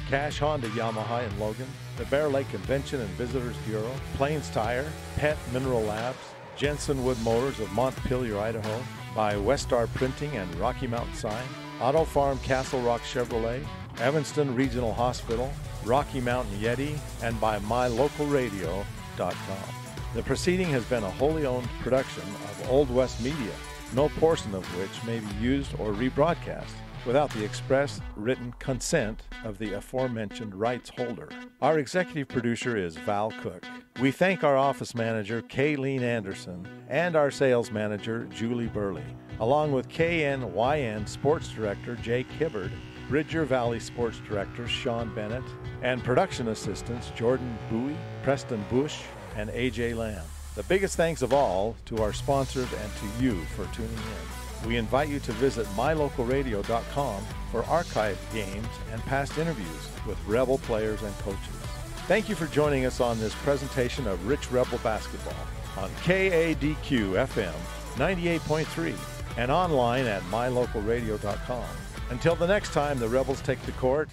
Cash Honda Yamaha in Logan, the Bear Lake Convention and Visitors Bureau, Plains Tire, Pet Mineral Labs, Jensen Wood Motors of Montpelier, Idaho, by Westar Printing and Rocky Mountain Sign, Auto Farm Castle Rock Chevrolet, Evanston Regional Hospital, Rocky Mountain Yeti, and by mylocalradio.com. The proceeding has been a wholly owned production of Old West Media, no portion of which may be used or rebroadcast without the express written consent of the aforementioned rights holder. Our executive producer is Val Cook. We thank our office manager, Kayleen Anderson, and our sales manager, Julie Burley, along with KNYN Sports Director, Jake Hibbard, Bridger Valley Sports Director, Sean Bennett, and production assistants, Jordan Bowie, Preston Bush, and AJ Lamb. The biggest thanks of all to our sponsors and to you for tuning in. We invite you to visit mylocalradio.com for archived games and past interviews with Rebel players and coaches. Thank you for joining us on this presentation of Rich Rebel Basketball on KADQ FM 98.3 and online at mylocalradio.com. Until the next time the Rebels take the court,